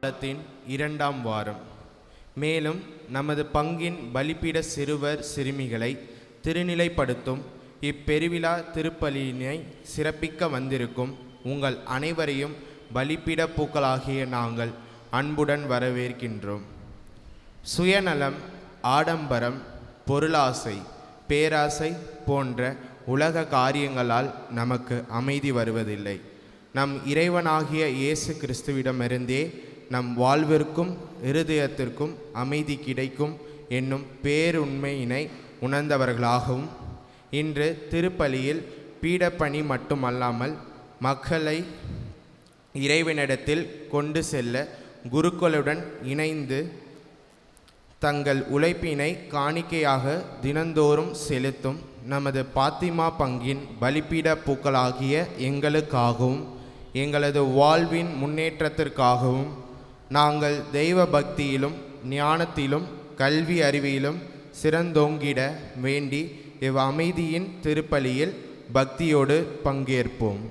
காலத்தின் 2ஆம் வாரம். மேலும் நமது பங்கின் பலிபீட சிறுவர் சிறுமிகளை திருநிலைப்படுத்தும் இப்பெருவிழா திருப்பலியினை சிறப்பிக்க வந்திருக்கும் உங்கள் அனைவரையும் பலிபீட பூக்களாகிய நாங்கள் அன்புடன் வரவேற்கின்றோம். சுயநலம், ஆடம்பரம், பொருளாசை, பேராசை போன்ற உலக காரியங்களால் நமக்கு அமைதி வருவதில்லை. நம் இறைவனாகிய இயேசு கிறிஸ்துவிடமிருந்தே நம் வாழ்விற்கும் இருதயத்திற்கும் அமைதி கிடைக்கும் என்னும் பேருண்மையினை உணர்ந்தவர்களாகவும் இன்று திருப்பலியில் பீடப்பணி மட்டுமல்லாமல் மக்களை இறைவனிடத்தில் கொண்டு செல்ல குருக்களுடன் இணைந்து தங்கள் உழைப்பினை காணிக்கையாக தினந்தோறும் செலுத்தும் நமது பாத்திமா பங்கின் பலிபீட பூக்களாகிய எங்களுக்காகவும் எங்களது வாழ்வின் முன்னேற்றத்திற்காகவும் நாங்கள் தெய்வ பக்தியிலும் ஞானத்திலும் கல்வி அறிவியிலும் சிறந்தோங்கிட வேண்டி இவ் அமைதியின் திருப்பலியில் பக்தியோடு பங்கேற்போம்.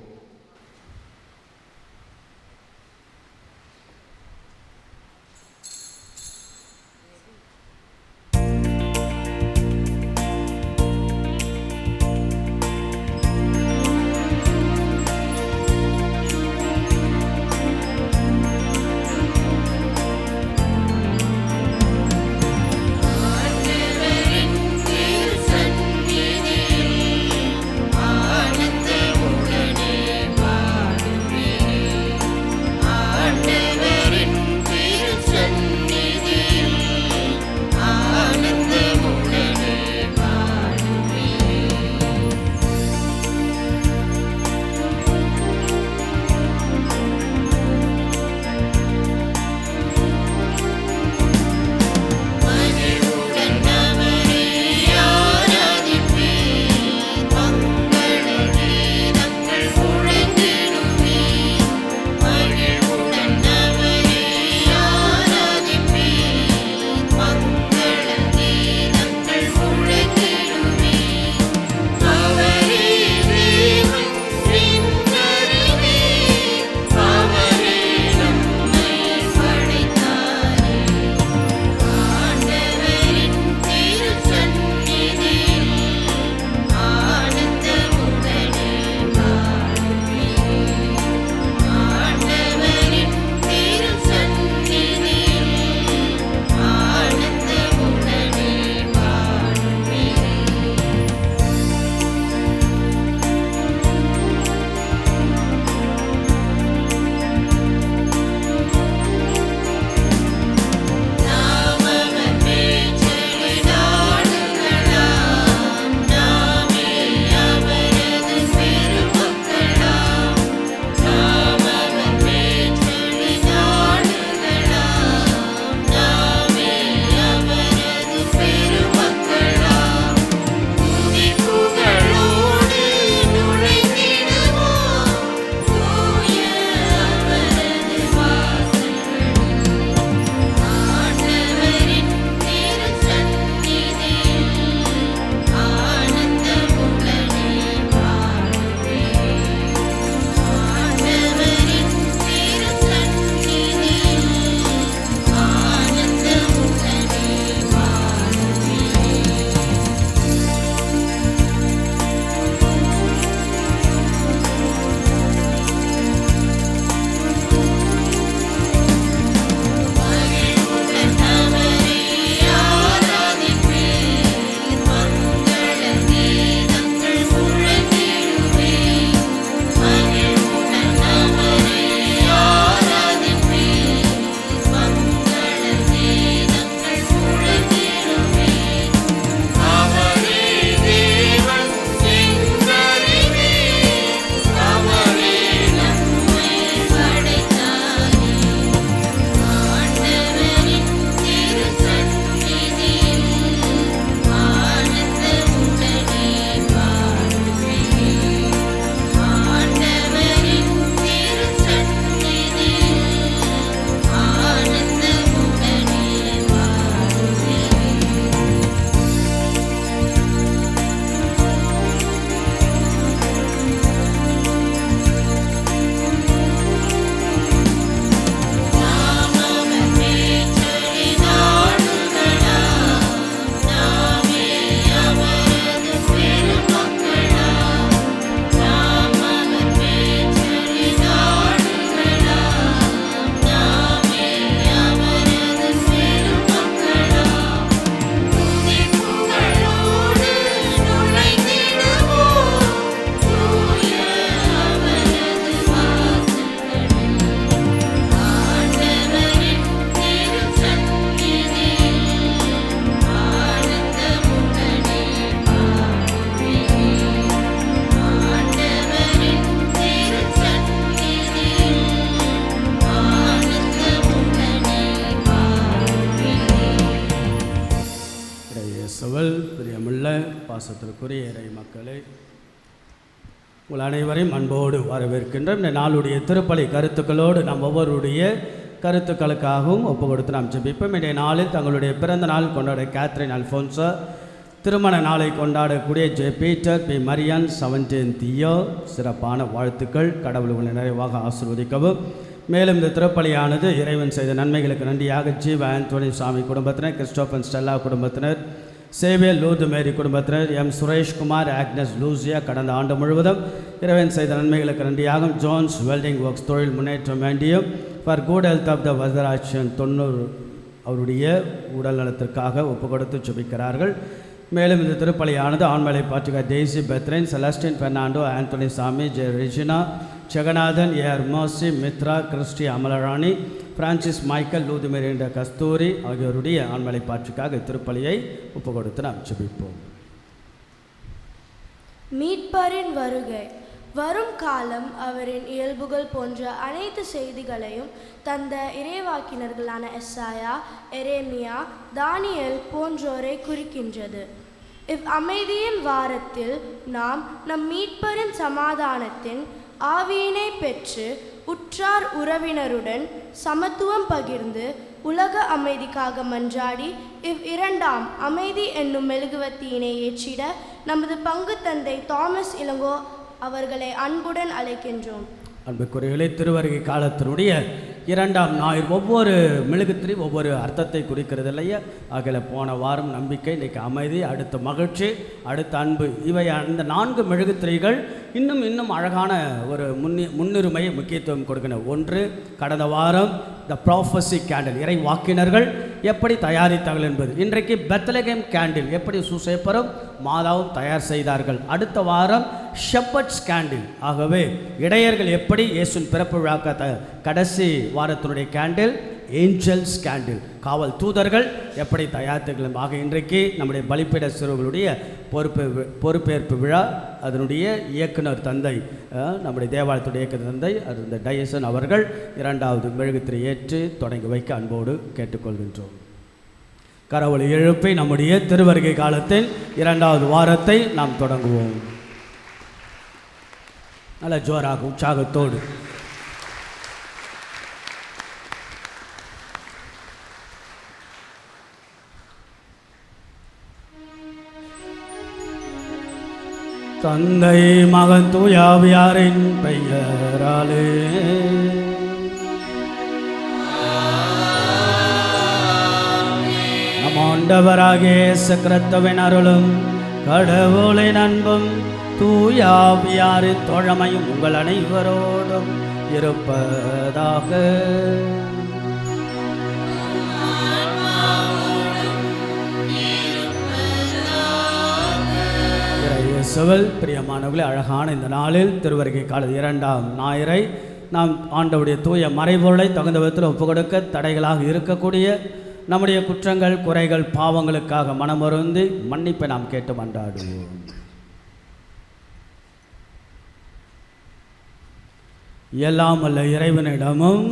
ஆனந்த உடனே பாசத்திற்குரிய இறை மக்களே, உங்கள் அனைவரையும் அன்போடு வரவேற்கின்றோம். இந்த நாளுடைய திருப்பலி கருத்துக்களோடு நாம் ஒவ்வொருடைய கருத்துக்களுக்காகவும் ஒப்பு கொடுத்து நாம் ஜெபிப்போம். இன்றைய நாளில் தங்களுடைய பிறந்த நாள் கொண்டாட கேத்ரின் அல்ஃபோன்சா, திருமண நாளை கொண்டாடக்கூடிய J Peter P Marian 17th year, சிறப்பான வாழ்த்துக்கள். கடவுள் உங்களை நிறைவாக ஆசீர்வதிக்கவும். மேலும் இந்த திருப்பலியானது இறைவன் செய்த நன்மைகளுக்கு நன்றியாக ஜீவ ஆண்டோனி சாமி குடும்பத்தினர், கிறிஸ்டோபன் ஸ்டெல்லா குடும்பத்தினர், சேவியர் லூது மேரி குடும்பத்தினர், எம் சுரேஷ்குமார், ஆக்னஸ் லூசியா கடந்த ஆண்டு முழுவதும் இறைவன் செய்த நன்மைகளுக்கு நன்றியாக ஜோன்ஸ் வெல்டிங் ஒர்க்ஸ் தொழில் முன்னேற்றம் வேண்டியும் for good health of the Varadharajan 90 அவருடைய உடல் நலத்திற்காக ஒப்பு கொடுத்து ஜெபிக்கிறார்கள். மேலும் இந்த திருப்பலியானது ஆண்மலை பாற்றுக டெய்சி பெத்ரின், Celestine Fernando, Antony Samy, J Regina, Jeganathan, AR மோசி, Mithra, Christy Amalarani, Francis Michael, லூதுமேரி என்ற கஸ்தூரி ஆகியோருடைய ஆண்மலை பாற்றுக்காக திருப்பலியை ஒப்பு கொடுத்து நாம் ஜெபிப்போம். மீட்பரின் வருகை. வரும் காலம் அவரின் இயல்புகள் போன்ற அனைத்து செய்திகளையும் தந்த இறைவாக்கினர்களான எசாயா, எரேமியா, தானியேல் போன்றோரை குறிக்கின்றது. அமைதியின் வாரத்தில் நாம் நம் மீட்பரின் சமாதானத்தின் ஆவியினை பெற்று உற்றார் உறவினருடன் சமத்துவம் பகிர்ந்து உலக அமைதிக்காக மன்றாடி இரண்டாம் அமைதி என்னும் மெழுகுவர்த்தியினை ஏற்றிட நமது பங்கு தந்தை தாமஸ் இளங்கோ அவர்களை அன்புடன் அழைக்கின்றோம். அன்புக்குரியவர்களே, திருவருகை காலத்தினுடைய 2ஆம் ஞாயிறு ஒவ்வொரு மெழுகுத்திரி ஒவ்வொரு அர்த்தத்தை குறிக்கிறது இல்லையா? ஆகல போன வாரம் நம்பிக்கை, இன்றைக்கு அமைதி, அடுத்த மகிழ்ச்சி, அடுத்த அன்பு. இவை அந்த 4 மெழுகுத்திரிகள் இன்னும் அழகான ஒரு முன்னுரிமை முக்கியத்துவம் கொடுக்கணும். ஒன்று, கடந்த வாரம் த ப்ராஃபஸி கேண்டில், இறை வாக்கினர்கள் எப்படி தயாரித்தார்கள் என்பது. இன்றைக்கு பெத்லகேம் கேண்டில், எப்படி சூசேப்பரும் மாதாவும் தயார் செய்தார்கள். அடுத்த வாரம் ஷெப்பர்ட்ஸ் கேண்டில், ஆகவே இடையர்கள் எப்படி இயேசுவின் பிறப்பு விழாக்க கடைசி வாரத்தினுடைய கேண்டில் ஏஞ்சல்ஸ் கேண்டில், காவல் தூதர்கள் எப்படி தயாரித்தார்கள். ஆக இன்றைக்கு நம்முடைய பலிப்பீட சிறுவர்களுடைய பொறுப்பேற்பு விழா, அதனுடைய இயக்குனர் தந்தை, நம்முடைய தேவாலயத்துடைய இயக்குனர் தந்தை அந்த டயசன் அவர்கள் 2வது மெழுகுத்திரை ஏற்று தொடங்கி வைக்க அன்போடு கேட்டுக்கொள்கின்றோம். கரவொலி எழுப்பி நம்முடைய திருவருகை காலத்தின் 2வது வாரத்தை நாம் தொடங்குவோம். நல்ல ஜோராக உற்சாகத்தோடு. தந்தை மகன் தூயாவியாரின் பெயராலே நம் ஆண்டவராகிய இயேசு கிறிஸ்துவின் அருளும் கடவுளின் அன்பும் தூயாவியாரின் தோழமையும் உங்கள் அனைவரோடும் இருப்பதாக. இயேசுவில் பிரியமானவர்களே, அழகான இந்த நாளில் திருவருகை கால 2ஆம் ஞாயிறை நாம் ஆண்டவருடைய தூய மறைபொருளை தகுந்த விதத்தில் ஒப்புக்கொடுக்க தடைகளாக இருக்கக்கூடிய நம்முடைய குற்றங்கள், குறைகள், பாவங்களுக்காக மனமருந்தி மன்னிப்பை நாம் கேட்டு மன்றாடுவோம். எல்லாம் வல்ல இறைவனிடமும்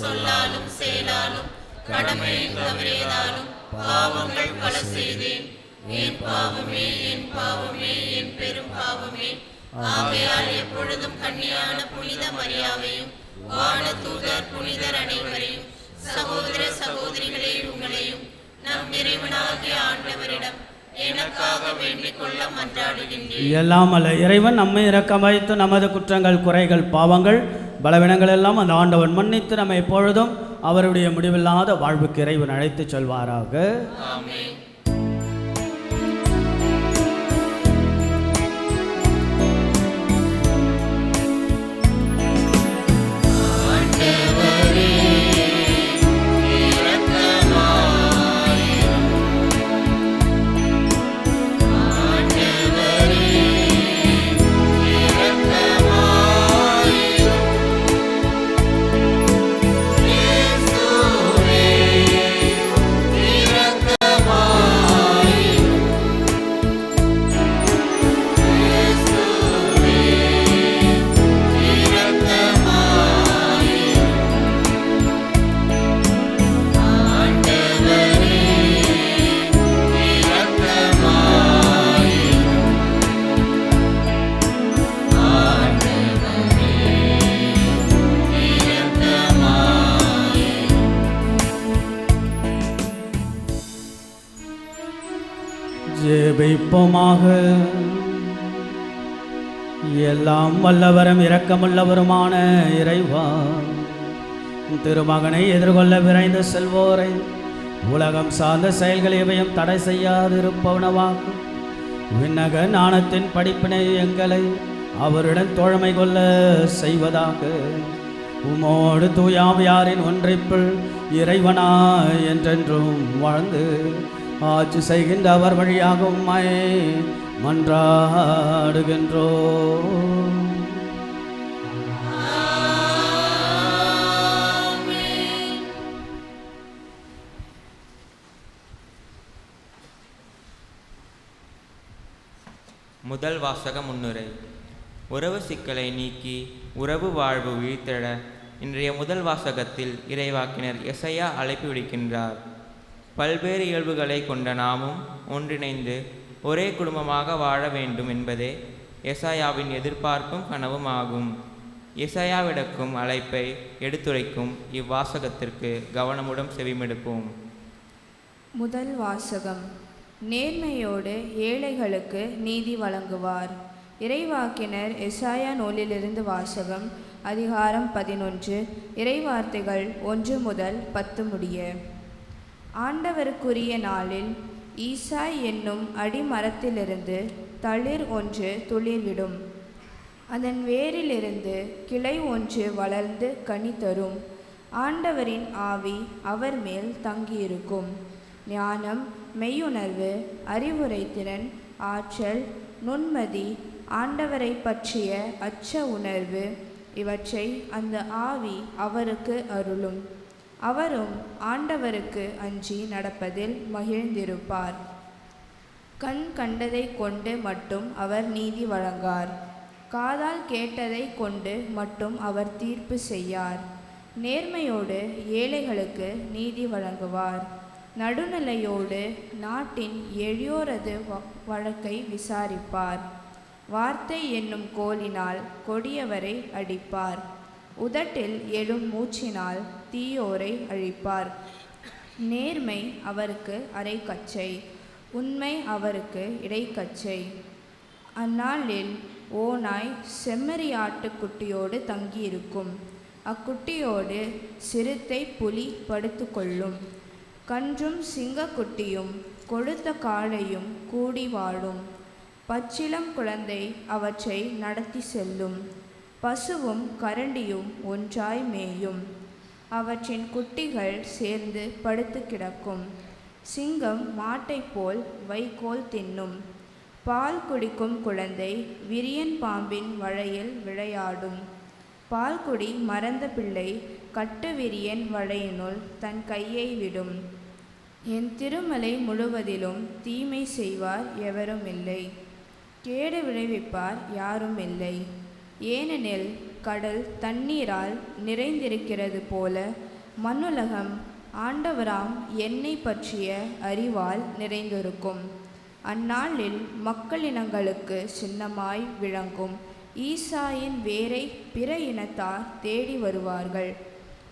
சொல்லாலும் செயலாலும் கடமை தவறியதாலும் பாவங்கள் பல செய்தேன். என் பாவமே, என் பாவமே, என் பெரும் பாவமே. ஆகையால் எப்பொழுதும் கன்னியான புனித மரியாவையும் வானதூதர் புனிதர் அனைவரையும் சகோதர சகோதரிகளே உங்களையும் நம் இறைவனாகிய ஆண்டவரிடம் எனக்காக வேண்டிக் கொள்ள மன்றாடுகின்றேன். எல்லாம் அல்ல இறைவன் நம்மை இரக்கம் வைத்து நமது குற்றங்கள், குறைகள், பாவங்கள், பலவீனங்கள் எல்லாம் அந்த ஆண்டவன் மன்னித்து நம்மை எப்பொழுதும் அவருடைய முடிவில்லாத வாழ்வுக்கு இறைவன் அழைத்து செல்வாராக. ஆமென். ஜெபிப்போமாக. எல்லாம் வல்லவரும் இரக்கமுள்ளவருமான இறைவா, திருமகனை எதிர்கொள்ள விரைந்து செல்வோரை உலகம் சார்ந்த செயல்கள் எவையும் தடை செய்யாதிருப்பவனவாக்கும். விண்ணக ஞானத்தின் படிப்பினை எங்களை அவருடன் தோழமை கொள்ள செய்வதாக. உமோடு தூயாவியாரின் ஒன்றிப்பில் இறைவனா என்றென்றும் வாழ்ந்து ஆட்சி செய்கின்ற அவர் வழியாக உம்மை மன்றாடுகின்றோம். முதல் வாசக முன்னுரை. உறவு சிக்கலை நீக்கி உறவு வாழ்வு வீழ்த்திட இன்றைய முதல் வாசகத்தில் இறைவாக்கினர் எசையா அழைப்பு விடுக்கின்றார். பல்வேறு இயல்புகளை கொண்ட நாமும் ஒன்றிணைந்து ஒரே குடும்பமாக வாழ வேண்டும் என்பதே எசாயாவின் எதிர்பார்ப்பும் கனவும் ஆகும். எசாயா விடுக்கும் அழைப்பை எடுத்துரைக்கும் இவ்வாசகத்திற்கு கவனமுடன் செவிமெடுப்போம். முதல் வாசகம். நேர்மையோடு ஏழைகளுக்கு நீதி வழங்குவார். இறைவாக்கினர் எசாயா நூலிலிருந்து வாசகம். அதிகாரம் 11, இறைவார்த்தைகள் 1 முதல் 10 முடிய. ஆண்டவருக்குரிய நாளில் ஈசாய் என்னும் அடிமரத்திலிருந்து தளிர் ஒன்று துளிர்விடும். அதன் வேரிலிருந்து கிளை ஒன்று வளர்ந்து கனி தரும். ஆண்டவரின் ஆவி அவர் மேல் தங்கியிருக்கும். ஞானம், மெய்யுணர்வு, அறிவுரைத்திறன், ஆற்றல், நுண்மதி, ஆண்டவரை பற்றிய அச்ச உணர்வு இவற்றை அந்த ஆவி அவருக்கு அருளும். அவரும் ஆண்டவருக்கு அஞ்சி நடப்பதில் மகிழ்ந்திருப்பார். கண் கண்டதை கொண்டு மட்டும் அவர் நீதி வழங்கார். காதால் கேட்டதை கொண்டு மட்டும் அவர் தீர்ப்பு செய்யார். நேர்மையோடு ஏழைகளுக்கு நீதி வழங்குவார். நடுநிலையோடு நாட்டின் எளியோரது வழக்கை விசாரிப்பார். வார்த்தை என்னும் கோலினால் கொடியவரை அடிப்பார். உதட்டில் எழும் மூச்சினால் தீயோரை அழிப்பார். நேர்மை அவருக்கு அரைக்கச்சை, உண்மை அவருக்கு இடைக்கச்சை. அந்நாளில் ஓநாய் செம்மறியாட்டுக்குட்டியோடு தங்கியிருக்கும். அக்குட்டியோடு சிறுத்தை புலி படுத்து கொள்ளும். கன்றும் சிங்கக்குட்டியும் கொழுத்த காளையும் கூடி வாழும். பச்சிளம் குழந்தை அவற்றை நடத்தி செல்லும். பசுவும் கரண்டியும் ஒன்றாய் மேயும். அவற்றின் குட்டிகள் சேர்ந்து படுத்து கிடக்கும். சிங்கம் மாட்டை போல் வைக்கோல் தின்னும். பால் குடிக்கும் குழந்தை விரியன் பாம்பின் வளையில் விளையாடும். பால்குடி மறந்த பிள்ளை கட்டு விரியன் வளையினுள் தன் கையை விடும். என் திருமலை முழுவதிலும் தீமை செய்வார் எவரும் இல்லை. கேடு விளைவிப்பார் யாரும் இல்லை. ஏனெனில் கடல் தண்ணீரால் நிறைந்திருக்கிறது போல மண்ணுலகம் ஆண்டவராம் என்னை பற்றிய அறிவால் நிறைந்திருக்கும். அந்நாளில் மக்களினங்களுக்கு சின்னமாய் விளங்கும் ஈசாயின் வேரை பிற இனத்தார் தேடி வருவார்கள்.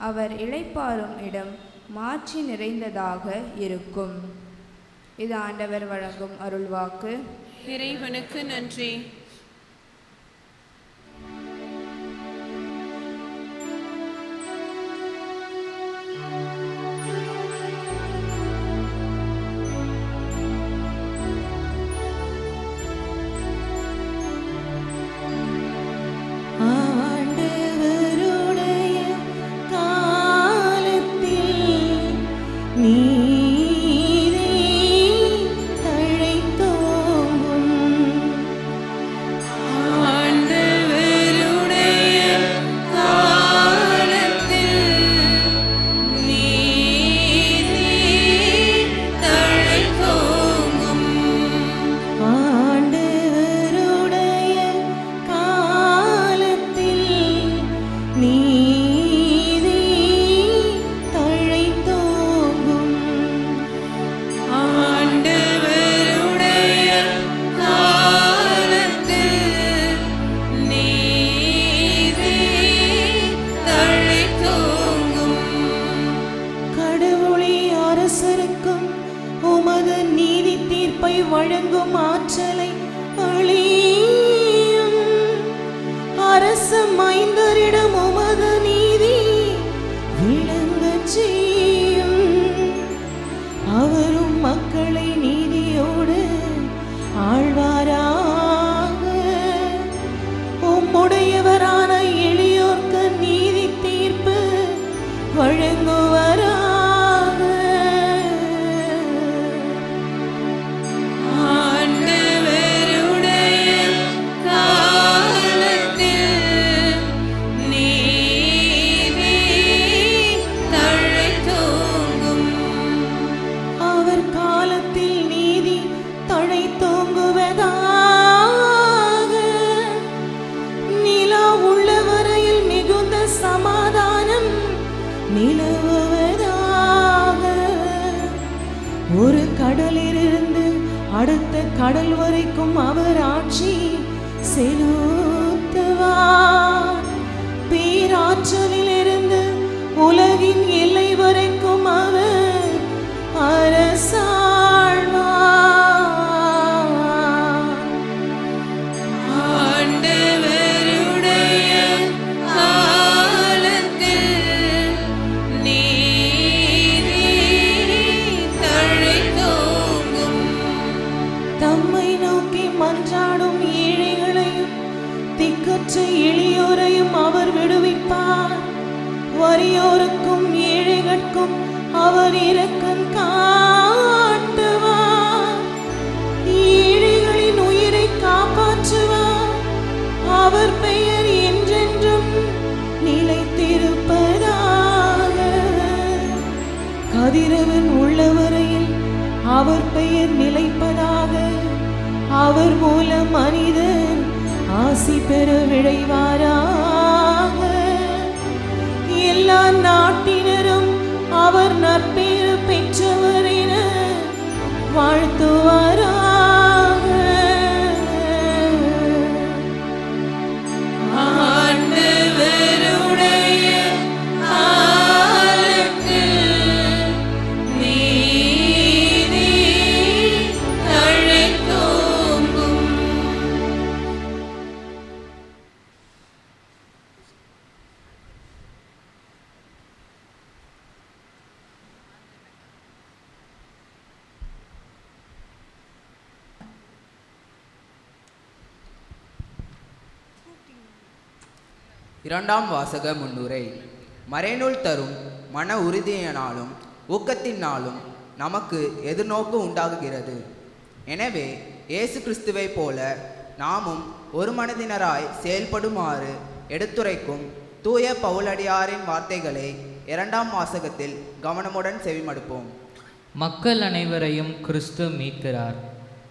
அவர் இளைப்பாறும் இடம் மாட்சி நிறைந்ததாக இருக்கும். இது ஆண்டவர் வழங்கும் அருள்வாக்கு. இறைவனுக்கு நன்றி. வழங்கும் ஆற்றலை அழியும். அரசு மைந்தரிடம் உமது நீதி விளங்கச் செய்யும். அவரும் மக்களை நீதியோடு ஆழ்வாராக. உம்முடையவரான எளியோர்க்கு நீதி தீர்ப்பு வழங்குவாராக. அவர் காலத்தில் நீதி தழைத்தோங்குவதாக. நிலா உள்ள வரையில் மிகுந்த சமாதானம் நிலவுவதாக. ஒரு கடலிலிருந்து அடுத்த கடல் வரைக்கும் அவர் ஆட்சி செலுத்துவார். பேராற்றலிலிருந்து உலகின் எல்லை வரைக்கும் அவர் அரசாழ்வார். ஆண்டவருடைய காலத்தில் நீதி தழைத்தோங்கும். தம்மை நோக்கி மன்றாடும் ஏழைகளையும் திக்கற்ற எளியோரையும் அவர் விடுவிப்பார். வறியோருக்கும் ஏழைகளுக்கும் அவர் இரக்கம் காட்டுவார். ஏழைகளின் உயிரை காப்பாற்றுவார். அவர் பெயர் என்றென்றும் நிலைத்திருப்பதாக. கதிரவன் உள்ளவரையில் அவர் பெயர் நிலைப்பதாக. அவர் மூலம் மனிதன் ஆசி பெற விழைவாராக. எல்லா நாட்டினரும் அவர் நற்பேறு பெற்றவர் என வாழ்த்துவாராக. ஆண்டவருடைய காலத்தில் நீதி தழைத்தோங்கும். இரண்டாம் வாசக முன்னுரை. மறைநூல் தரும் மன உறுதியினாலும் ஊக்கத்தினாலும் நமக்கு எதிர்நோக்கு உண்டாகுகிறது. எனவே இயேசு கிறிஸ்துவை போல நாமும் ஒரு மனதினராய் செயல்படுமாறு எடுத்துரைக்கும் தூய பவுலடியாரின் வார்த்தைகளை இரண்டாம் வாசகத்தில் கவனமுடன் செவிமடுப்போம். மக்கள் அனைவரையும் கிறிஸ்து மீட்கிறார்.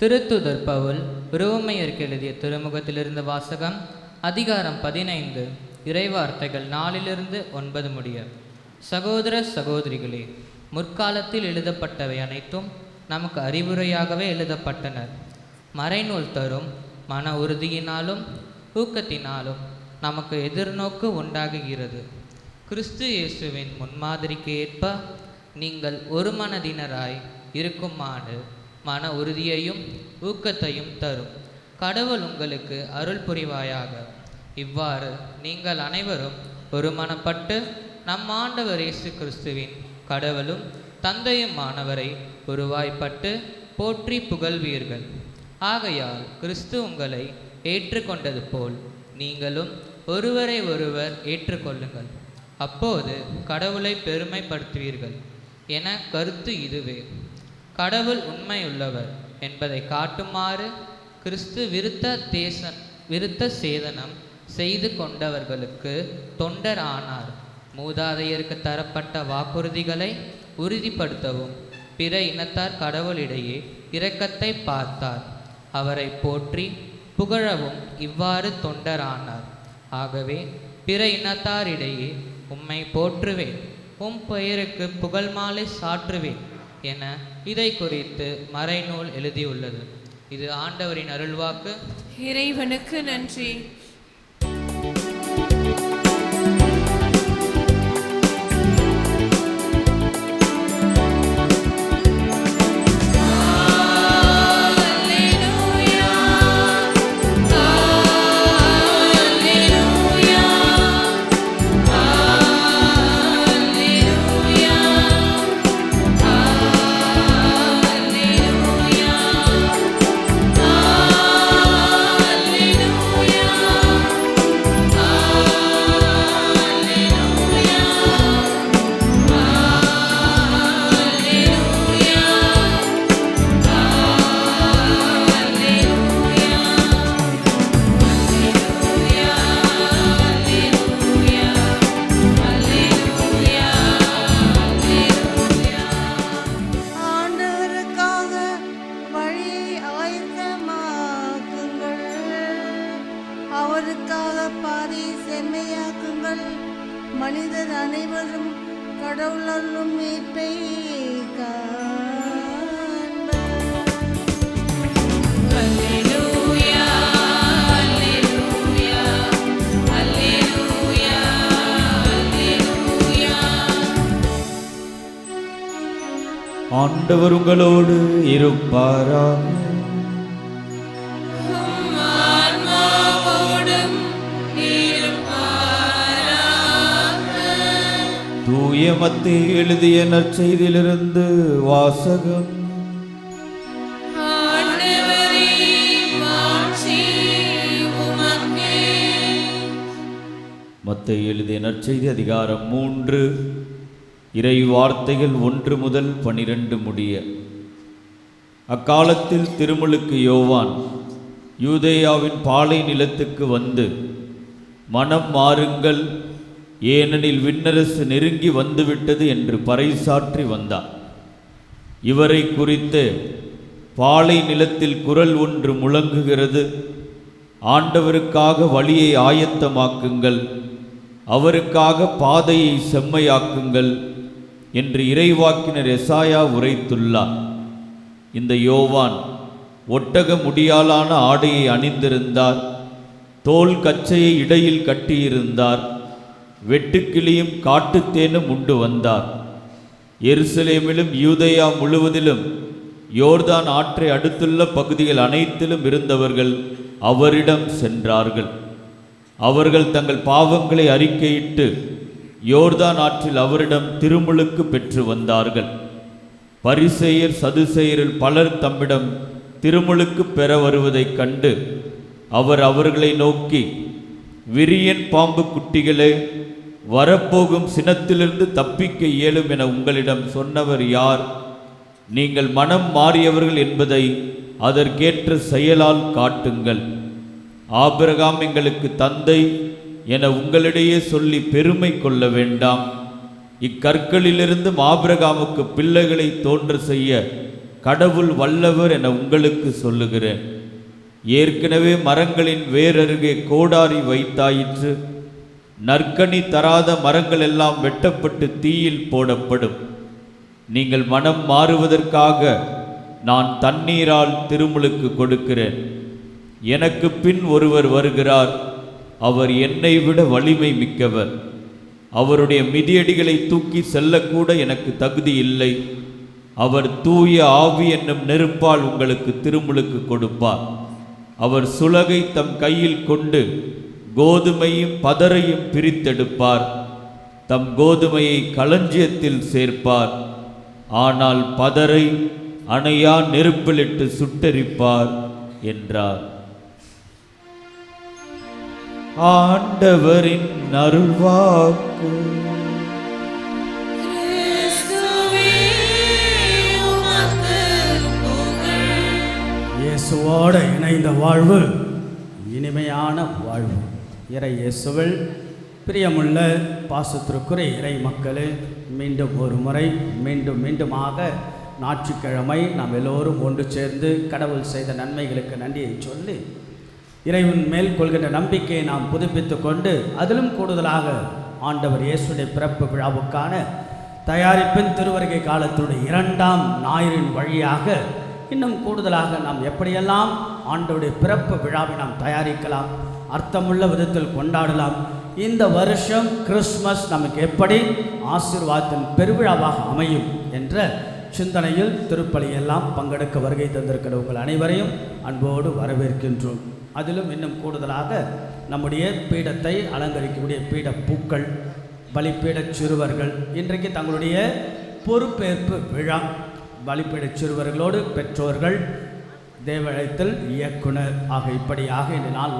திருத்துதர் பவுல் ரோமையருக்கு எழுதிய திருமுகத்திலிருந்து வாசகம். அதிகாரம் 15 இறைவார்த்தைகள் 4-9 முடிய. சகோதர சகோதரிகளே, முற்காலத்தில் எழுதப்பட்டவை அனைத்தும் நமக்கு அறிவுரையாகவே எழுதப்பட்டனர். மறைநூல் தரும் மன உறுதியினாலும் ஊக்கத்தினாலும் நமக்கு எதிர்நோக்கு உண்டாகுகிறது. கிறிஸ்து இயேசுவின் முன்மாதிரிக்கு ஏற்ப நீங்கள் ஒரு மனதினராய் இருக்குமாறு மன உறுதியையும் ஊக்கத்தையும் தரும். கடவுள் உங்களுக்கு அருள் புரிவாயாக. இவ்வாறு நீங்கள் அனைவரும் ஒரு மனப்பட்டு நம் ஆண்டவர் இயேசு கிறிஸ்துவின் கடவுளும் தந்தையுமானவரை ஒருவாய்ப்பட்டு போற்றி புகழ்வீர்கள். ஆகையால் கிறிஸ்து உங்களை ஏற்றுக்கொண்டது போல் நீங்களும் ஒருவரை ஒருவர் ஏற்றுக்கொள்ளுங்கள். அப்போது கடவுளை பெருமைப்படுத்துவீர்கள் என கருத்து இதுவே. கடவுள் உண்மையுள்ளவர் என்பதை காட்டுமாறு கிறிஸ்து விருத்த சேதனம் செய்து கொண்டவர்களுக்கு தொண்டர் ஆனார். மூதாதையருக்கு தரப்பட்ட வாக்குறுதிகளை உறுதிப்படுத்தவும் பிற இனத்தார் கடவுளிடையே இரக்கத்தை பார்த்தார். அவரை போற்றி புகழவும் இவ்வாறு தொண்டரானார். ஆகவே பிற இனத்தாரிடையே உம்மை போற்றுவேன், உம் பெயருக்கு புகழ் மாலை சாற்றுவேன் என இதை குறித்து மறைநூல் எழுதியுள்ளது. இது ஆண்டவரின் அருள்வாக்கு. இறைவனுக்கு நன்றி. Alleluia. அவருக்காக பாதையை செம்மையாக்குங்கள். மனிதர் அனைவரும் கடவுளும் மீட்பை காண்பர். அல்லேலூயா அல்லேலூயா அல்லேலூயா அல்லேலூயா. ஆண்டவர் உங்களோடு இருப்பாராக. உம் ஆன்மாவோடும் இருப்பாராக. தூய மத்தேயு எழுதிய நற்செய்தியிலிருந்து வாசகம். ஆண்டவரே மாட்சி உமக்கே. மத்தேயு எழுதிய நற்செய்தி அதிகாரம் 3 இறை வார்த்தைகள் 1 முதல் 12 முடிய. அக்காலத்தில் திருமுழுக்கு யோவான் யூதேயாவின் பாலை நிலத்துக்கு வந்து, மனம் மாறுங்கள், ஏனெனில் விண்ணரசு நெருங்கி வந்துவிட்டது என்று பறைசாற்றி வந்தார். இவரை குறித்து பாலை நிலத்தில் குரல் ஒன்று முழங்குகிறது, ஆண்டவருக்காக வழியை ஆயத்தமாக்குங்கள், அவருக்காக பாதையை செம்மையாக்குங்கள் என்று இறைவாக்கினர் எசாயா உரைத்துள்ளார். இந்த யோவான் ஒட்டக முடியாலான ஆடையை அணிந்திருந்தார், தோல் கச்சையை இடையில் கட்டியிருந்தார், வெட்டுக்கிளியும் காட்டுத்தேனும் உண்டு வந்தார். எருசலேமிலும் யூதேயா முழுவதிலும் யோர்தான் ஆற்றை அடுத்துள்ள பகுதிகள் அனைத்திலும் இருந்தவர்கள் அவரிடம் சென்றார்கள். அவர்கள் தங்கள் பாவங்களை அறிக்கையிட்டு யோர்தான் ஆற்றில் அவரிடம் திருமுழுக்கு பெற்று வந்தார்கள். பரிசேயர் சதுசேயரில் பலர் தம்மிடம் திருமுழுக்கு பெற வருவதைக் கண்டு அவர் அவர்களை நோக்கி, விரியன் பாம்பு குட்டிகளே, வரப்போகும் சினத்திலிருந்து தப்பிக்க இயலும் என உங்களிடம் சொன்னவர் யார்? நீங்கள் மனம் மாறியவர்கள் என்பதை அதற்கேற்ற செயலால் காட்டுங்கள். ஆபிரகாம் எங்களுக்கு தந்தை என உங்களிடையே சொல்லி பெருமை கொள்ள வேண்டாம். இக்கற்களிலிருந்து ஆபிரகாமுக்கு பிள்ளைகளை தோன்ற செய்ய கடவுள் வல்லவர் என உங்களுக்கு சொல்லுகிறேன். ஏற்கனவே மரங்களின் வேரருகே கோடாரி வைத்தாயிற்று. நற்கனி தராத மரங்கள் எல்லாம் வெட்டப்பட்டு தீயில் போடப்படும். நீங்கள் மனம் மாறுவதற்காக நான் தண்ணீரால் திருமுழுக்கு கொடுக்கிறேன். எனக்கு பின் ஒருவர் வருகிறார், அவர் என்னை விட வலிமை மிக்கவர். அவருடைய மிதியடிகளை தூக்கி செல்லக்கூட எனக்கு தகுதி இல்லை. அவர் தூய ஆவி என்னும் நெருப்பால் உங்களுக்கு திருமுழுக்கு கொடுப்பார். அவர் சுலகை தம் கையில் கொண்டு கோதுமையும் பதரையும் பிரித்தெடுப்பார். தம் கோதுமையை களஞ்சியத்தில் சேர்ப்பார், ஆனால் பதரை அணையா நெருப்பிலிட்டு சுட்டெரிப்பார் என்றார். ஆண்டவரின் அருள்வாக்கு. கிறிஸ்துவே உமக்கு புகழ். இயேசுவோடு இணைந்த வாழ்வு இனிமையான வாழ்வு. இறை இயேசுவில் பிரியமுள்ள பாசத்திற்குரிய இறை மக்களே, மீண்டும் ஒரு முறை மீண்டுமாக ஞாயிற்றுக்கிழமை நாம் எல்லோரும் ஒன்று சேர்ந்து கடவுள் செய்த நன்மைகளுக்கு நன்றியை சொல்லி இறைவன் மேல் கொள்கின்ற நம்பிக்கையை நாம் புதுப்பித்து கொண்டு, அதிலும் கூடுதலாக ஆண்டவர் இயேசுடைய பிறப்பு விழாவுக்கான தயாரிப்பின் திருவருகை காலத்துடைய 2ஆம் ஞாயிறின் வழியாக இன்னும் கூடுதலாக நாம் எப்படியெல்லாம் ஆண்டவருடைய பிறப்பு விழாவை நாம் தயாரிக்கலாம், அர்த்தமுள்ள விதத்தில் கொண்டாடலாம், இந்த வருஷம் கிறிஸ்மஸ் நமக்கு எப்படி ஆசீர்வாதத்தின் பெருவிழாவாக அமையும் என்ற சிந்தனையில் திருப்பலியெல்லாம் பங்கெடுக்க வருகை தந்திருக்கிற உங்கள் அனைவரையும் அன்போடு வரவேற்கின்றோம். அதிலும் இன்னும் கூடுதலாக நம்முடைய பீடத்தை அலங்கரிக்கக்கூடிய பீட பூக்கள், பலிப்பீடச் சிறுவர்கள் இன்றைக்கு தங்களுடைய பொறுப்பேற்பு விழா. பலிப்பீடச் சிறுவர்களோடு பெற்றோர்கள், தேவாலயத்தில் இயக்குனர் ஆக இப்படியாக இந்த நாள்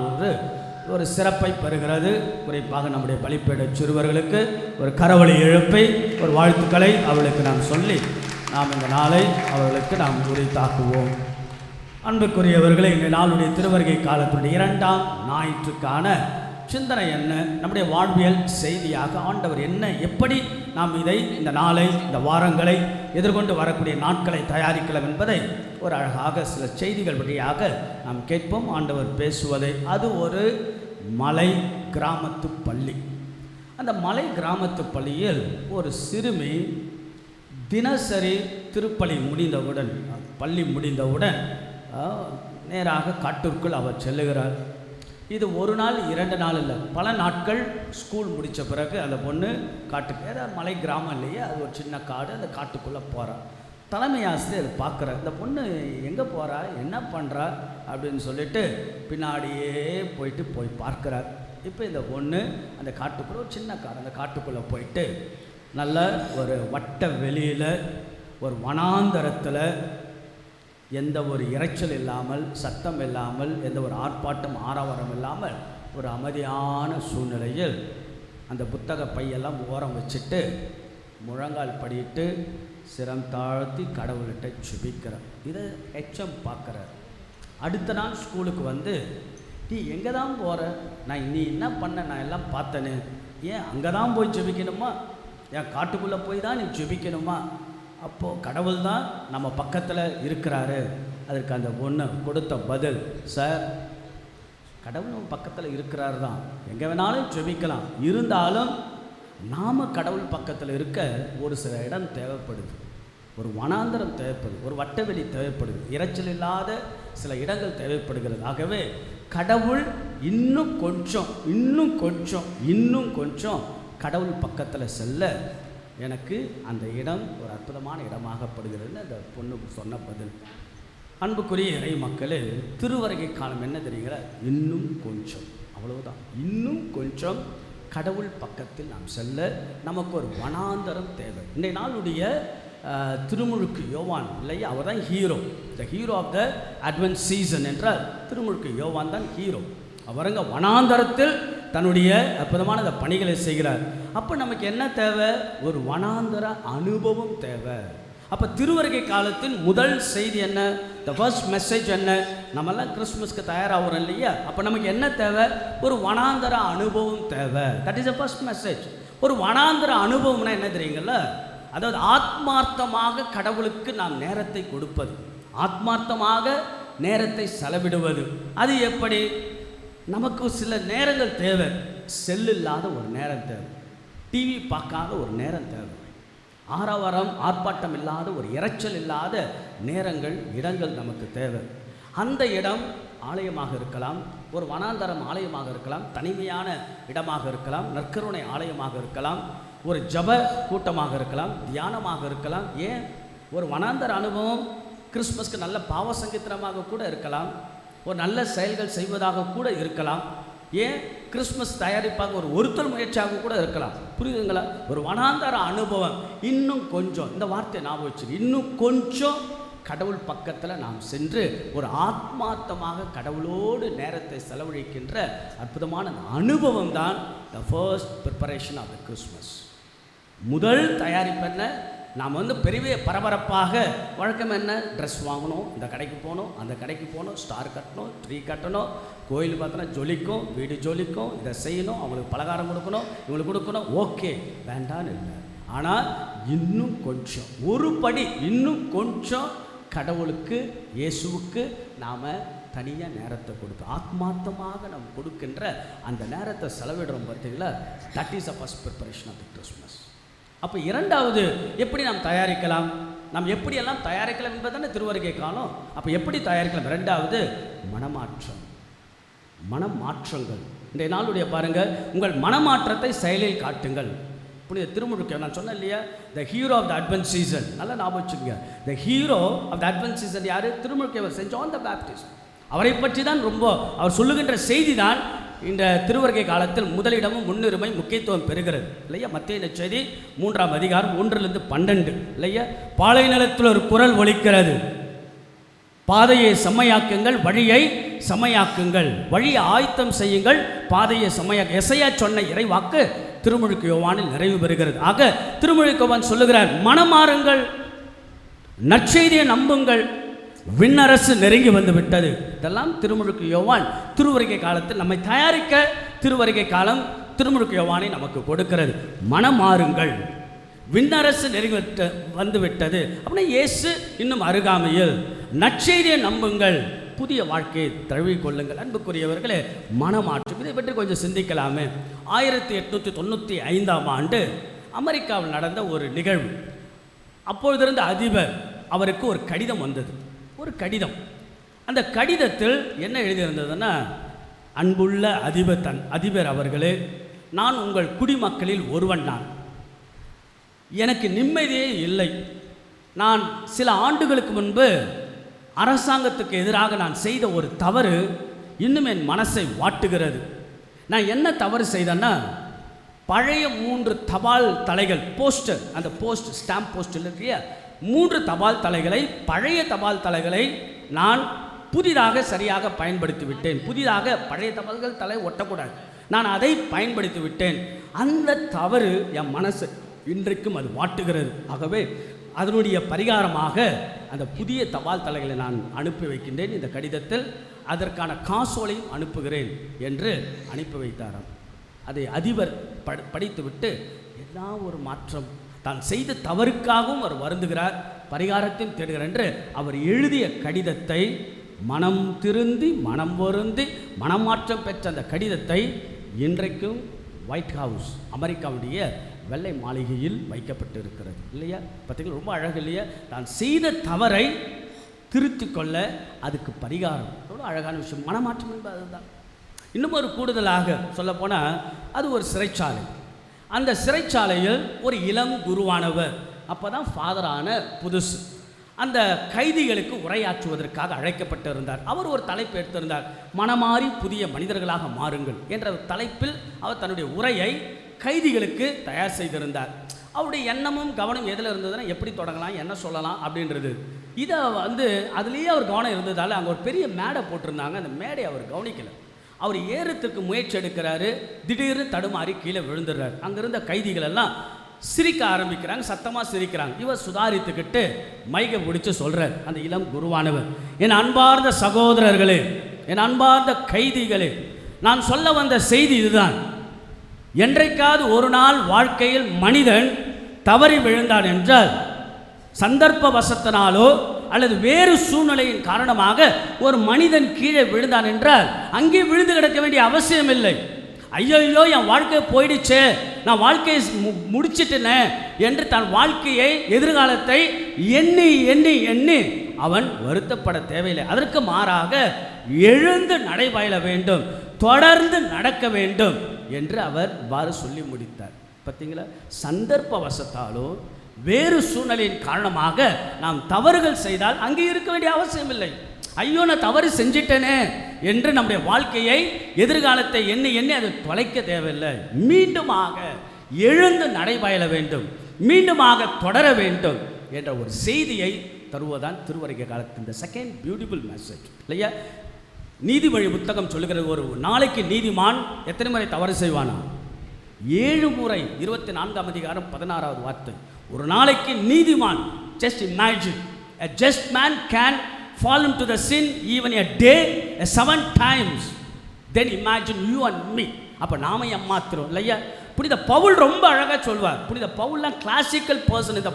ஒரு சிறப்பை பெறுகிறது. குறிப்பாக நம்முடைய பலிப்பீடச் சிறுவர்களுக்கு ஒரு கரவொலி எழுப்பை, ஒரு வாழ்த்துக்களை அவர்களுக்கு நாம் சொல்லி நாம் இந்த நாளை அவர்களுக்கு நாம் உரித்தாக்குவோம். அன்புக்குரியவர்களே, இந்த நாளுடைய திருவருகை காலத்துடைய 2ஆம் ஞாயிற்றுக்கான சிந்தனை என்ன, நம்முடைய வாழ்வியல் செய்தியாக ஆண்டவர் என்ன, எப்படி நாம் இந்த நாளை, இந்த வாரங்களை எதிர்கொண்டு வரக்கூடிய நாட்களை தயாரிக்கலாம் என்பதை ஒரு அழகாக சில செய்திகள் வழியாக நாம் கேட்போம். ஆண்டவர் பேசுவதை அது ஒரு மலை கிராமத்து பள்ளி. அந்த மலை கிராமத்து பள்ளியில் ஒரு சிறுமி தினசரி திருப்பலி முடிந்தவுடன், பள்ளி முடிந்தவுடன் நேராக காட்டிற்குள் அவர் செல்லுகிறார். இது ஒரு நாள் 2 நாள் இல்லை, பல நாட்கள். ஸ்கூல் முடித்த பிறகு அந்த பொண்ணு காட்டுக்கு, ஏதாவது மலை கிராமம் இல்லையே, அது ஒரு சின்ன காடு, அந்த காட்டுக்குள்ளே போகிறார். தலைமை ஆசிரியர் பார்க்குறார், இந்த பொண்ணு எங்கே போகிறா, என்ன பண்ணுறா அப்படின்னு சொல்லிட்டு பின்னாடியே போய் பார்க்குறார். இப்போ இந்த பொண்ணு அந்த காட்டுக்குள்ளே, ஒரு சின்ன காடு, அந்த காட்டுக்குள்ளே போயிட்டு நல்ல ஒரு வட்ட வெளியில் ஒரு வனாந்தரத்தில் எந்த ஒரு இரைச்சல் இல்லாமல், சத்தம் இல்லாமல், எந்த ஒரு ஆர்ப்பாட்டம் ஆரவாரம் இல்லாமல் ஒரு அமைதியான சூழ்நிலையில் அந்த புத்தக பையெல்லாம் ஓரம் வச்சுட்டு முழங்கால் படிட்டு சிரம் தாழ்த்தி கடவுள்கிட்ட சுபிக்கிறார். இதை எச்சம் பார்க்குறார். அடுத்த நாள் ஸ்கூலுக்கு வந்து, நீ எங்கே தான் போகிற, நீ என்ன பண்ண, நான் எல்லாம் பார்த்தேன்னு, ஏன் அங்கே தான் போய் ஜெபிக்கணுமா, ஏன் காட்டுக்குள்ளே போய் தான் நீ ஜெபிக்கணுமா? அப்போது கடவுள் தான் நம்ம பக்கத்தில் இருக்கிறாரு. அதற்கு அந்த பொண்ணு கொடுத்த பதில், சார் கடவுள் நம்ம பக்கத்தில் இருக்கிறாரு தான், எங்கே வேணாலும் ஜெபிக்கலாம், இருந்தாலும் நாம் கடவுள் பக்கத்தில் இருக்க ஒரு சில இடம் தேவைப்படுது, ஒரு வனாந்தரம் தேவைப்படுது, ஒரு வட்டவெளி தேவைப்படுது, இரைச்சல் இல்லாத சில இடங்கள் தேவைப்படுகிறது. ஆகவே கடவுள் இன்னும் கொஞ்சம் கடவுள் பக்கத்தில் செல்ல எனக்கு அந்த இடம் ஒரு அற்புதமான இடமாகப்படுகிறதுன்னு அந்த பொண்ணு சொன்ன பதில். அன்புக்குரிய இறை மக்களே, திருவருகை காலம் என்ன தெரியுங்களா? இன்னும் கொஞ்சம், அவ்வளவுதான். இன்னும் கொஞ்சம் கடவுள் பக்கத்தில் நாம் செல்ல நமக்கு ஒரு வனாந்தரம் தேவை. இன்றைய நாளுடைய திருமுழுக்கு யோவான் இல்லையா, அவர் தான் hero. The hero of the advent season என்றால் திருமுழுக்கு யோவான் தான் ஹீரோ. அவருங்க வனாந்தரத்தில் தன்னுடைய அற்புதமான அந்த பணிகளை செய்கிறார். அப்போ நமக்கு என்ன தேவை? ஒரு வனாந்தர அனுபவம் தேவை. அப்போ திருவருகை காலத்தின் முதல் செய்தி என்ன? த ஃபர்ஸ்ட் மெசேஜ் என்ன? நம்மெல்லாம் கிறிஸ்மஸ்க்கு தயாராகிறோம் இல்லையா? அப்போ நமக்கு என்ன தேவை? ஒரு வனாந்தர அனுபவம் தேவை. That is the first message. ஒரு வனாந்தர அனுபவம்னா என்ன தெரியுங்கள? அதாவது ஆத்மார்த்தமாக கடவுளுக்கு நாம் நேரத்தை கொடுப்பது, ஆத்மார்த்தமாக நேரத்தை செலவிடுவது. அது எப்படி? நமக்கு சில நேரங்கள் தேவை. செல் இல்லாத ஒரு நேரம் தேவை, டிவி பார்க்காத ஒரு நேரம் தேவை, ஆரவாரம் ஆர்ப்பாட்டம் இல்லாத ஒரு இரைச்சல் இல்லாத நேரங்கள், இடங்கள் நமக்கு தேவை. அந்த இடம் ஆலயமாக இருக்கலாம், ஒரு வனாந்தரம் ஆலயமாக இருக்கலாம், தனிமையான இடமாக இருக்கலாம், நற்கருணை ஆலயமாக இருக்கலாம், ஒரு ஜப கூட்டமாக இருக்கலாம், தியானமாக இருக்கலாம். ஏன் ஒரு வனாந்தர அனுபவம் கிறிஸ்மஸ்க்கு நல்ல பாவ சங்கீதமாக கூட இருக்கலாம், ஒரு நல்ல செயல்கள் செய்வதாக கூட இருக்கலாம். ஏன் கிறிஸ்மஸ் தயாரிப்பாக ஒரு ஒருத்தல் முயற்சியாக கூட இருக்கலாம். புரியுதுங்களா? ஒரு வனாந்தர அனுபவம். இன்னும் கொஞ்சம், இந்த வார்த்தையை ஞாபகம் வச்சு, இன்னும் கொஞ்சம் கடவுள் பக்கத்தில் நாம் சென்று ஒரு ஆத்மார்த்தமாக கடவுளோடு நேரத்தை செலவழிக்கின்ற அற்புதமான அனுபவம் தான் the first preparation of the Christmas. முதல் தயாரிப்பு என்ன? நாம் பெரிய பரபரப்பாக வழக்கம் என்ன? ட்ரெஸ் வாங்கணும், இந்த கடைக்கு போகணும், அந்த கடைக்கு போகணும், ஸ்டார் கட்டணும், ட்ரீ கட்டணும், கோயில் பார்த்தோன்னா ஜொலிக்கும், வீடு ஜொலிக்கும், இதை செய்யணும், அவங்களுக்கு பலகாரம் கொடுக்கணும், இவங்களுக்கு கொடுக்கணும். ஓகே, வேண்டான்னு இல்லை. ஆனால் இன்னும் கொஞ்சம், ஒரு படி இன்னும் கொஞ்சம் கடவுளுக்கு, இயேசுவுக்கு நாம் தனியாக நேரத்தை கொடுப்போம். ஆத்மார்த்தமாக நாம் கொடுக்கின்ற அந்த நேரத்தை செலவிடுறோம் பார்த்தீங்களா? That is a first preparation of the Christmas. அப்போ இரண்டாவது எப்படி நாம் தயாரிக்கலாம், நாம் எப்படியெல்லாம் தயாரிக்கலாம் என்பதுதானே திருவருகை காலம். அப்போ எப்படி தயாரிக்கலாம்? ரெண்டாவது மனமாற்றம், மனமாற்றங்கள். இன்றைய நாளுடைய பாருங்கள், உங்கள் மனமாற்றத்தை செயலில் காட்டுங்கள். புனித திருமுழுக்கு நான் சொன்னேன் இல்லையா, the hero of the advent season. நல்லா ஞாபகம் வச்சுங்க, the hero of the advent season யார்? திருமுழுக்கு செயின்ட் ஜான் த பேப்டிஸ்ட். அவரை பற்றி தான் ரொம்ப அவர் சொல்லுகின்ற செய்தி தான் இந்த திருவருகை காலத்தில் முதலிடமும் முன்னுரிமை முக்கியத்துவம் பெறுகிறது இல்லையா? மத்தேயு நற்செய்தி 3ஆம் அதிகாரம் 1-12 இல்லையா? பாலை நிலத்தில் ஒரு குரல் ஒலிக்கிறது, பாதையை செம்மையாக்குங்கள், வழியை செம்மையாக்குங்கள், வழியை ஆயத்தம் செய்யுங்கள், பாதையை செம்மையாக்க. எசையா சொன்ன இறைவாக்கு திருமுழுக்கு யோவானில் நிறைவு பெறுகிறது. ஆக திருமுழுக்கு யோவான் சொல்லுகிறார், மனமாறுங்கள், நற்செய்தியை நம்புங்கள், விண்ணரசு நெருங்கி வந்து விட்டது. இதெல்லாம் திருமுழுக்கு யோவான் திருவருகை காலத்தில் நம்மை தயாரிக்க திருவருகை காலம் திருமுழுக்கு யோவானை நமக்கு கொடுக்கிறது. மனமாறுங்கள், விண்ணரசு நெருங்கி வந்து விட்டது அப்படின்னா இயேசு இன்னும் அருகாமையில். நற்செய்தியை நம்புங்கள், புதிய வாழ்க்கையை தழுவிக்கொள்ளுங்கள். அன்புக்குரியவர்களே, மனமாற்றம் இதை பற்றி கொஞ்சம் சிந்திக்கலாமே. 1895ஆம் ஆண்டு அமெரிக்காவில் நடந்த ஒரு நிகழ்வு. அப்பொழுதிருந்த அதிபர் அவருக்கு ஒரு கடிதம் வந்தது. ஒரு கடிதம். அந்த கடிதத்தில் என்ன எழுதியிருந்ததுன்னா, அன்புள்ள அதிபர் அவர்களே, நான் உங்கள் குடிமக்களில் ஒருவன். எனக்கு நிம்மதியே இல்லை. நான் சில ஆண்டுகளுக்கு முன்பு அரசாங்கத்துக்கு எதிராக நான் செய்த ஒரு தவறு இன்னும் என் மனசை வாட்டுகிறது. நான் என்ன தவறு செய்தேன்னா, பழைய 3 தபால் தலைகள், போஸ்டர், அந்த போஸ்ட் ஸ்டாம்ப் போஸ்டில் இருக்கிற 3 தபால் தலைகளை, பழைய தபால் தலைகளை நான் புதிதாக சரியாக பயன்படுத்தி விட்டேன். புதிதாக பழைய தபால்கள் தலை ஒட்டக்கூடாது, நான் அதை பயன்படுத்தி விட்டேன். அந்த தவறு என் மனசு இன்றைக்கும் அது வாட்டுகிறது. ஆகவே அதனுடைய பரிகாரமாக அந்த புதிய தபால் தலைகளை நான் அனுப்பி வைக்கின்றேன். இந்த கடிதத்தில் அதற்கான காசோலையும் அனுப்புகிறேன் என்று அனுப்பி வைத்தாராம். அதை அதிபர் படித்துவிட்டு எல்லா ஒரு மாற்றம், தான் செய்த தவறுக்காகவும் அவர் வருந்துகிறார், பரிகாரத்தையும் தேடுகிறார் என்று அவர் எழுதிய கடிதத்தை, மனம் திருந்தி மனம் வருந்தி மனமாற்றம் பெற்ற அந்த கடிதத்தை இன்றைக்கும் ஒயிட் ஹவுஸ், அமெரிக்காவுடைய வெள்ளை மாளிகையில் வைக்கப்பட்டு இருக்கிறது. இல்லையா? பார்த்தீங்களா, ரொம்ப அழகு இல்லையா? தான் செய்த தவறை திருத்தி கொள்ள அதுக்கு பரிகாரம். ரொம்ப அழகான விஷயம். மனமாற்றம் என்பது அதுதான். இன்னும் ஒரு கூடுதலாக சொல்லப்போனால், அது ஒரு சிறைச்சாலை. அந்த சிறைச்சாலையில் ஒரு இளம் குருவானவர், அப்போ தான் ஃபாதரான புதுசு, அந்த கைதிகளுக்கு உரையாற்றுவதற்காக அழைக்கப்பட்டிருந்தார். அவர் ஒரு தலைப்பு எடுத்திருந்தார், மனமாறி புதிய மனிதர்களாக மாறுங்கள் என்ற தலைப்பில் அவர் தன்னுடைய உரையை கைதிகளுக்கு தயார் செய்திருந்தார். அவருடைய எண்ணமும் கவனம் எதில் இருந்ததுன்னா, எப்படி தொடங்கலாம், என்ன சொல்லலாம் அப்படின்றது. இதை அதுலேயே அவர் கவனம் இருந்ததால் அங்கே ஒரு பெரிய மேடை போட்டிருந்தாங்க. அந்த மேடை அவர் கவனிக்கலை. அவர் ஏறத்துக்கு முயற்சி எடுக்கிறாரு, திடீர்னு தடுமாறி கீழே விழுந்துடுறார். அங்கே இருந்த கைதிகள் எல்லாம் சிரிக்க ஆரம்பிக்கிறாங்க, சத்தமாக சிரிக்கிறாங்க. இவர் சுதாரித்துக்கிட்டு மைகை பிடிச்சி சொல்கிறார், அந்த இளம் குருவானவர், என் அன்பார்ந்த சகோதரர்களே, என் அன்பார்ந்த கைதிகளே, நான் சொல்ல வந்த செய்தி இதுதான். என்றைக்காவது ஒரு நாள் வாழ்க்கையில் மனிதன் தவறி விழுந்தான் என்றால், சந்தர்ப்ப வசத்தினாலோ அல்லது வேறு சூழ்நிலையின் காரணமாக ஒரு மனிதன் கீழே விழுந்தான் என்றால் அங்கே விழுந்து கிடக்க வேண்டிய அவசியம் இல்லை. ஐயோ என் வாழ்க்கை போயிடுச்சே, நான் வாழ்க்கையை முடிச்சிட்டேனே என்று தன் வாழ்க்கையை, எதிர்காலத்தை எண்ணி எண்ணி எண்ணி அவன் வருத்தப்பட தேவையில்லை. அதற்கு மாறாக எழுந்து நடைபயில வேண்டும், தொடர்ந்து நடக்க வேண்டும் என்று அவர் இவ்வாறு சொல்லி முடித்தார். பார்த்தீங்களா? சந்தர்ப்ப வசத்தாலோ வேறு சூழ்நிலையின் காரணமாக நாம் தவறுகள் செய்தால் அங்கே இருக்க வேண்டிய அவசியம் இல்லை. ஐயோ நான் தவறு செஞ்சிட்டேனே என்று நம்முடைய வாழ்க்கையை, எதிர்காலத்தை எண்ணி எண்ணி அதை தொலைக்க தேவையில்லை. மீண்டுமாக எழுந்து நடைபயில வேண்டும், மீண்டுமாக தொடர வேண்டும் என்ற ஒரு செய்தியை தருவதுதான் திருவருகை காலத்தின் இந்த செகண்ட் பியூட்டிஃபுல் மெசேஜ். இல்லையா? நீதிமொழி புத்தகம் சொல்லுகிற, ஒரு நாளைக்கு நீதிமான் எத்தனை முறை தவறு செய்வானா? 7 முறை. 24ஆம் அதிகாரம் 16வது வார்த்தை. ஒரு நாளைக்கு நீதிமான், just imagine, a just man can fall into the sin even a day 7 times. Then imagine you and me. அப்போ நாம ஏமாத்துறோம் இல்லையா? புனித பவுல் ரொம்ப அழகாக சொல்வார். புனித பவுல்லாம் கிளாசிக்கல் பர்சன், இந்த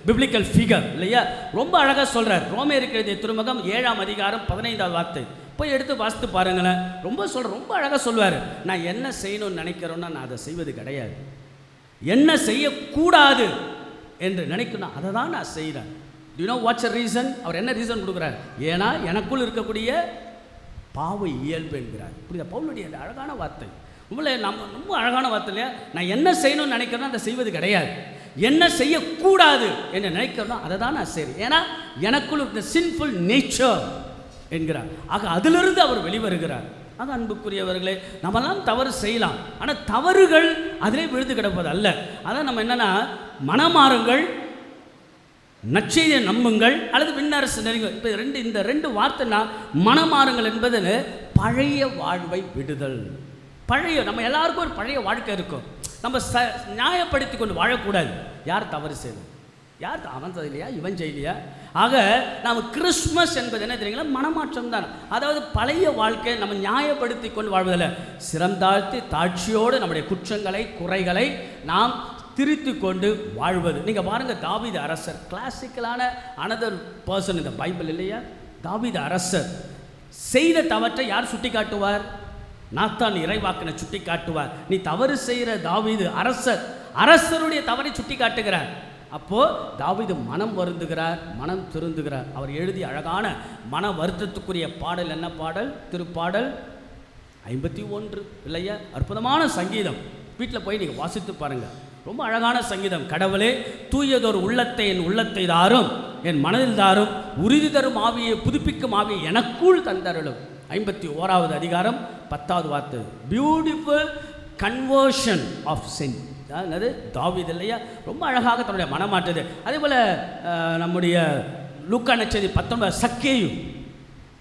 பிப்ளிக்கல் ஃபிகர் இல்லையா? ரொம்ப அழகாக சொல்கிறார். ரோமேயருக்கு எழுதிய திருமுகம் 7ஆம் அதிகாரம் 15வது வார்த்தை போய் எடுத்து வாசித்து பாருங்களேன். ரொம்ப அழகாக சொல்வார். நான் என்ன செய்யணும்னு நினைக்கிறோன்னா நான் அதை செய்வது கிடையாது. என்ன செய்யக்கூடாது என்று நினைக்கணும், அதை தான் நான் செய்கிறேன். To know what's a reason? அவர் என்ன ரீசன் கொடுக்குறார்? ஏன்னா எனக்குள் இருக்கக்கூடிய பாவ இயல்பு என்கிறார். புரியுதா? பவுலுடைய அந்த அழகான வார்த்தை, ரொம்ப அழகான வார்த்தை இல்லையா? நான் என்ன செய்யணும்னு நினைக்கிறேன்னா அதை செய்வது கிடையாது. என்ன செய்யக்கூடாது என்று நினைக்கிறோன்னா அதை தான் நான் செய்கிறேன். ஏன்னா எனக்குள் இந்த சின்ஃபுல் நேச்சர் என்கிறார். ஆக அதிலிருந்து அவர் வெளிவருகிறார். ஆக அன்புக்குரியவர்களே, நம்மலாம் தவறு செய்யலாம், ஆனால் தவறுகள் அதிலே விழுந்து கிடப்பது அல்ல. அதான் நம்ம என்னென்னா, மனமாறுங்கள், நற்செய்தியை நம்புங்கள் அல்லது விண்ணரசு நெருங்கள். இப்போ இந்த ரெண்டு வார்த்தைனா, மனமாறுங்கள் என்பது பழைய வாழ்வை விடுதல். பழைய, நம்ம எல்லாருக்கும் ஒரு பழைய வாழ்க்கை இருக்கும். நம்ம நியாயப்படுத்தி கொண்டு வாழக்கூடாது. யார் தவறு செய்யணும், யார் அவன் செய்யலையா, இவன் செய்யலையா. ஆக நாம் கிறிஸ்மஸ் என்பது என்ன தெரியுங்களா? மனமாற்றம் தான். அதாவது பழைய வாழ்க்கை நம்ம நியாயப்படுத்தி கொண்டு வாழ்வதில்லை, சிறந்தாழ்த்தி தாட்சியோடு நம்முடைய குற்றங்களை, குறைகளை நாம் திருத்தி கொண்டு வாழ்வது. நீங்கள் பாருங்கள், தாவீது அரசர், கிளாசிக்கலான அனதர் பர்சன் இந்த பைபிள் இல்லையா? தாவீது அரசர் செய்த தவற்றை யார் சுட்டி காட்டுவார்? நாத்தான் இறைவாக்கினை சுட்டி காட்டுவார். நீ தவறு செய்கிற தாவீது அரசருடைய தவறை சுட்டி காட்டுகிறார். அப்போ தாவீது மனம் வருந்துகிறார், மனம் திருந்துகிறார். அவர் எழுதிய அழகான மன வருத்தத்துக்குரிய பாடல் என்ன பாடல்? திருப்பாடல் 51 இல்லையா? அற்புதமான சங்கீதம். வீட்டில் போய் நீங்கள் வாசித்து பாருங்கள். ரொம்ப அழகான சங்கீதம். கடவுளே, தூயதொரு உள்ளத்தை என் உள்ளத்தை தாரும், என் மனதில் தாரும், உறுதி தரும் ஆவியை புதுப்பிக்கும் ஆவியை எனக்குள் தந்தருளும். 51வது அதிகாரம் 10வது வார்த்தை. Beautiful conversion of sin. அதாவது தாவீது இல்லையா, ரொம்ப அழகாக தன்னுடைய மனமாற்றுது. அதே போல் நம்முடைய லூக்கா நற்செய்தி 19 சக்கேயு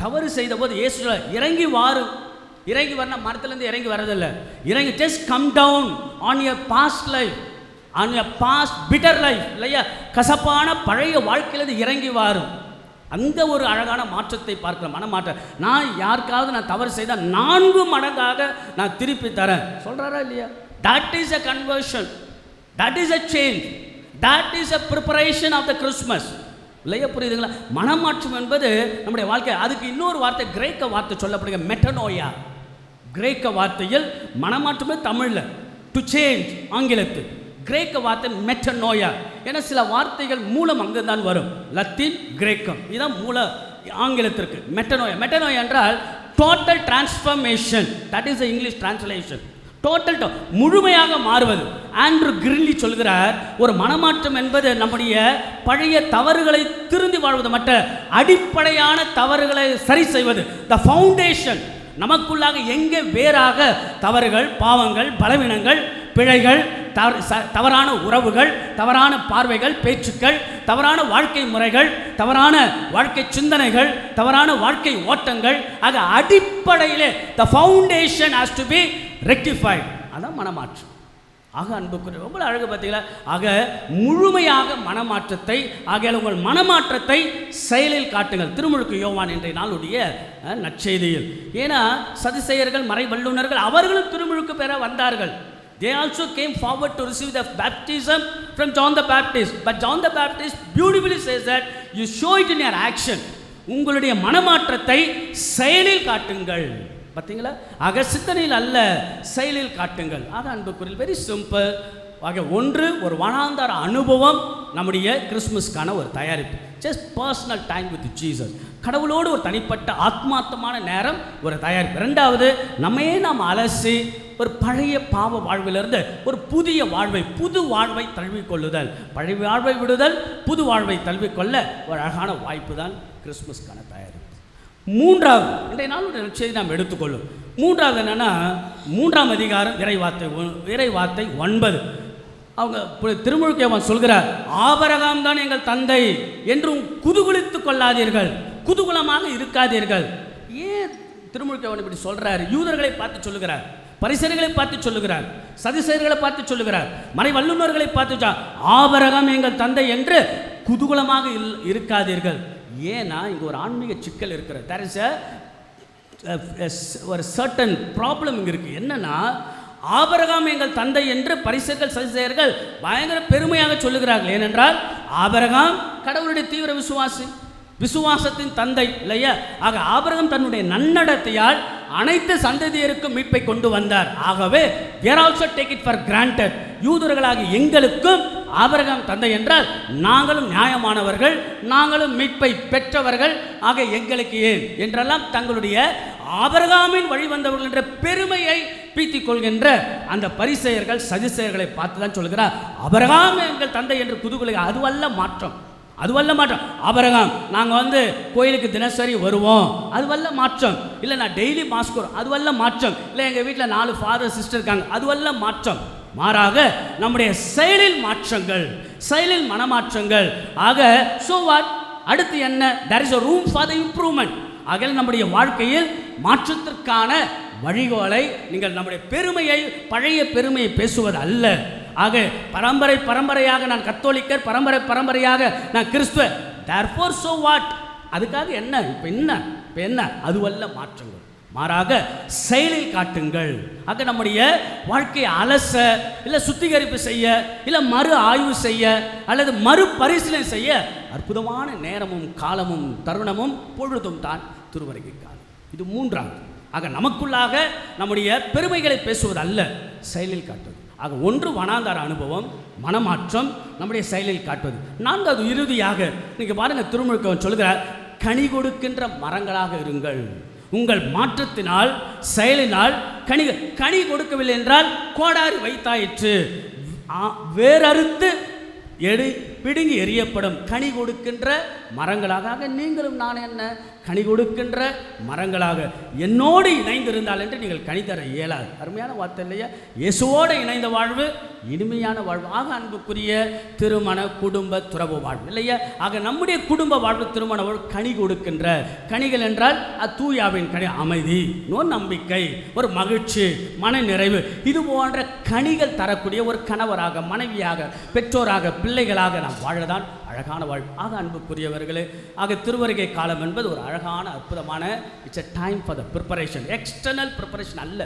தவறு செய்த போது இயேசு இறங்கி வாரு. இறங்கி வரணும், மரத்துலேருந்து இறங்கி வரதில்லை. இறங்கி just come down on your past life, on your past bitter life இல்லையா, கசப்பான பழைய வாழ்க்கையிலிருந்து இறங்கி வாரும். அந்த ஒரு அழகான மாற்றத்தை பார்க்கலாம், மனமாற்றம். நான் யாருக்காவது நான் தவறு செய்தால் 4 மடங்காக நான் திருப்பி தரேன் சொல்கிறாரா இல்லையா? That is a conversion, that is a change, that is a preparation of the Christmas இல்லையா? புரியுதுங்களா? மனமாற்றம் என்பது நம்முடைய வாழ்க்கை. அதுக்கு இன்னொரு வார்த்தை, கிரேக்க வார்த்தை சொல்லப்படுகிற மெட்டனோயா. கிரேக்க வார்த்தையில் மனமாற்றமே தமிழில் டு சேஞ்ச், ஆங்கிலத்தில் கிரேக்க வார்த்தை மெட்டனோயா. ஏன்னா சில வார்த்தைகள் மூலம் அங்கு தான் வரும். லத்தீன், கிரேக்கம், இதுதான் மூல ஆங்கிலத்திற்கு. மெட்டனோயா, மெட்டனோயா என்றால் total transformation, that is English translation. Total முழுமையாக மாறுவது. ஆண்ட்ரூ கிரில்லி சொல்கிறார், ஒரு மனமாற்றம் என்பது நம்முடைய பழைய தவறுகளை திருந்தி வாழ்வது மற்ற அடிப்படையான தவறுகளை சரி செய்வது. த ஃபவுண்டேஷன், நமக்குள்ளாக எங்கே வேறாக தவறுகள், பாவங்கள், பலவீனங்கள், பிழைகள், தவறான உறவுகள், தவறான பார்வைகள், பேச்சுக்கள், தவறான வாழ்க்கை முறைகள், தவறான வாழ்க்கை சிந்தனைகள், தவறான வாழ்க்கை ஓட்டங்கள், ஆக அடிப்படையிலே the foundation has to be rectified. அதான் மனமாற்றம். ஆக அன்புக்குரிய ரொம்ப அழகு பார்த்தீங்களா? ஆக முழுமையாக மனமாற்றத்தை, ஆகையால் உங்கள் மனமாற்றத்தை செயலில் காட்டுங்கள். திருமுழுக்கு யோவான் இன்றைய நாளுடைய நற்செய்தியில். ஏன்னா சதுசேயர்கள், மறை வல்லுநர்கள் அவர்களும் திருமுழுக்கு பெற வந்தார்கள். They also came forward to receive the baptism from John the Baptist. But John the Baptist beautifully says that you show it in your action. உங்களுடைய மனமாற்றத்தை செயலில் காட்டுங்கள். பார்த்தீங்களா? ஆக சிந்தனையில் அல்ல, செயலில் காட்டுங்கள். ஆக அன்புக்குரிய வெரி சிம்பிள். ஆக ஒன்று, ஒரு வனாந்தர அனுபவம் நம்முடைய கிறிஸ்மஸ்க்கான ஒரு தயாரிப்பு. Just personal time with Jesus, கடவுளோடு ஒரு தனிப்பட்ட ஆத்மார்த்தமான நேரம், ஒரு தயாரிப்பு. ரெண்டாவது, நம்மையே நாம் அலசி ஒரு பழைய பாவ வாழ்விலிருந்து ஒரு புதிய வாழ்வை, புது வாழ்வை தழுவிக்கொள்ளுதல். பழைய வாழ்வை விடுதல், புது வாழ்வை தழுவிக்கொள்ள ஒரு அழகான வாய்ப்பு தான் கிறிஸ்மஸ்க்கான தயாரிப்பு. மூன்றாவது, இன்றைய நாளுடைய செய்தி நாம் எடுத்துக்கொள்ளும். மூன்றாவது என்னென்னா, 3ஆம் அதிகாரம் இறைவார்த்தை 9. அவங்க திருமுழுக்கு யோவான் சொல்கிறார், ஆபிரகாம் தான் எங்கள் தந்தை என்றும் குதூகலித்துக் கொள்ளாதீர்கள், குதூகலமாக இருக்காதீர்கள். ஏன் திருமுழுக்கு யோவான் இப்படி சொல்றார்? யூதர்களை பார்த்து சொல்லுகிறார், பரிசேயர்களை பார்த்து சொல்லுகிறார், சதுசேயர்களை பார்த்து சொல்லுகிறார், மறை வல்லுநர்களை பார்த்து ஆபிரகாம் எங்கள் தந்தை என்று குதூகலமாக இருக்காதீர்கள். ஏன்னா இங்கே ஒரு ஆன்மீக சிக்கல் இருக்கிறது. தேர் இஸ் ஒரு சர்டன் ப்ராப்ளம் இங்கே இருக்குது. என்னன்னா, ஆபிரகாம் எங்கள் தந்தை என்று பரிசேயர்கள், சதுசேயர்கள் பயங்கர பெருமையாக சொல்லுகிறார்கள். ஏனென்றால் ஆபிரகாம் கடவுளுடைய தீவிர விசுவாசி, விசுவாசத்தின் தந்தை இல்லையா? ஆக ஆபிரகாம் தன்னுடைய நன்னடத்தையால் அனைத்து சந்ததியருக்கும் மீட்பை கொண்டு வந்தார். ஆகவே we are also take it for granted. யூதர்களாக எங்களுக்கும் ஆபிரகாம் தந்தை என்றால் நாங்களும் நியாயமானவர்கள், நாங்களும் மீட்பை பெற்றவர்கள். ஆக எங்களுக்கு ஏன் என்றெல்லாம் தங்களுடைய ஆபிரகாமின் வழி வந்தவர்கள் என்ற பெருமையை பீத்திக் கொள்கின்ற அந்த பரிசேயர்கள், சதுசேயர்களை பார்த்து தான் சொல்கிறார், ஆபிரகாம் எங்கள் தந்தை என்று குதூகலை. அதுவல்ல மாற்றம், அதுவல்ல மாற்றம். ஆபிரகாம் நாங்கள் கோயிலுக்கு தினசரி வருவோம், அதுவல்ல மாற்றம். இல்லை நான் டெய்லி மாஸ்க் வரும், அதுவல்ல மாற்றம். இல்லை எங்கள் வீட்டில் 4 ஃபாதர் சிஸ்டர் இருக்காங்க, அதுவல்ல மாற்றம். மாறாக நம்முடைய செயலில் மாற்றங்கள், செயலில் மனமாற்றங்கள். ஆக so what? அடுத்து என்ன? there is a room for the improvement. ஆக நம்முடைய வாழ்க்கையில் மாற்றத்திற்கான வழிகோலை, நீங்கள் நம்முடைய பெருமையை, பழைய பெருமையை பேசுவது அல்ல. ஆக பரம்பரை பரம்பரையாக நான் கத்தோலிக்கர், பரம்பரை பரம்பரையாக நான் கிறிஸ்துவ, therefore so what? அதுக்காக என்ன இப்போ என்ன அதுவல்ல மாற்றங்கள். மாறாக செயலில் காட்டுங்கள். ஆக நம்முடைய வாழ்க்கையை அலச, இல்லை சுத்திகரிப்பு செய்ய, இல்லை மறு ஆய்வு செய்ய, அல்லது மறு பரிசீலனை செய்ய அற்புதமான நேரமும் காலமும் தருணமும் பொழுதும் தான் திருவருகை காலம். இது மூன்றாவது. ஆக நமக்குள்ளாக நம்முடைய பெருமைகளை பேசுவது அல்ல, செயலில் காட்டுவது. ஆக ஒன்று வனாந்தார அனுபவம், மனமாற்றம், நம்முடைய செயலில் காட்டுவது. நான்காவது இறுதியாக நீங்கள் பாருங்கள், திருமுழுக்கு சொல்கிறார், கனி கொடுக்கின்ற மரங்களாக இருங்கள். உங்கள் மாற்றத்தினால், செயலினால் கனி கொடுக்கவில்லை என்றால் கோடாரி வைத்தாயிற்று, வேறறுத்து பிடுங்கி எறியப்படும். கனி கொடுக்கின்ற மரங்களாக நீங்களும் நான் என்ன கனி கொடுக்கின்ற மரங்களாக என்னோடு இணைந்திருந்தால் என்று நீங்கள் கனி தர இயலாது. அருமையான வார்த்தை இல்லையா? இயேசுவோடு இணைந்த வாழ்வு இனிமையான வாழ்வு. ஆக அன்புக்குரிய திருமண குடும்ப துறவு வாழ்வு இல்லையா? ஆக நம்முடைய குடும்ப வாழ்வு, திருமண வாழ்வு கனி கொடுக்கின்ற கனிகள் என்றால் தூயாவின் கனி, அமைதி, நம்பிக்கை, ஒரு மகிழ்ச்சி, மன நிறைவு, இது போன்ற கனிகள் தரக்கூடிய ஒரு கணவராக, மனைவியாக, பெற்றோராக, பிள்ளைகளாக நாம் வாழதான் அழகான வாழ்வு. ஆக அன்புக்குரியவர்களே, ஆக திருவருகை காலம் என்பது ஒரு அழகான அற்புதமான, it's a time for the preparation. External preparation அல்ல,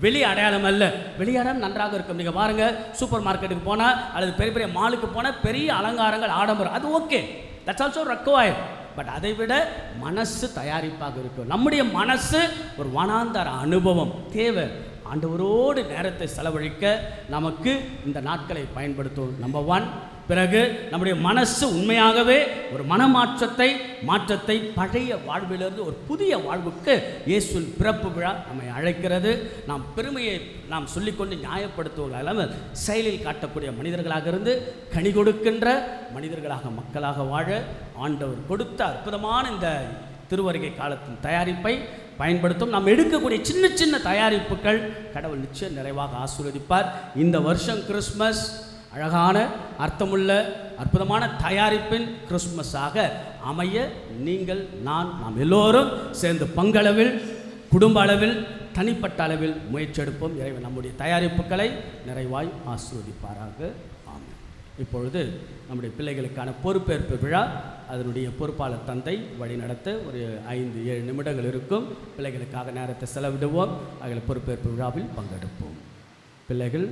வெளி அடையாளம் அல்ல. வெளி அடையாளம் நன்றாக இருக்கும். நீங்கள் பாருங்கள், சூப்பர் மார்க்கெட்டுக்கு போனால் அல்லது பெரிய பெரிய மாலுக்கு போனால் பெரிய அலங்காரங்கள், ஆடம்பரம், அது okay, that's also required. But அதை விட மனசு தயாரிப்பாக இருக்கும். நம்முடைய மனசு ஒரு வனாந்தர அனுபவம் தேவை. ஆண்டவரோடு நேரத்தை செலவழிக்க நமக்கு இந்த நாட்களை பயன்படுத்தும். நம்பர் 1. பிறகு நம்முடைய மனசு உண்மையாகவே ஒரு மாற்றத்தை பழைய வாழ்விலிருந்து ஒரு புதிய வாழ்வுக்கு இயேசுவின் பிறப்பு விழா நம்மை அழைக்கிறது. நாம் பெருமையை நாம் சொல்லிக்கொண்டு நியாயப்படுத்துவது இல்லாமல் செயலில் காட்டக்கூடிய மனிதர்களாக இருந்து கனி கொடுக்கின்ற மனிதர்களாக, மக்களாக வாழ ஆண்டவர் கொடுத்த அற்புதமான இந்த திருவருகை காலத்தின் தயாரிப்பை பயன்படுத்தும். நாம் எடுக்கக்கூடிய சின்ன சின்ன தயாரிப்புகள் கடவுள் நிச்சயம் நிறைவாக ஆசீர்வதிப்பார். இந்த வருஷம் கிறிஸ்மஸ் அழகான, அர்த்தமுள்ள, அற்புதமான தயாரிப்பின் கிறிஸ்மஸாக அமைய நாம் எல்லோரும் சேர்ந்து பங்களவில், குடும்ப அளவில், தனிப்பட்ட அளவில் முயற்சி எடுப்போம். இறைவன் நம்முடைய தயாரிப்புகளை நிறைவாய் ஆசீர்வதிப்பாராக. ஆமென். இப்பொழுது நம்முடைய பிள்ளைகளுக்கான பொறுப்பேற்பு விழா, அதனுடைய பொறுப்பாளர் தந்தை வழிநடத்த ஒரு 5-7 நிமிடங்கள் இருக்கும். பிள்ளைகளுக்காக நேரத்தை செலவிடுவோம். அதில் பொறுப்பேற்பு விழாவில் பங்கெடுப்போம். பிள்ளைகள்,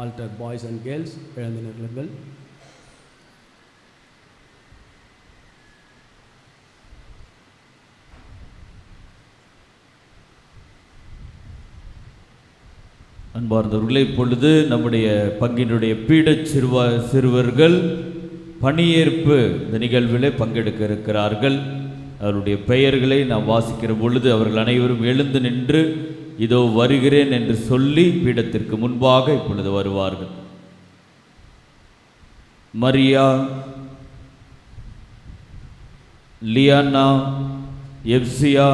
ஆல்டர் பாய்ஸ் அண்ட் கேர்ள்ஸ் எழுந்து நிறுங்கள். அன்பார்ந்தவர்களே, இப்பொழுது நம்முடைய பங்கினுடைய பீடச் சிறுவர்கள் பணியேற்பு இந்த நிகழ்விலே பங்கெடுக்க இருக்கிறார்கள். அவருடைய பெயர்களை நாம் வாசிக்கிற பொழுது அவர்கள் அனைவரும் எழுந்து நின்று இதோ வருகிறேன் என்று சொல்லி பீடத்திற்கு முன்பாக இப்பொழுது வருவார்கள். Maria, Liana, Ebsia,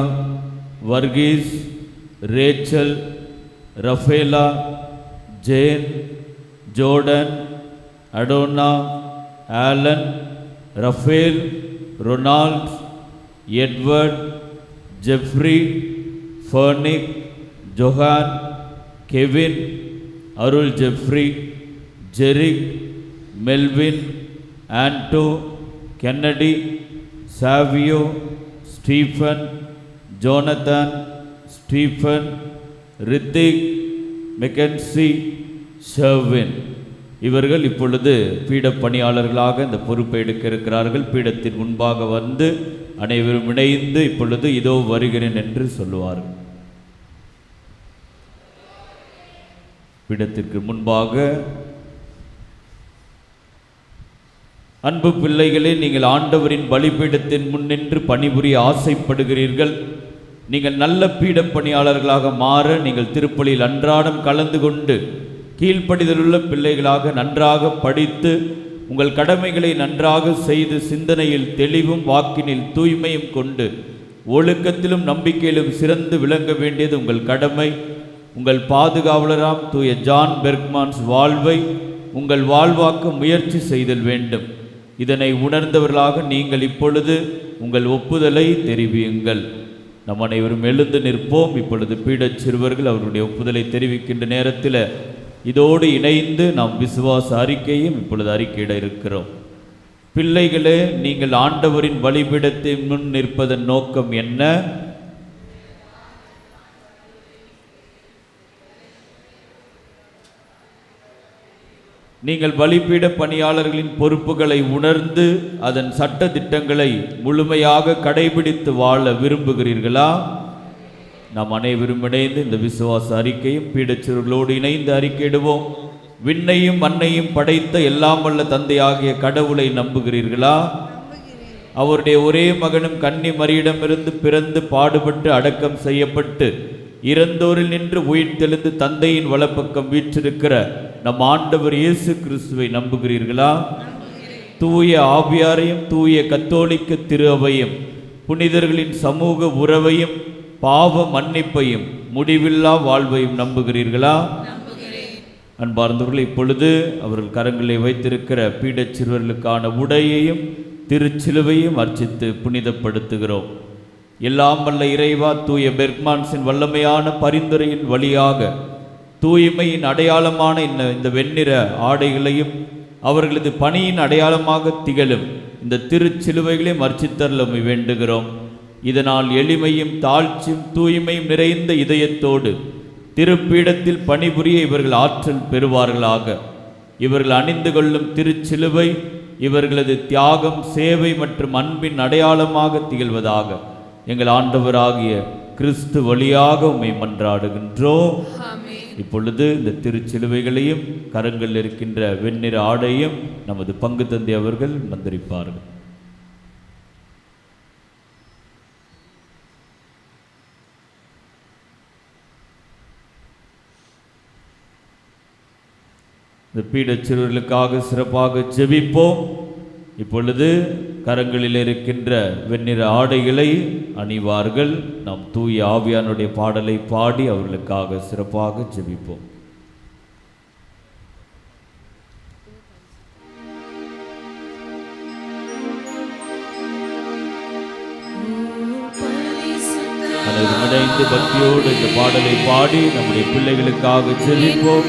Varghese, Rachel, Rafaela, Jane, Jordan, Adona, Alan, Raphael, Ronald, Edward, Jeffrey, Furnik, Johan, Kevin, Arul Jeffrey, Jerick, Melvin, Anto, Kennedy, Savio, Stephen, Jonathan, Stephen, Rithik, McKenzie, Sharvin, இவர்கள் இப்பொழுது பீட பணியாளர்களாக இந்த பொறுப்பை எடுக்க இருக்கிறார்கள். பீடத்தின் முன்பாக வந்து அனைவரும் இணைந்து இப்பொழுது இதோ வருகிறேன் என்று சொல்லுவார்கள். பீடத்திற்கு முன்பாக, அன்பு பிள்ளைகளே, நீங்கள் ஆண்டவரின் பலிபீடத்தின் முன் நின்று பணிபுரிய ஆசைப்படுகிறீர்கள். நீங்கள் நல்ல பீட பணியாளர்களாக மாற நீங்கள் திருப்பலியில் அன்றாடம் கலந்து கொண்டு கீழ்ப்படிதலுள்ள பிள்ளைகளாக நன்றாக படித்து உங்கள் கடமைகளை நன்றாக செய்து சிந்தனையில் தெளிவும் வாக்கினில் தூய்மையும் கொண்டு ஒழுக்கத்திலும் நம்பிக்கையிலும் சிறந்து விளங்க வேண்டியது உங்கள் கடமை. உங்கள் பாதுகாவலராம் தூய ஜான் பெர்க்மான்ஸ் வாழ்வை உங்கள் வாழ்வாக்க முயற்சி செய்தல் வேண்டும். இதனை உணர்ந்தவர்களாக நீங்கள் இப்பொழுது உங்கள் ஒப்புதலை தெரிவியுங்கள். நம் அனைவரும் எழுந்து நிற்போம். இப்பொழுது பீடச் சிறுவர்கள் அவருடைய ஒப்புதலை தெரிவிக்கின்ற நேரத்தில் இதோடு இணைந்து நாம் விசுவாச அறிக்கையும் இப்பொழுது அறிக்கையிட இருக்கிறோம். பிள்ளைகளே, நீங்கள் ஆண்டவரின் பலிபீடத்தின் முன் நிற்பதன் நோக்கம் என்ன? நீங்கள் பலிபீட பணியாளர்களின் பொறுப்புகளை உணர்ந்து அதன் சட்ட திட்டங்களை முழுமையாக கடைபிடித்து வாழ விரும்புகிறீர்களா? நாம் அனைவரும் இணைந்து இந்த விசுவாச அறிக்கையும் பீடச்சிறுகளோடு இணைந்து அறிக்கையிடுவோம். விண்ணையும் மண்ணையும் படைத்த எல்லாம் வல்ல தந்தையாகிய கடவுளை நம்புகிறீர்களா? அவருடைய ஒரே மகனும் கன்னி மரியிடமிருந்து பிறந்து பாடுபட்டு அடக்கம் செய்யப்பட்டு இறந்தோரில் நின்று உயிர் தெளிந்து தந்தையின் வலப்பக்கம் வீற்றிருக்கிற நம் ஆண்டவர் இயேசு கிறிஸ்துவை நம்புகிறீர்களா? தூய ஆவியாரையும் தூய கத்தோலிக்க திரு அவையும் புனிதர்களின் சமூக உறவையும் பாவ மன்னிப்பையும் முடிவில்லா வாழ்வையும் நம்புகிறீர்களா? அன்பார்ந்தவர்கள், இப்பொழுது அவர்கள் கரங்களை வைத்திருக்கிற பீடச் சிறுவர்களுக்கான உடையையும் திருச்சிலுவையும் அர்ச்சித்து புனிதப்படுத்துகிறோம். எல்லாம் வல்ல இறைவா, தூய பெர்க்மான்ஸின் வல்லமையான பரிந்துரையின் வழியாக தூய்மையின் அடையாளமான இந்த வெண்ணிற ஆடைகளையும் அவர்களது பணியின் அடையாளமாக திகழும் இந்த திருச்சிலுவைகளையும் அர்ச்சித்தருளமை வேண்டுகிறோம். இதனால் எளிமையும் தாழ்ச்சியும் தூய்மையும் நிறைந்த இதயத்தோடு திருப்பீடத்தில் பணிபுரிய இவர்கள் ஆற்றல் பெறுவார்களாக. இவர்கள் அணிந்து கொள்ளும் திருச்சிலுவை இவர்களது தியாகம், சேவை மற்றும் அன்பின் அடையாளமாக திகழ்வதாக எங்கள் ஆண்டவராகிய கிறிஸ்து வழியாக உம்மை மன்றாடுகின்றோம். இப்பொழுது இந்த திருச்சிலுவைகளையும் கரங்களில் இருக்கின்ற வெண்ணிற ஆடையும் நமது பங்கு தந்தை அவர்கள் மந்திரிப்பார்கள். இந்த பீடச் சிறுவர்களுக்காக சிறப்பாக ஜெபிப்போம். இப்பொழுது கரங்களில் இருக்கின்ற வெண்ணிற ஆடைகளை அணிவார்கள். நாம் தூய ஆவியானுடைய பாடலை பாடி அவர்களுக்காக சிறப்பாக ஜெபிப்போம். அனைவரும் இணைந்து பக்தியோடு இந்த பாடலை பாடி நம்முடைய பிள்ளைகளுக்காக ஜெபிப்போம்.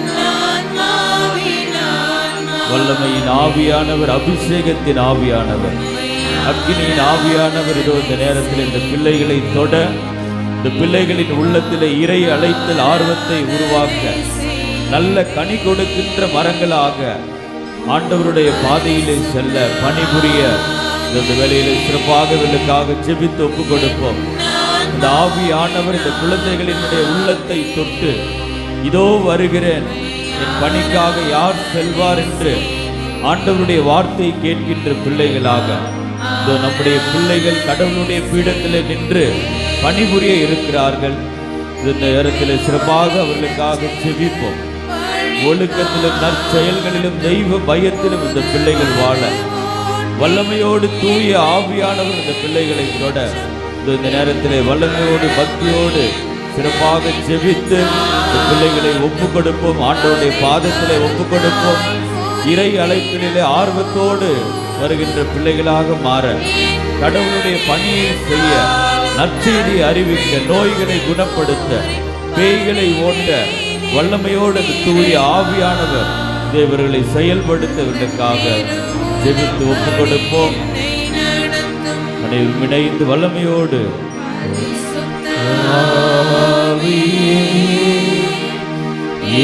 வல்லமையின் ஆவியானவர், அபிஷேகத்தின் ஆவியானவர், அக்கினியின் ஆவியானவர் இதோ இந்த நேரத்தில் இந்த பிள்ளைகளை தொட, இந்த பிள்ளைகளின் உள்ளத்தில் இறை அழைத்தல் ஆர்வத்தை உருவாக்க, நல்ல கனி கொடுக்கின்ற மரங்களாக ஆண்டவருடைய பாதையிலே செல்ல பணிபுரிய இந்த வேளையிலே சிறப்பாக இவர்களுக்காக ஜெபித்து ஒப்பு கொடுப்போம். இந்த ஆவியானவர் இந்த குழந்தைகளினுடைய உள்ளத்தை தொட்டு, இதோ வருகிறேன், என் பணிக்காக யார் செல்வார் என்று ஆண்டவருடைய வார்த்தையை கேட்கின்ற பிள்ளைகளாக நம்முடைய பிள்ளைகள் கடவுளுடைய பீடத்திலே நின்று பணிபுரிய இருக்கிறார்கள். இந்த நேரத்தில் சிறப்பாக அவர்களுக்காக ஜெபிப்போம். ஒழுக்கத்திலும் நற்செயல்களிலும் தெய்வ பயத்திலும் இந்த பிள்ளைகள் வாழ வல்லமையோடு தூய ஆவியானவர் இந்த பிள்ளைகளை தொட இந்த நேரத்திலே வல்லமையோடு பக்தியோடு சிறப்பாக ஜெபித்து இந்த பிள்ளைகளை ஒப்பு கொடுப்போம். ஆண்டவருடைய பாதத்திலே ஒப்பு கொடுப்போம். இறை அழைப்பிலே ஆர்வத்தோடு வருகின்ற பிள்ளைகளாக மாற, கடவுளுடைய பணியை செய்ய, நற்செய்தியை அறிவிக்க, நோய்களை குணப்படுத்த, பேய்களை ஓட்ட வல்லமையோடு தூய ஆவியானவர் இவர்களை செயல்படுத்தவர்களுக்காக ஜெபித்து ஒப்பு கொடுப்போம். அனைவரும் இணைந்து வல்லமையோடு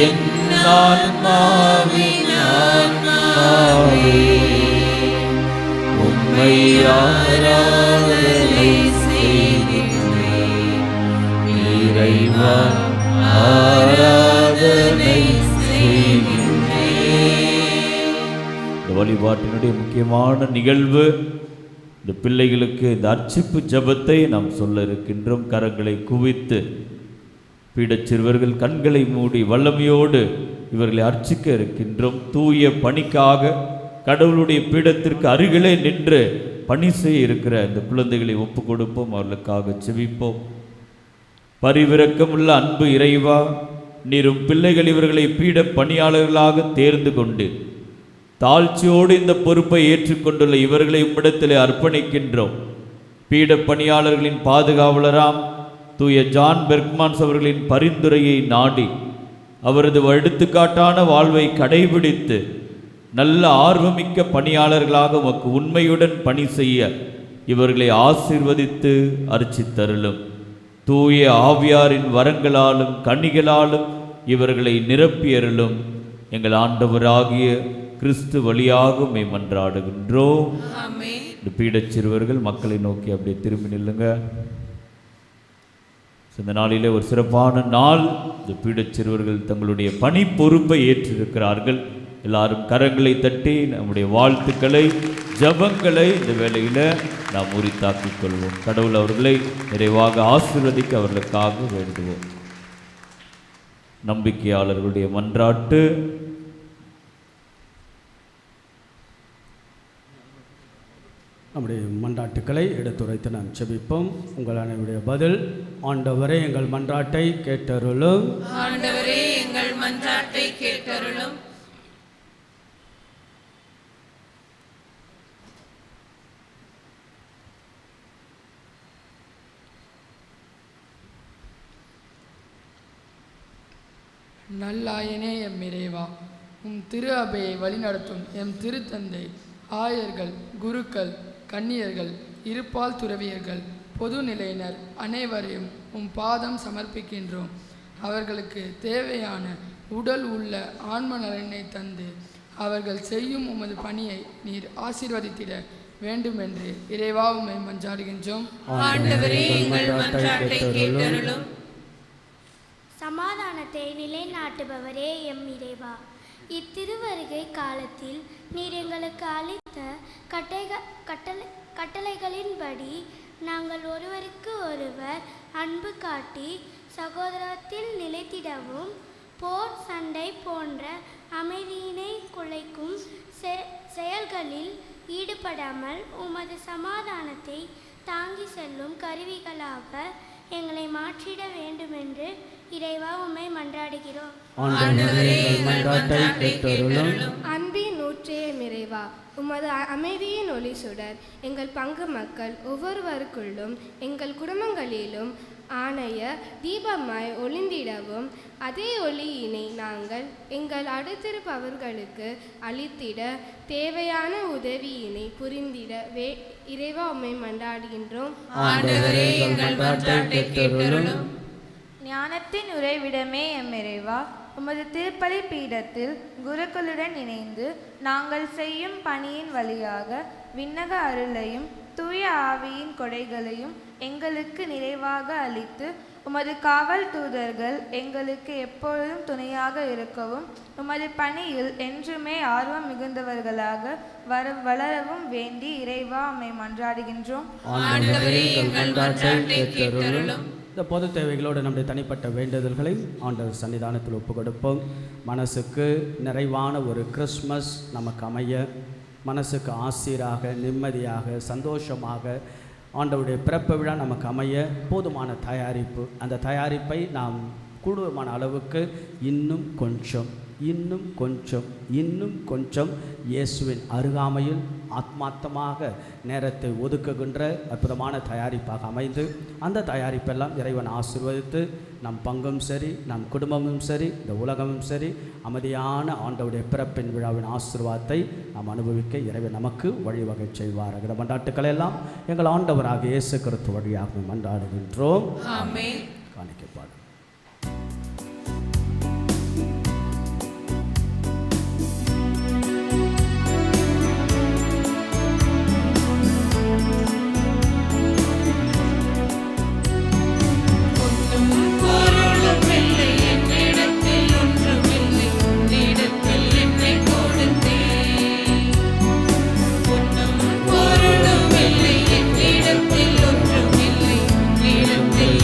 என் ஆன்மாவின் ஆன்மாவே உம்மை ஆராதனை செய்கின்றேன். இறைவா ஆராதனை செய்கின்றேன். இந்த வழிபாட்டினுடைய முக்கியமான நிகழ்வு இந்த பிள்ளைகளுக்கு இந்த அர்ச்சிப்பு ஜெபத்தை நாம் சொல்ல இருக்கின்றோம். கரங்களை குவித்து பீடச் சிறுவர்கள் கண்களை மூடி வல்லமையோடு இவர்களை அர்ச்சிக்க இருக்கின்றோம். தூய பணிக்காக கடவுளுடைய பீடத்திற்கு அருகிலே நின்று பணி செய்ய இருக்கிற இந்த குழந்தைகளை ஒப்பு கொடுப்போம். அவர்களுக்காக செபிப்போம். பரிவிரக்கமுள்ள அன்பு இறைவா, நீரும் பிள்ளைகள் இவர்களை பீட பணியாளர்களாக தேர்ந்து கொண்டு தாழ்ச்சியோடு இந்த பொறுப்பை ஏற்றுக்கொண்டுள்ள இவர்களை உம்மிடத்திலே அர்ப்பணிக்கின்றோம். பீட பணியாளர்களின் பாதுகாவலராம் தூய ஜான் பெர்க்மான்ஸ் அவர்களின் பரிந்துரையை நாடி அவரது எடுத்துக்காட்டான வாழ்வை கடைபிடித்து நல்ல ஆர்வமிக்க பணியாளர்களாக உமக்கு உண்மையுடன் பணி செய்ய இவர்களை ஆசீர்வதித்து அர்ச்சித்தருளும். தூய ஆவியாரின் வரங்களாலும் கனிகளாலும் இவர்களை நிரப்பியருளும். எங்கள் ஆண்டவராகிய கிறிஸ்து வழியாக உம்மை மன்றாடுகின்றோம். இந்த பீடச் சிறுவர்கள் மக்களை நோக்கி அப்படியே திரும்பி நில்லுங்க. இந்த நாளிலே ஒரு சிறப்பான நாள். இந்த பீடச் சிறுவர்கள் தங்களுடைய பணி பொறுப்பை ஏற்றிருக்கிறார்கள். எல்லாரும் கரங்களை தட்டி நம்முடைய வாழ்த்துக்களை, ஜபங்களை இந்த வேளையில் நாம் உரித்தாக்கிக் கொள்வோம். கடவுள் அவர்களை நிறைவாக ஆசீர்வதிக்க அவர்களுக்காக வேண்டுவோம். நம்பிக்கையாளர்களுடைய மன்றாட்டு. நம்முடைய மன்றாட்டுக்களை எடுத்துரைத்து நாம் செபிப்போம். உங்கள் அனைவருடைய பதில்: ஆண்டவரே எங்கள் மன்றாட்டை கேட்டருளும். ஆண்டவரே எங்கள் மன்றாட்டை கேட்டருளும். நல்லாயனே எம் இறைவா, திரு அபையை வழிநடத்தும் எம் திருத்தந்தை, ஆயர்கள், குருக்கள், கன்னியர்கள், இருபால் துறவியர்கள், பொதுநிலையினர் அனைவரையும் பாதம் சமர்ப்பிக்கின்றோம். அவர்களுக்கு தேவையான உடல் உள்ள ஆன்ம நலனை தந்து அவர்கள் செய்யும் உமது பணியை நீர் ஆசீர்வதித்திட வேண்டுமென்று இறைவா உம்மை மன்றாடுகின்றோம். ஆண்டவரே எங்கள் மன்றாட்டை கேட்டருளும். சமாதானத்தை நிலைநாட்டுபவரே எம் இறைவா, இத்திருவருகை காலத்தில் நீர் எங்களுக்கு அளித்த கட்டளைகளின்படி நாங்கள் ஒருவருக்கு ஒருவர் அன்பு காட்டி சகோதரத்தில் நிலைத்திடவும், போர் சண்டை போன்ற அமைதியினை குலைக்கும் செயல்களில் ஈடுபடாமல் உமது சமாதானத்தை தாங்கி செல்லும் கருவிகளாக எங்களை மாற்றிட வேண்டுமென்று இறைவா உம்மை மன்றாடுகிறோம். அன்பின் ஊற்றே இறைவா, உமது அமைதியின் ஒளி சுடர் எங்கள் பங்கு மக்கள் ஒவ்வொருவருக்குள்ளும் எங்கள் குடும்பங்களிலும் ஆணைய தீபமாய் ஒளிந்திடவும், அதே ஒளியினை நாங்கள் எங்கள் அடுத்திருப்பவர்களுக்கு அளித்திட தேவையான உதவியினை புரிந்திட இறைவா உம்மை மன்றாடுகின்றோம். ஆண்டவரே எங்கள் மன்றாட்டை கேட்டருளும். ஞானத்தின் உறைவிடமே எம் இறைவா, உமது திருப்பலி பீடத்தில் குருக்களுடன் இணைந்து நாங்கள் செய்யும் பணியின் வழியாக விண்ணக அருளையும் தூய ஆவியின் கொடைகளையும் எங்களுக்கு நிறைவாக அளித்து, உமது காவல் தூதர்கள் எங்களுக்கு எப்பொழுதும் துணையாக இருக்கவும், உமது பணியில் என்றுமே ஆர்வம் மிகுந்தவர்களாக வளரவும் வேண்டி இறைவா உம்மை மன்றாடுகின்றோம். இந்த பொது தேவைகளோடு நம்முடைய தனிப்பட்ட வேண்டுதல்களை ஆண்டவர் சன்னிதானத்தில் ஒப்பு கொடுப்போம். மனசுக்கு நிறைவான ஒரு கிறிஸ்மஸ் நமக்கு அமைய, மனசுக்கு ஆசீராக, நிம்மதியாக, சந்தோஷமாக ஆண்டவருடைய பிறப்பு விழா நமக்கு அமைய போதுமான தயாரிப்பு. அந்த தயாரிப்பை நாம் கூடுமான அளவுக்கு இன்னும் கொஞ்சம் இயேசுவின் அருகாமையில் ஆத்மார்த்தமாக நேரத்தை ஒதுக்குகின்ற அற்புதமான தயாரிப்பாக அமைந்து, அந்த தயாரிப்பெல்லாம் இறைவன் ஆசீர்வதித்து நம் பங்கும் சரி, நம் குடும்பமும் சரி, இந்த உலகமும் சரி அமைதியான ஆண்டவருடைய பிறப்பின் விழாவின் ஆசீர்வாதத்தை நாம் அனுபவிக்க இறைவன் நமக்கு வழிவகை செய்வார். இந்த மன்றாட்டுக்களை எல்லாம் எங்கள் ஆண்டவராக இயேசு கிறிஸ்து வழியாக மன்றாடுகின்றோம். ஆமென். காணிக்கைப்பாடு.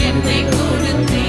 என்னை கொடுத்தே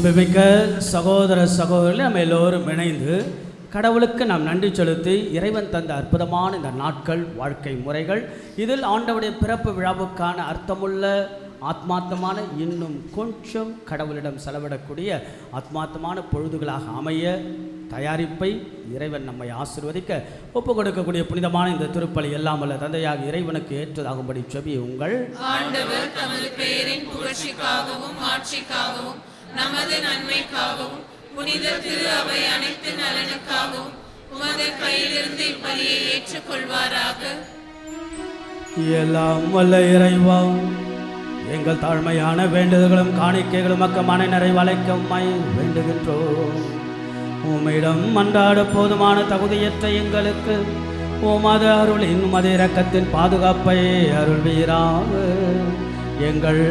அன்புமிக்க சகோதர சகோதரர்களே, நம்ம எல்லோரும் இணைந்து கடவுளுக்கு நாம் நன்றி செலுத்தி இறைவன் தந்த அற்புதமான இந்த நாட்கள், வாழ்க்கை முறைகள், இதில் ஆண்டவருடைய பிறப்பு விழாவுக்கான அர்த்தமுள்ள ஆத்மார்த்தமான இன்னும் கொஞ்சம் கடவுளிடம் செலவிடக்கூடிய ஆத்மார்த்தமான பொழுதுகளாக அமைய தயாரிப்பை இறைவன் நம்மை ஆசீர்வதிக்க ஒப்பு கொடுக்கக்கூடிய புனிதமான இந்த திருப்பலி எல்லாம் வல்ல தந்தையாக இறைவனுக்கு ஏற்றதாகும்படி செபியுங்கள். ஆண்டவர் தமது பெயரின் புகழ்ச்சிக்காகவும் ஆட்சிக்காகவும் நமது நன்மைக்காகவும் புனித திரு அவை அனைத்து நலனுக்காகவும் உமது கையிலிருந்து இப்பலியை ஏற்றுக்கொள்வாராக. எல்லாம் வல்ல இறைவா, எங்கள் தாழ்மையான வேண்டுதல்களும் காணிக்கைகளும் மன நிறைவழைக்கமாய் வேண்டுகின்றோம். உம்மிடம் மன்றாட போதுமான தகுதியற்ற எங்களுக்கு உமது அருளின் உமது இரக்கத்தின் பாதுகாப்பை அருள்வீராக. எங்கள்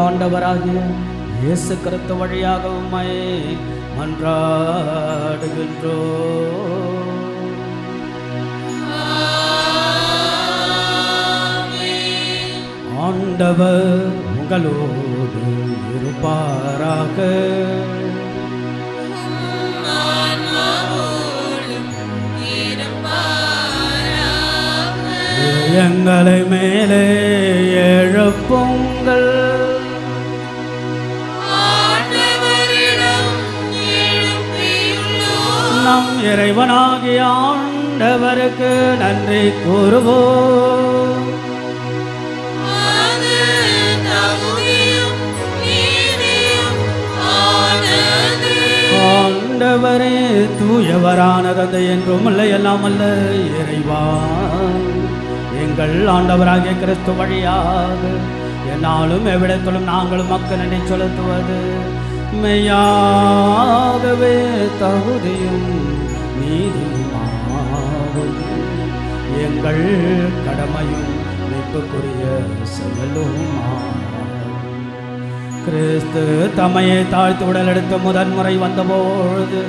ஆண்டவராகிய இயேசு கிறிஸ்து வழியாக உம்மை மன்றாடுகின்றோம். ஆண்டவர் உங்களோடு இருப்பாராக. எங்களை மேலே எழுப்புங்கள். நம் இறைவனாகிய ஆண்டவருக்கு நன்றி கூறுவோம். ஆண்டவரே தூயவரான தந்தை என்றும் இல்லை எல்லாம் அல்ல இறைவா, எங்கள் ஆண்டவராகிய கிறிஸ்து வழியாக என்னாலும் எவ்விடத்திலும் நாங்களும் மக்கள் நன்றி செலுத்துவது மெய்யாகவே தகுதியும் நீதியுமாகும். எங்கள் கடமையும் மீட்புக்குரிய செயலுமாகும். கிறிஸ்து தம்மையை தாழ்த்து உடல் எடுத்து முதன்முறை வந்தபோது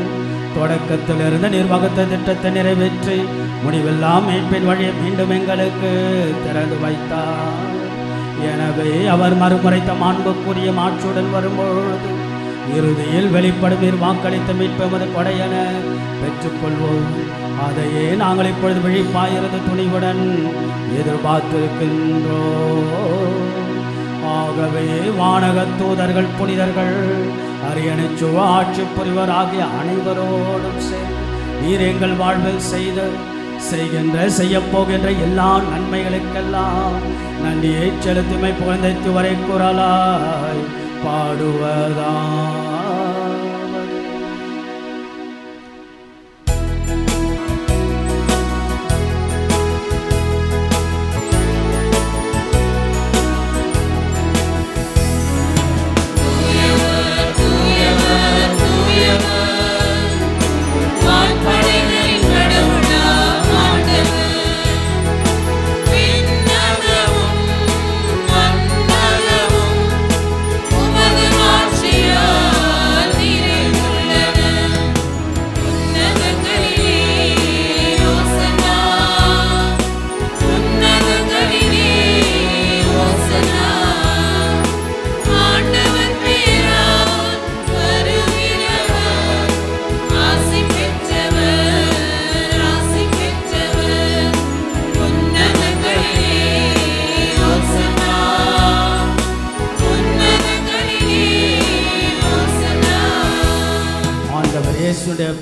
தொடக்கத்திலிருந்து நிர்வாகத்த திட்டத்தை நிறைவேற்றி முடிவெல்லாம் மீட்பின் வழியை மீண்டும் எங்களுக்கு திறந்து வைத்தார். எனவே அவர் மறுமுறை தம் அன்புக்குரிய மாட்சியுடன் வரும்பொழுது இறுதியில் வெளிப்படும் வாக்களித்த மீட்பெமது கொடையென பெற்றுக்கொள்வோம். அதையே நாங்கள் இப்பொழுது விழிப்பாயிருந்து துணிவுடன் எதிர்பார்த்திருக்கின்றோம். ஆகவே வானகத் தூதர்கள், புனிதர்கள், அரியணைச்சு ஆட்சி புரிவர் ஆகிய அனைவரோடும் சேர்ந்து நீர் எங்கள் வாழ்வில் செய்கின்ற செய்யப்போகின்ற எல்லா நன்மைகளுக்கெல்லாம் நன்றியை செலுத்துமை புகழ்ந்தைத்து வரை குரலாய் பாடுவதா.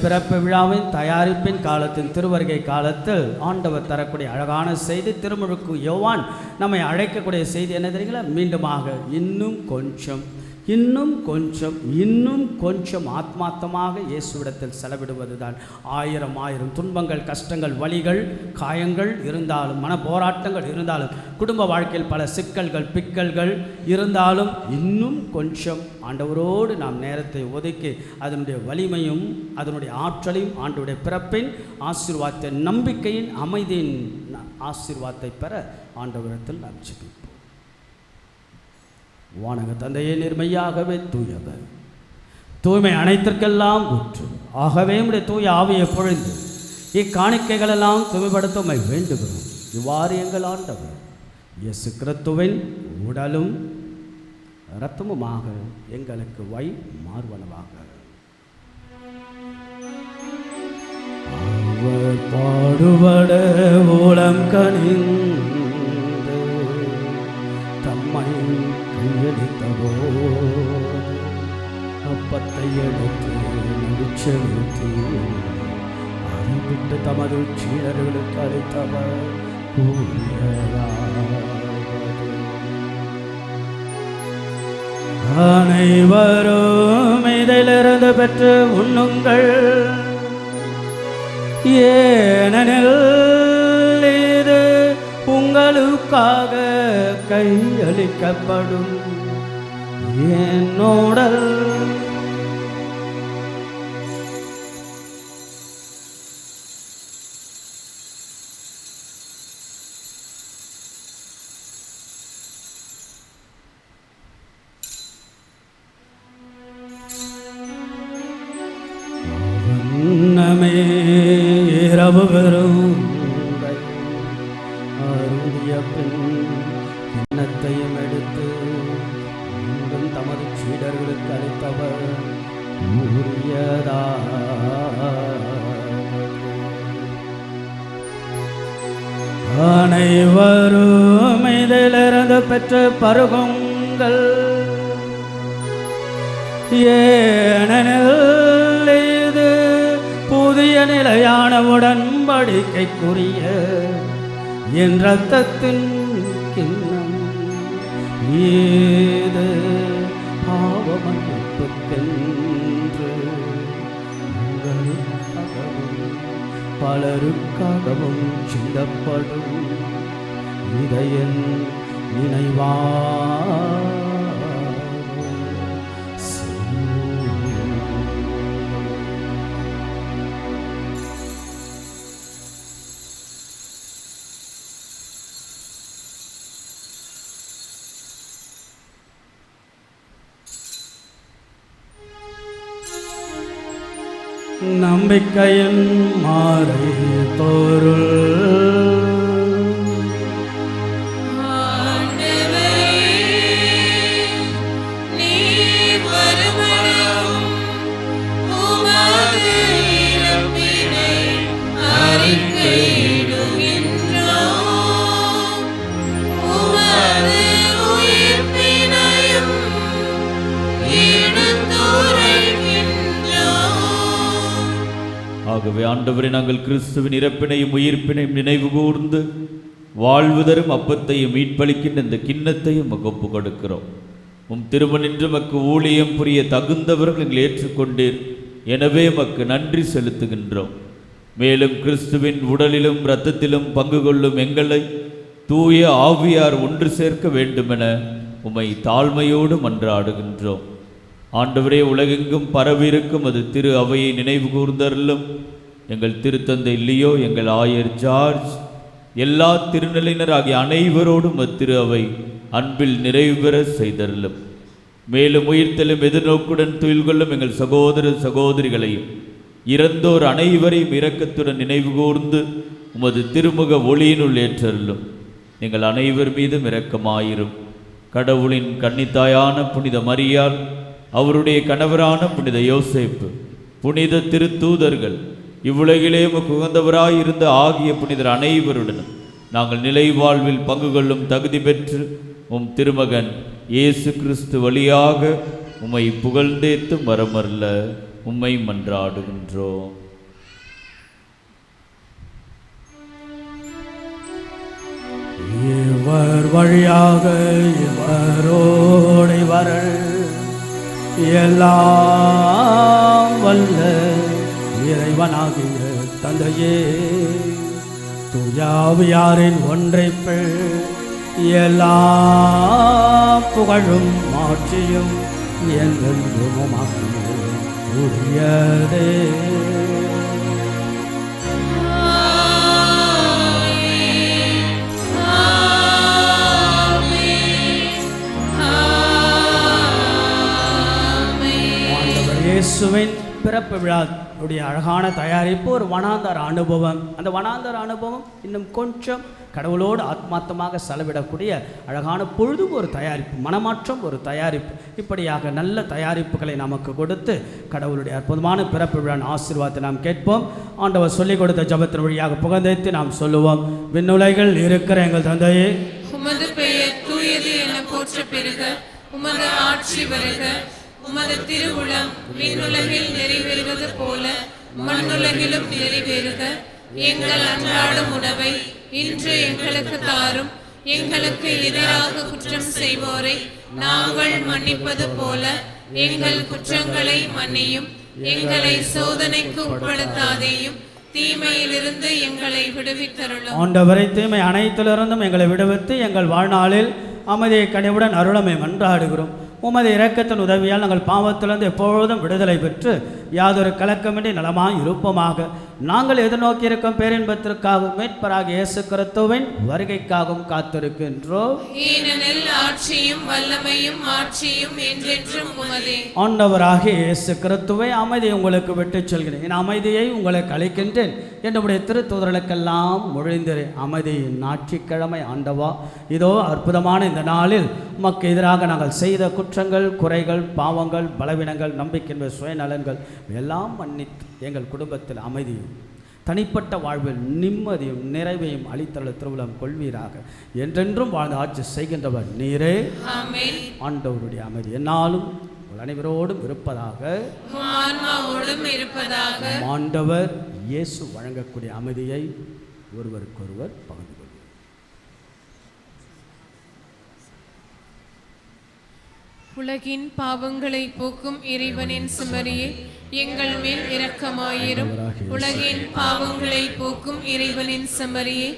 பிறப்பு விழாவின் தயாரிப்பின் காலத்தின் திருவருகை காலத்தில் ஆண்டவர் தரக்கூடிய அழகான செய்தி, திருமுழுக்கு யோவான் நம்மை அழைக்கக்கூடிய செய்தி என்ன தெரியுங்களா? மீண்டுமாக இன்னும் கொஞ்சம் ஆத்மார்த்தமாக இயேசுவிடத்தில் செலவிடுவது தான். ஆயிரம் துன்பங்கள், கஷ்டங்கள், வலிகள், காயங்கள் இருந்தாலும், மன போராட்டங்கள் இருந்தாலும், குடும்ப வாழ்க்கையில் பல சிக்கல்கள், பிக்கல்கள் இருந்தாலும் இன்னும் கொஞ்சம் ஆண்டவரோடு நாம் நேரத்தை ஒதுக்கி அதனுடைய வலிமையும் அதனுடைய ஆற்றலையும் ஆண்டவருடைய பிறப்பின் ஆசீர்வாதத்தை, நம்பிக்கையின் அமைதியின் ஆசீர்வாதத்தை பெற ஆண்டவரிடத்தில் நாம் ஜெபிப்போம். வானக தந்தையே, நிர்மையாகவே தூயவர், தூய்மை அனைத்திற்கெல்லாம் ஊற்று. ஆகவே உடைய தூய ஆவியை பொழிந்து இக்காணிக்கைகளெல்லாம் தூய்மைப்படுத்த வேண்டுகிறோம். இவ்வாறு எங்கள் ஆண்டவர் இயேசு கிறிஸ்துவின் உடலும் இரத்தமுமாக எங்களுக்கு வை மார்வனவாக. அவர் பாடுபட ஓலம் கனிந்து தம்மை கையெடுத்தபோது அப்பத்தை எடுத்து நடிச்செலுத்தி அதை விட்டு தமது சீடர்களுக்கு அளித்தவர் அனைவரும் இதிலிருந்து பெற்று உண்ணுங்கள், ஏனெனில் இது உங்களுக்காக கையளிக்கப்படும் என்னோடல். இரவு பெறும் அருந்திய பின் கிண்ணத்தையும் எடுத்து மீண்டும் தமது சீடர்களுக்கு அளித்தவர் அனைவரும் இதிலிருந்து பெற்று பருகுங்கள், ஏனெனில் இது புதிய நிலையான உடன்படிக்கைக்குரிய என் இரத்தத்தின் கிண்ணம். இது பாவமன்னிப்புக்கென்று உங்களுக்காகவும் பலருக்காகவும் சிந்தப்படும். இதை என் நினைவாக நம்பிக்கையின் மாறை பொருள். ஆகவே ஆண்டவரே, நாங்கள் கிறிஸ்துவின் இறப்பினையும் உயிர்ப்பினையும் நினைவு கூர்ந்து வாழ்வு தரும் அப்பத்தையும் மீட்பளிக்கின்ற இந்த கிண்ணத்தையும் ஒப்பு கொடுக்கிறோம். உம் திருமணின்று மக்கு ஊழியம் புரிய தகுந்தவர்கள் எங்களை ஏற்றுக்கொண்டீர். எனவே மக்கு நன்றி செலுத்துகின்றோம். மேலும் கிறிஸ்துவின் உடலிலும் இரத்தத்திலும் பங்கு கொள்ளும் எங்களை தூய ஆவியார் ஒன்று சேர்க்க வேண்டுமென உம்மை தாழ்மையோடு மன்றாடுகின்றோம். ஆண்டவரே, உலகெங்கும் பரவியிருக்கும் அது திரு அவையை நினைவு கூர்ந்தருளும். எங்கள் திருத்தந்தை லியோ, எங்கள் ஆயர் ஜார்ஜ், எல்லா திருநிலையினர் ஆகிய அனைவரோடும் அத்திரு அவை அன்பில் நிறைவு பெற செய்தருளும். மேலும் உயிர்த்தெழும் எதிர்நோக்குடன் துயில் கொள்ளும் எங்கள் சகோதர சகோதரிகளையும் இறந்தோர் அனைவரையும் இரக்கத்துடன் நினைவு கூர்ந்து உமது திருமுக ஒளியினுள் ஏற்றருளும். எங்கள் அனைவர் மீதும் இரக்கமாயிரும். கடவுளின் கன்னித்தாயான புனித மரியாள், அவருடைய கணவரான புனித யோசேப்பு, புனித திருத்தூதர்கள், இவ்வுலகிலே உமக்கு உகந்தவராயிருந்த ஆகிய புனிதர் அனைவருடனும் நாங்கள் நிலை வாழ்வில் பங்கு கொள்ளும் தகுதி பெற்று உம் திருமகன் இயேசு கிறிஸ்து வழியாக உம்மை புகழ்ந்தேத்து மரமல்ல உம்மை மன்றாடுகின்றோம். இவர் வழியாக இவரோடு வரல் எல்லாம் வல்ல இறைவனாகிய தந்தையே, தூயாவியாரின் ஒன்றைப்பு எல்லா புகழும் மாற்றியும் என்றென்றும் உரியதே. இயேசுவின் பிறப்பு விழாவுடைய அழகான தயாரிப்பு ஒரு வனாந்தர அனுபவம். அந்த வனாந்தர அனுபவம் இன்னும் கொஞ்சம் கடவுளோடு ஆத்மார்த்தமாக செலவிடக்கூடிய அழகான பொழுதும் ஒரு தயாரிப்பு, மனமாற்றம் ஒரு தயாரிப்பு. இப்படியாக நல்ல தயாரிப்புகளை நமக்கு கொடுத்து கடவுளுடைய அற்புதமான பிறப்பு விழா ஆசீர்வாதத்தை நாம் கேட்போம். ஆண்டவர் சொல்லிக் கொடுத்த ஜெபத்தின் வழியாக புகழ்ந்தேத்து நாம் சொல்லுவோம். விண்ணுலகில் இருக்கிற எங்கள் தந்தையே, உமது பெயர் தூயது என போற்ற பெறுக. உமது ஆட்சி வருக. உமது திருவுளம் விண்ணுலகில் நிறைவேறுவது போல மண்ணுலகிலும் நிறைவேறுக. எங்கள் அன்றாடும் உணவை இன்று எங்களுக்கு தாரும். எங்களுக்கு எதிராக குற்றம் செய்வோரை நாங்கள் மன்னிப்பது போல எங்கள் குற்றங்களை மன்னியும். எங்களை சோதனைக்கு உட்படுத்தாதேயும், தீமையிலிருந்து எங்களை விடுவித்தருளும். ஆண்டவரை தீமை அனைத்திலிருந்தும் எங்களை விடுவித்து எங்கள் வாழ்நாளில் அமைதியை கனிவுடன் அருளமை மன்றாடுகிறோம். உமது இரக்கத்தின் உதவியால் நாங்கள் பாவத்திலிருந்து எப்பொழுதும் விடுதலை பெற்று யாதொரு கலக்கமின்றி நலமாய் இருப்போமாக. நாங்கள் எதிர்நோக்கி இருக்கும் பேரின்பத்திற்காகவும் மீட்பராகிய இயேசு கிறிஸ்துவின் வருகைக்காகவும் காத்திருக்கின்றோம். ஏனெனில் ஆட்சியும் வல்லமையும் மாட்சியும் என்றென்றும் உமதே. ஆண்டவராகிய இயேசு கிறிஸ்துவை அமைதியை உங்களுக்கு விட்டுச் செல்கிறேன், என் அமைதியை உங்களுக்கு அளிக்கின்றேன் என்னுடைய திருத்தூதர்களுக்கெல்லாம் மொழிந்தேன். அமைதியின் ஞாயிற்றுக்கிழமை ஆண்டவா, இதோ அற்புதமான இந்த நாளில் உமக்கு எதிராக நாங்கள் செய்த குற்றங்கள், குறைகள், பாவங்கள், பலவீனங்கள், நம்பிக்கை, சுயநலன்கள் எல்லாம் மன்னித்து எங்கள் குடும்பத்தில் அமைதியும் தனிப்பட்ட வாழ்வில் நிம்மதியும் நிறைவையும் அளித்தருள திருவுளம் கொள்வீராக. என்றென்றும் வாழ்ந்து ஆட்சி செய்கின்றவர் நீரே. ஆமென். ஆண்டவருடைய அமைதி என்னாலும் அனைவரோடும் இருப்பதாக. ஆண்டவர் இயேசு வழங்கக்கூடிய அமைதியை ஒருவருக்கொருவர் பகிர்ந்து கொள்வோம். உலகின் பாவங்களை போக்கும் இறைவனின் செம்மறியே, எங்கள் மேல் இரக்கமாயிரும். உலகின் பாவங்களை போக்கும் இறைவனின் செம்மறியே,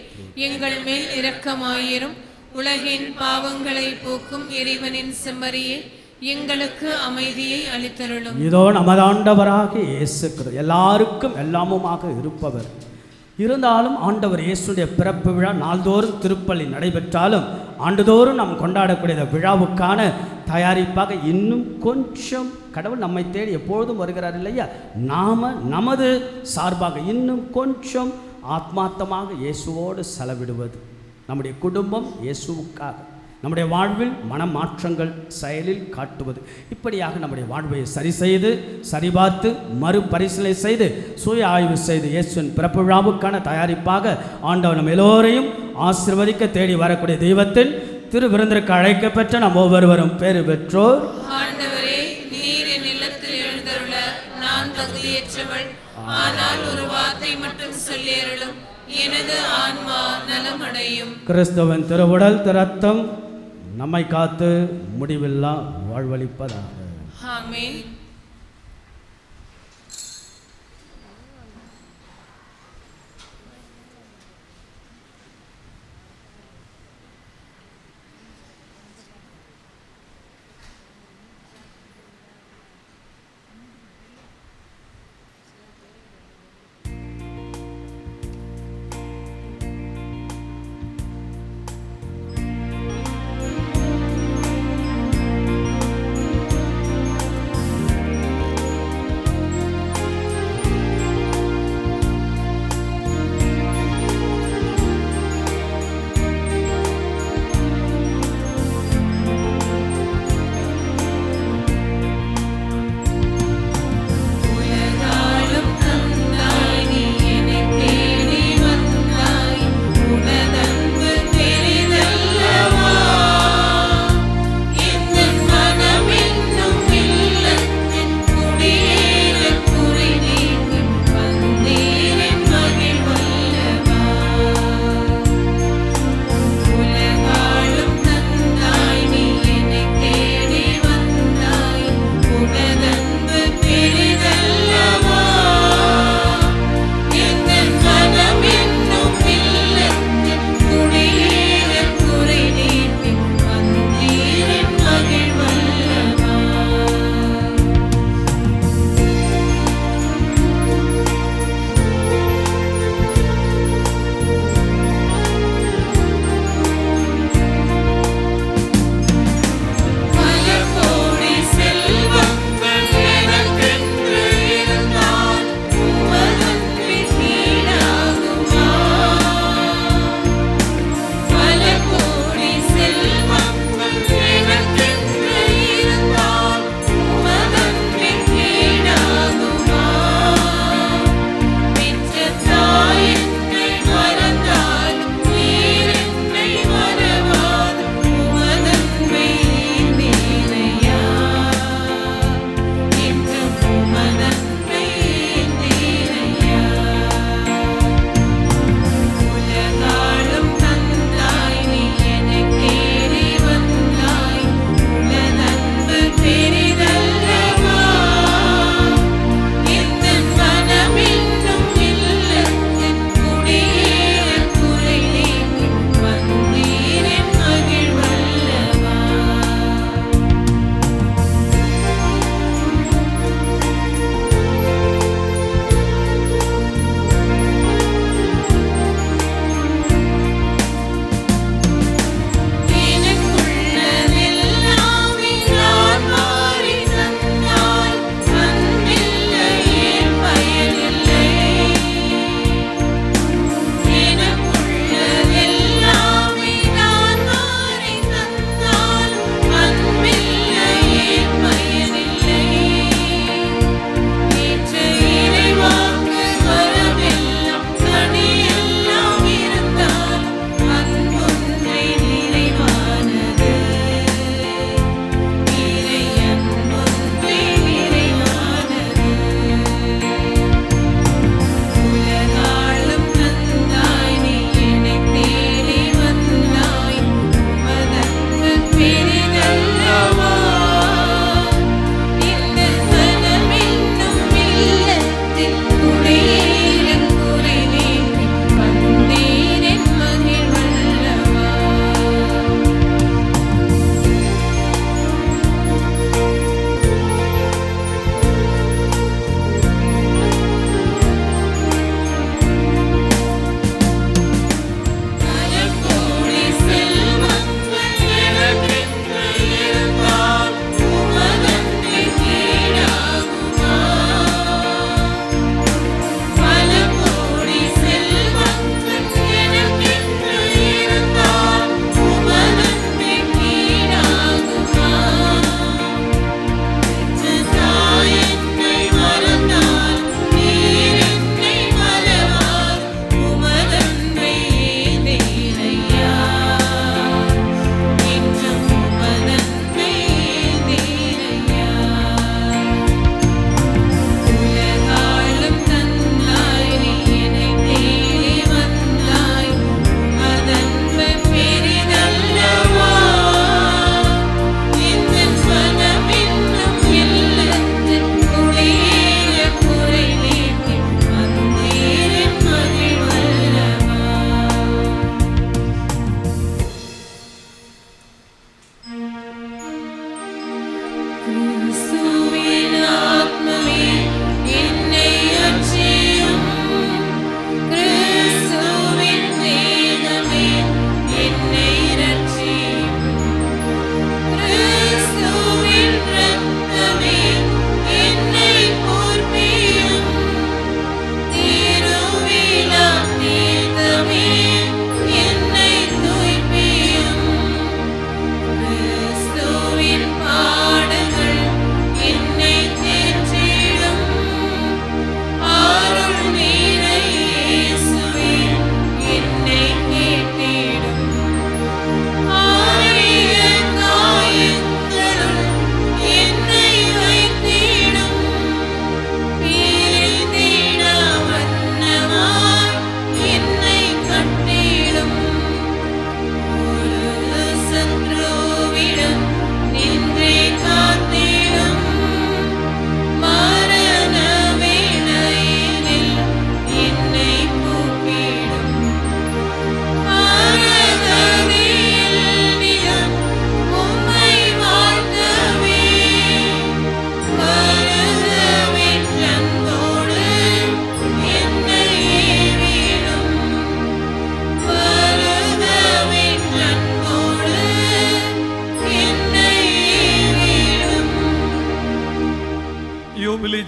எங்கள் மேல் இரக்கமாயிரும். உலகின் பாவங்களை போக்கும் இறைவனின் செம்மறியே, எங்களுக்கு அமைதியை அளித்தருளும். இதோ நமது ஆண்டவராகிய இயேசு கிறிஸ்து எல்லாருக்கும் எல்லாமுமாக இருப்பவர். இருந்தாலும் ஆண்டவர் இயேசுடைய பிறப்பு விழா நாள்தோறும் திருப்பலி நடைபெற்றாலும் ஆண்டுதோறும் நாம் கொண்டாடக்கூடிய விழாவுக்கான தயாரிப்பாக இன்னும் கொஞ்சம் கடவுள் நம்மை தேடி எப்பொழுதும் வருகிறார் இல்லையா, நாம் நமது சார்பாக இன்னும் கொஞ்சம் ஆத்மார்த்தமாக இயேசுவோடு செலவிடுவது, நம்முடைய குடும்பம் இயேசுவுக்காக, நம்முடைய வாழ்வில் மனமாற்றங்கள் செயலில் காட்டுவது, இப்படியாக நம்முடைய வாழ்வை சரி செய்து சரிபார்த்து மறுபரிசீலனை செய்து சுய ஆய்வு செய்து இயேசுவின் பிறப்பு விழாவுக்கான தயாரிப்பாக ஆண்டவர் நம் எல்லோரையும் ஆசீர்வதிக்க தேடி வரக்கூடிய தெய்வத்தின் திரு விருந்திற்கு அழைக்கப்பெற்ற நாம் ஒவ்வொருவரும் பேறு பெற்றோர். ஆண்டவரே, நீர் என் இல்லத்தில் எழுந்தருள நான் தகுதியற்றவள். ஆனால் ஒரு வார்த்தை மட்டும் சொல்லியருளும், எனது ஆன்மா நலமடையும். கிறிஸ்துவின் திருவுடல் இரத்தம் நம்மை காத்து முடிவில்லா வாழ்வளிப்பதாக. ஆமென்.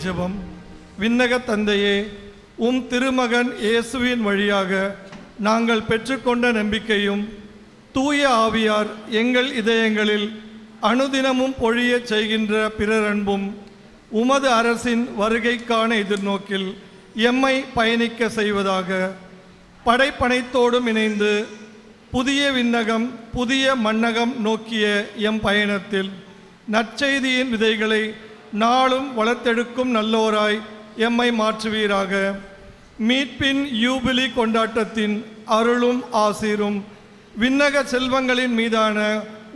ஜெபம். விண்ணக தந்தையே, உம் திருமகன் இயேசுவின் வழியாக நாங்கள் பெற்றுக்கொண்ட நம்பிக்கையும் தூய ஆவியார் எங்கள் இதயங்களில் அனுதினமும் பொழியச் செய்கின்ற பிறர் அன்பும் உமது அரசின் வருகைக்கான எதிர்நோக்கில் எம்மை பயணிக்க செய்வதாக. படைப்பனைத்தோடும் இணைந்து புதிய விண்ணகம் புதிய மண்ணகம் நோக்கிய எம் பயணத்தில் நற்செய்தியின் விதைகளை நாளும் வளர்த்தெடுக்கும் நல்லோராய் எம்மை மாற்றுவீராக. மீட்பின் யூபிலி கொண்டாட்டத்தின் அருளும் ஆசீரும் விண்ணக செல்வங்களின் மீதான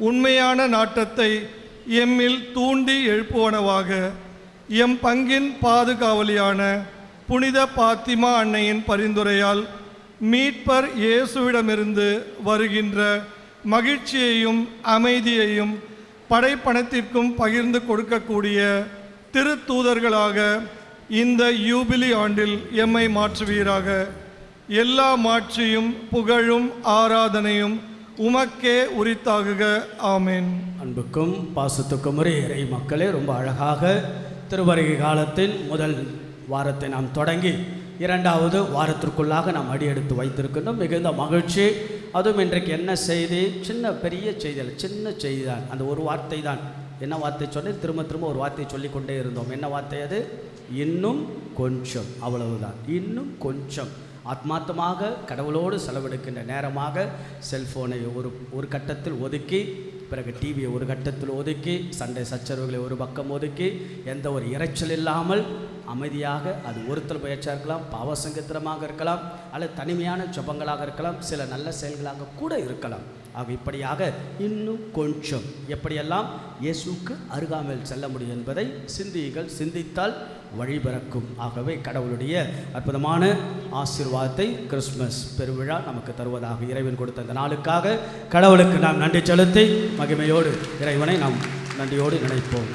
உண்மையான நாட்டத்தை எம்மில் தூண்டி எழுப்புவனவாக. எம் பங்கின் பாதுகாவலியான புனித பாத்திமா அன்னையின் பரிந்துரையால் மீட்பர் இயேசுவிடமிருந்து வருகின்ற மகிழ்ச்சியையும் அமைதியையும் படைப்பணத்திற்கும் பகிர்ந்து கொடுக்கக்கூடிய திருத்தூதர்களாக இந்த யூபிலி ஆண்டில் எம்மை மாற்றுவீராக. எல்லா மாட்சியும் புகழும் ஆராதனையும் உமக்கே உரித்தாகுக. ஆமேன். அன்புக்கும் பாசத்துக்கும் உரிய இறை மக்களே, ரொம்ப அழகாக திருவருகை காலத்தின் முதல் வாரத்தை நாம் தொடங்கி இரண்டாவது வாரத்திற்குள்ளாக நாம் அடியெடுத்து வைத்திருக்கின்றோம். மிகுந்த மகிழ்ச்சி. அதுவும் இன்றைக்கு என்ன செய்தி, பெரிய செய்தி அல்ல, சின்ன செய்தி தான். அந்த ஒரு வார்த்தை தான். என்ன வார்த்தை சொன்னேன்? திரும்ப ஒரு வார்த்தை சொல்லிக்கொண்டே இருந்தோம். என்ன வார்த்தை அது? இன்னும் கொஞ்சம். அவ்வளவுதான். இன்னும் கொஞ்சம். ஆத்மார்த்தமாக கடவுளோடு செலவெடுக்கின்ற நேரமாக செல்ஃபோனை ஒரு கட்டத்தில் ஒதுக்கி, பிறகு டிவியை ஒரு கட்டத்தில் ஒதுக்கி, சண்டை சச்சரவுகளை ஒரு பக்கம் ஒதுக்கி, எந்த ஒரு இரைச்சல் இல்லாமல் அமைதியாக, அது ஒருத்தல் முயற்சியாக இருக்கலாம், பாவசங்கத்திரமாக இருக்கலாம், அல்லது தனிமையான ஜபங்களாக இருக்கலாம், சில நல்ல செயல்களாக கூட இருக்கலாம். ஆக இப்படியாக இன்னும் கொஞ்சம் எப்படியெல்லாம் இயேசுக்கு அருகாமையில் செல்ல முடியும் என்பதை சிந்தியுங்கள். சிந்தித்தால் வழி பிறக்கும். ஆகவே கடவுளுடைய அற்புதமான ஆசீர்வாதத்தை கிறிஸ்துமஸ் பெருவிழா நமக்கு தருவதாக இறைவன் கொடுத்த அந்த நாளுக்காக கடவுளுக்கு நாம் நன்றி செலுத்தி மகிமையோடு இறைவனை நாம் நன்றியோடு நினைப்போம்.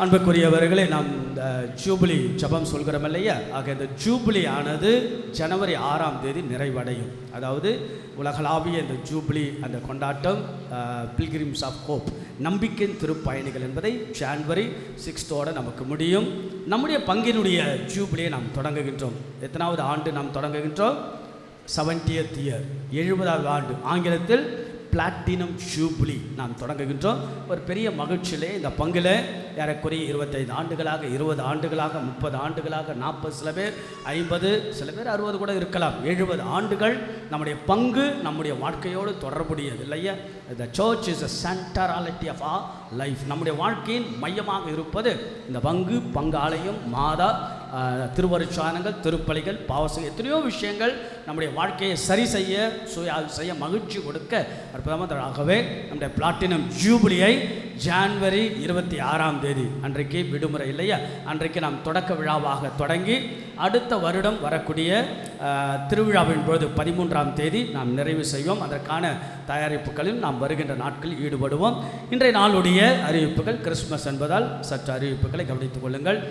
அன்புக்குரியவர்களே, நாம் இந்த ஜூபிலி ஜபம் சொல்கிறோம் இல்லையா? ஆக இந்த ஜூபிலி ஆனது ஜனவரி 6ஆம் தேதி நிறைவடையும். அதாவது உலகளாவிய இந்த ஜூபிலி அந்த கொண்டாட்டம் பில்கிரிம்ஸ் ஆஃப் ஹோப், நம்பிக்கையின் திருப்பயணிகள் என்பதை ஜான்வரி 6 நமக்கு முடியும். நம்முடைய பங்கினுடைய ஜூபிலியை நாம் தொடங்குகின்றோம். எத்தனாவது ஆண்டு நாம் தொடங்குகின்றோம்? 70th year, 70வது ஆண்டு. ஆங்கிலத்தில் பிளாட்டினம் ஜூபிலி நாம் தொடங்குகின்றோம். ஒரு பெரிய மகிழ்ச்சியிலே இந்த பங்கில் ஏறக்குறைய 25 ஆண்டுகளாக, 20 ஆண்டுகளாக, 30 ஆண்டுகளாக, 40, சில பேர் 50, சில பேர் 60 கூட இருக்கலாம். 70 ஆண்டுகள் நம்முடைய பங்கு நம்முடைய வாழ்க்கையோடு தொடர்புடையது இல்லையா? The church is a centrality of our life. நம்முடைய வாழ்க்கையின் மையமாக இருப்பது இந்த பங்காலயம், மாதா, திருவருட்சானங்கள், திருப்பலிகள், பாவசங்கள், எத்தனையோ விஷயங்கள் நம்முடைய வாழ்க்கையை சரி செய்ய மகிழ்ச்சி கொடுக்க அற்புதமாகவே நம்முடைய பிளாட்டினம் ஜூபிலியை ஜான்வரி 26ஆம் தேதி அன்றைக்கு விடுமுறை இல்லையா? அன்றைக்கு நாம் தொடக்க விழாவாக தொடங்கி அடுத்த வருடம் வரக்கூடிய திருவிழாவின் பொழுது 13ஆம் தேதி நாம் நிறைவு செய்வோம். அதற்கான தயாரிப்புகளில் நாம் வருகின்ற நாட்களில் ஈடுபடுவோம். இன்றைய நாளுடைய அறிவிப்புகள் கிறிஸ்துமஸ் என்பதால் சற்று அறிவிப்புகளை கவனித்துக் கொள்ளுங்கள்.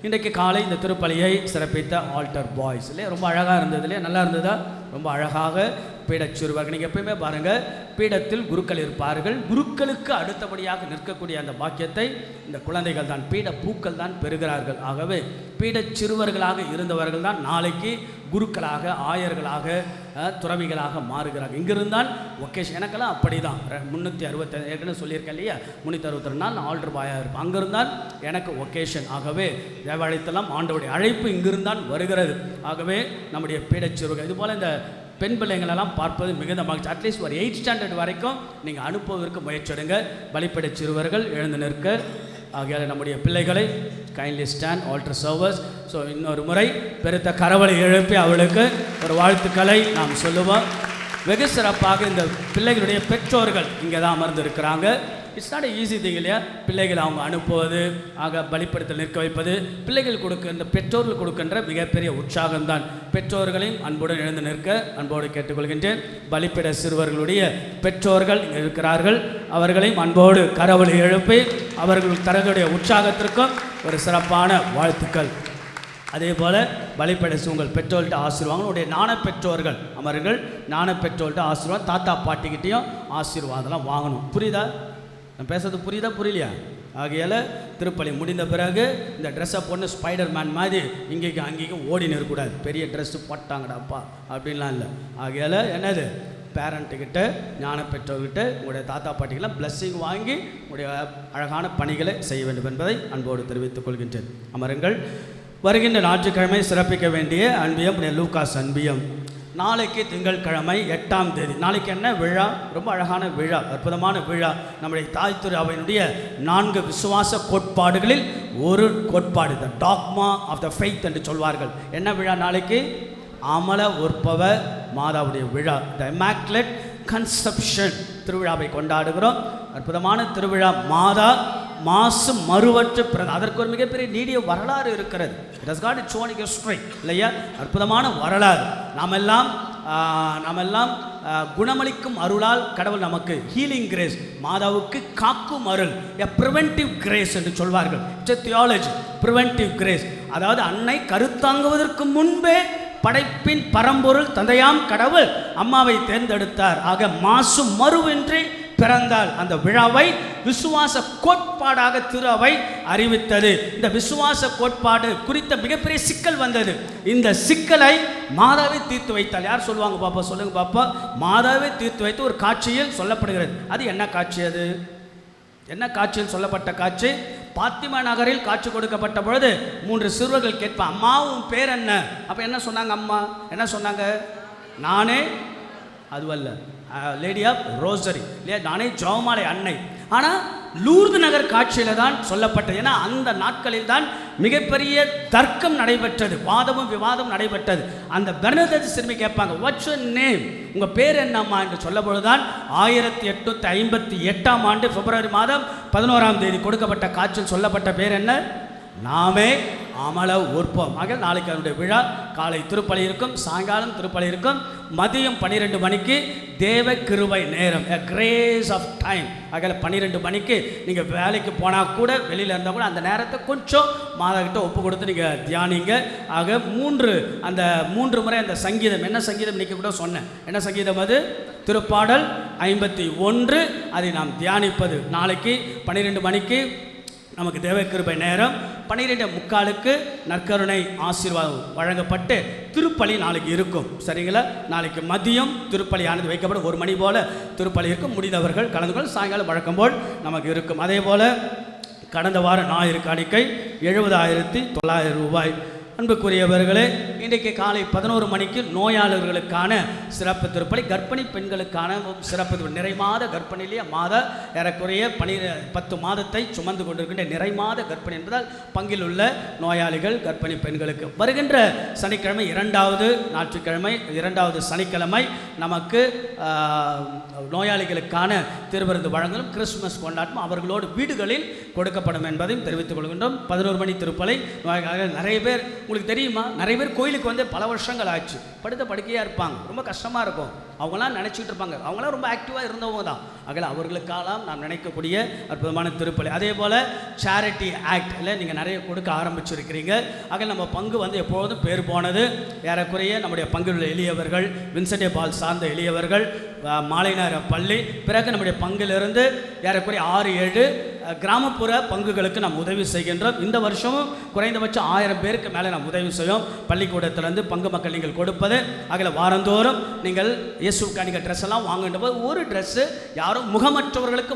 இன்றைக்கு காலை இந்த திருப்பலியை சிறப்பித்த ஆல்டர் பாய்ஸ் இல்லையா? ரொம்ப அழகாக இருந்தது இல்லையா? நல்லா இருந்ததா? ரொம்ப அழகாக பீடச் சிறுவர்கள். நீங்கள் எப்பயுமே பாருங்கள், பீடத்தில் குருக்கள் இருப்பார்கள். குருக்களுக்கு அடுத்தபடியாக நிற்கக்கூடிய அந்த பாக்கியத்தை இந்த குழந்தைகள் தான், பீட பூக்கள் தான் பெறுகிறார்கள். ஆகவே பீடச் சிறுவர்களாக இருந்தவர்கள் தான் நாளைக்கு குருக்களாக, ஆயர்களாக, துறவிகளாக மாறுகிறார்கள். இங்கிருந்தால் ஒகேஷன். எனக்கெல்லாம் அப்படி தான். 365 ஏற்கனவே சொல்லியிருக்கேன் இல்லையா? 362 நாள் நான் ஆல்டர் பாயாக இருப்பேன். அங்கிருந்தால் எனக்கு ஒகேஷன். ஆகவே தேவாலயத்தெல்லாம் ஆண்டவருடைய அழைப்பு இங்கிருந்தான் வருகிறது. ஆகவே நம்முடைய பீடச் சிறுவர்கள் இதுபோல் இந்த பெண் பிள்ளைங்களெல்லாம் பார்ப்பது மிகுந்த மகிழ்ச்சி. அட்லீஸ்ட் ஒரு 8th standard வரைக்கும் நீங்கள் அனுப்புவதற்கு முயற்சி எடுங்க. பலிப்படை சிறுவர்கள் எழுந்து நிற்க. ஆகையால் நம்முடைய பிள்ளைகளை kindly stand alter servers. So இன்னொரு முறை பெருத்த கரவலை எழுப்பி அவளுக்கு ஒரு வாழ்த்துக்களை நாம் சொல்லுவோம். வெகு சிறப்பாக இந்த பிள்ளைகளுடைய பெற்றோர்கள் இங்கே தான் அமர்ந்து இருக்கிறாங்க. இட்ஸ் நாட் ஈஸி திங் இல்லையா? பிள்ளைகளை அவங்க அனுப்புவது, ஆக பலிப்படுத்தல் நிற்க வைப்பது, பிள்ளைகள் கொடுக்கின்ற பெற்றோர்கள் கொடுக்கின்ற மிகப்பெரிய உற்சாகம்தான். பெற்றோர்களையும் அன்புடன் எழுந்து நிற்க அன்போடு கேட்டுக்கொள்கின்றேன். பலிப்பிட சிறுவர்களுடைய பெற்றோர்கள் இங்கே இருக்கிறார்கள். அவர்களையும் அன்போடு கரவொலி எழுப்பி அவர்கள் தரக்கூடிய உற்சாகத்திற்கும் ஒரு சிறப்பான வாழ்த்துக்கள். அதே போல் பலிப்படைச்சு உங்கள் பெற்றோர்கிட்ட ஆசீர்வாதம். உடைய நாண பெற்றோர்கள் அவர்கள் நாண பெற்றோர்கிட்ட ஆசீர்வாதம், தாத்தா பாட்டிக்கிட்டையும் ஆசீர்வாதம்லாம் வாங்கணும். புரியுதா? நான் பேசுறது புரியுதா புரியலையா? ஆகையால் திருப்பலி முடிந்த பிறகு இந்த ட்ரெஸ்ஸை பொண்ணு ஸ்பைடர் மேன் மாதிரி இங்கேயும் அங்கேயும் ஓடி நிற்கக்கூடாது. பெரிய ட்ரெஸ்ஸு போட்டாங்கடாப்பா அப்படின்லாம் இல்லை. ஆகையால் என்னது, பேரண்ட்டுக்கிட்ட ஞான பெற்றவர்கிட்ட உங்களுடைய தாத்தா பாட்டிக்கெல்லாம் பிளஸ்ஸிங் வாங்கி உங்களுடைய அழகான பணிகளை செய்ய வேண்டும் என்பதை அன்போடு தெரிவித்துக் கொள்கின்றேன். அமருங்கள். வருகின்ற ஞாயிற்றுக்கிழமை சிறப்பிக்க வேண்டிய அன்பியம் லூகாஸ் அன்பியம். நாளைக்கு திங்கட்கிழமை 8ஆம் தேதி. நாளைக்கு என்ன விழா? ரொம்ப அழகான விழா, அற்புதமான விழா. நம்முடைய தாய் திரு அவையினுடைய 4 விசுவாச கோட்பாடுகளில் ஒரு கோட்பாடு, த டாக்மா ஆஃப் த ஃபெய்த் என்று சொல்வார்கள். என்ன விழா நாளைக்கு? அமல உற்பவ மாதாவுடைய விழா, த இமாக்குலேட் கன்செப்ஷன் திருவிழாவை கொண்டாடுகிறோம். அற்புதமான திருவிழா. மாதா மாசு மறுவற்று பிறந்த, அதற்கு ஒரு மிகப்பெரிய நீடிய வரலாறு இருக்கிறது. It has got its own history இல்லையா? அற்புதமான வரலாறு. நாமெல்லாம் குணமளிக்கும் அருளால் கடவுள் நமக்கு ஹீலிங் கிரேஸ், மாதாவுக்கு காக்கும் அருள், எ ப்ரிவென்டிவ் கிரேஸ் என்று சொல்வார்கள். It's theology, preventive grace. அதாவது அன்னை கருத்தாங்குவதற்கு முன்பே படைப்பின் பரம்பொருள் தந்தையாம் கடவுள் அம்மாவை தேர்ந்தெடுத்தார். ஆக மாசு மறுவின்றி பிறந்தால் அந்த விழாவை விசுவாச கோட்பாடாக திரு அவை அறிவித்தது. இந்த விசுவாச கோட்பாடு குறித்த மிகப்பெரிய சிக்கல் வந்தது. இந்த சிக்கலை மாதாவை தீர்த்து வைத்தால். யார் சொல்லுவாங்க பாப்பா? சொல்லுங்க பாப்பா. மாதாவை தீர்த்து வைத்து ஒரு காட்சியில் சொல்லப்படுகிறது. அது என்ன காட்சி? அது என்ன காட்சியில் சொல்லப்பட்ட காட்சி? பாத்திமா நகரில் காட்சி கொடுக்கப்பட்ட பொழுது 3 சிறுவர்கள் கேட்பான், அம்மா உன் பேர் என்ன? அப்போ என்ன சொன்னாங்க? அம்மா என்ன சொன்னாங்க? நானே அதுவல்ல, லேடி ஆஃப் ரோசரி இல்லையா, நானே ஜெபமாலை அன்னை. ஆனால் லூர்து நகர் காட்சியில் தான் சொல்லப்பட்டது. ஏன்னா அந்த நாட்களில் தான் மிகப்பெரிய தர்க்கம் நடைபெற்றது, வாதமும் விவாதம் நடைபெற்றது. அந்த பெர்னதேத்து சிறுமி கேட்பாங்க, வாட்ஸ் யுவர் நேம், உங்கள் பேர் என்னம்மா என்று சொல்லப்பொழுதுதான் 1858ஆம் ஆண்டு பிப்ரவரி மாதம் 11ஆம் தேதி கொடுக்கப்பட்ட காட்சியில் சொல்லப்பட்ட பேர் என்ன? நாமே அமல உற்பம். ஆக நாளைக்கு அதனுடைய விழா. காலை திருப்பலி இருக்கும், சாயங்காலம் திருப்பலி இருக்கும், மதியம் 12 மணிக்கு தேவ கிருபை நேரம், a grace of time. ஆக 12 மணிக்கு நீங்கள் வேலைக்கு போனால் கூட, வெளியில் இருந்தால் கூட அந்த நேரத்தை கொஞ்சம் மாதா கிட்ட ஒப்பு கொடுத்து நீங்கள் தியானிங்க. ஆக 3 முறை அந்த சங்கீதம், என்ன சங்கீதம் இன்றைக்கி கூட சொன்னேன், என்ன சங்கீதம் அது? திருப்பாடல் 51. அதை நாம் தியானிப்பது. நாளைக்கு 12 மணிக்கு நமக்கு தேவக்கிருபை நேரம். 12:45 நற்கருணை ஆசீர்வாதம் வழங்கப்பட்டு திருப்பலி நாளைக்கு இருக்கும். சரிங்களா? நாளைக்கு மதியம் திருப்பலியானது வைக்கப்படும். 1 மணி போல் திருப்பலி இருக்கும். முடிந்தவர்கள் கலந்து கொள்ள சாயங்காலம் வழக்கம் போல் நமக்கு இருக்கும். அதே போல் கடந்த வாரம் ஞாயிறு காணிக்கை 70,900 ரூபாய். அன்புக்குரியவர்களே, இன்றைக்கு காலை 11 மணிக்கு நோயாளர்களுக்கான சிறப்பு திருப்பலி, கர்ப்பிணி பெண்களுக்கான சிறப்பு நிறைமாத கர்ப்பிணிலேயே மாதா ஏறக்குறைய 10 மாதத்தை சுமந்து கொண்டிருக்கின்ற நிறைமாத கர்ப்பிணி என்பதால் பங்கில் உள்ள நோயாளிகள் கர்ப்பிணி பெண்களுக்கு வருகின்ற சனிக்கிழமை 2வது ஞாயிற்றுக்கிழமை 2வது சனிக்கிழமை நமக்கு நோயாளிகளுக்கான திருவிருந்து வழங்கலும் கிறிஸ்துமஸ் கொண்டாட்டம் அவர்களோடு வீடுகளில் கொடுக்கப்படும் என்பதையும் தெரிவித்துக் கொள்கின்றோம். 11 மணி திருப்பலி. நிறைய பேர் உங்களுக்கு தெரியுமா, நிறைய பேர் கோயிலுக்கு வந்து பல வருஷங்கள் ஆச்சு, படுத்த படுக்கையாக இருப்பாங்க, ரொம்ப கஷ்டமாக இருக்கும். அவங்களாம் நினச்சிக்கிட்டு இருப்பாங்க, அவங்களாம் ரொம்ப ஆக்டிவாக இருந்தவங்க தான். ஆகல அவர்களுக்கெல்லாம் நாம் நினைக்கக்கூடிய அற்புதமான திருப்பலி. அதே போல் சேரிட்டி ஆக்டில் நீங்கள் நிறைய கொடுக்க ஆரம்பிச்சிருக்கிறீங்க. ஆக நம்ம பங்கு வந்து எப்பொழுதும் பேர் போனது. ஏறக்குறைய நம்முடைய பங்கில் உள்ள எளியவர்கள், வின்சென்ட் பால் சார்ந்த எளியவர்கள், மாலை நேர பள்ளி, பிறகு நம்முடைய பங்கிலிருந்து ஏறக்குறைய 6-7 கிராமப்புற பங்குகளுக்கு நாம் உதவி செய்கின்றோம். இந்த வருஷமும் குறைந்தபட்சம் 1000 பேருக்கு மேலே நாம் உதவி செய்வோம். பள்ளிக்கூடத்திலிருந்து பங்கு மக்கள் நீங்கள் கொடுப்பது. ஆகல வாரந்தோறும் நீங்கள் இயேசுக்காக நீங்கள் ட்ரெஸ் எல்லாம் வாங்குகின்ற போது ஒரு ட்ரெஸ்ஸு யாரும் முகமற்றவர்களுக்கு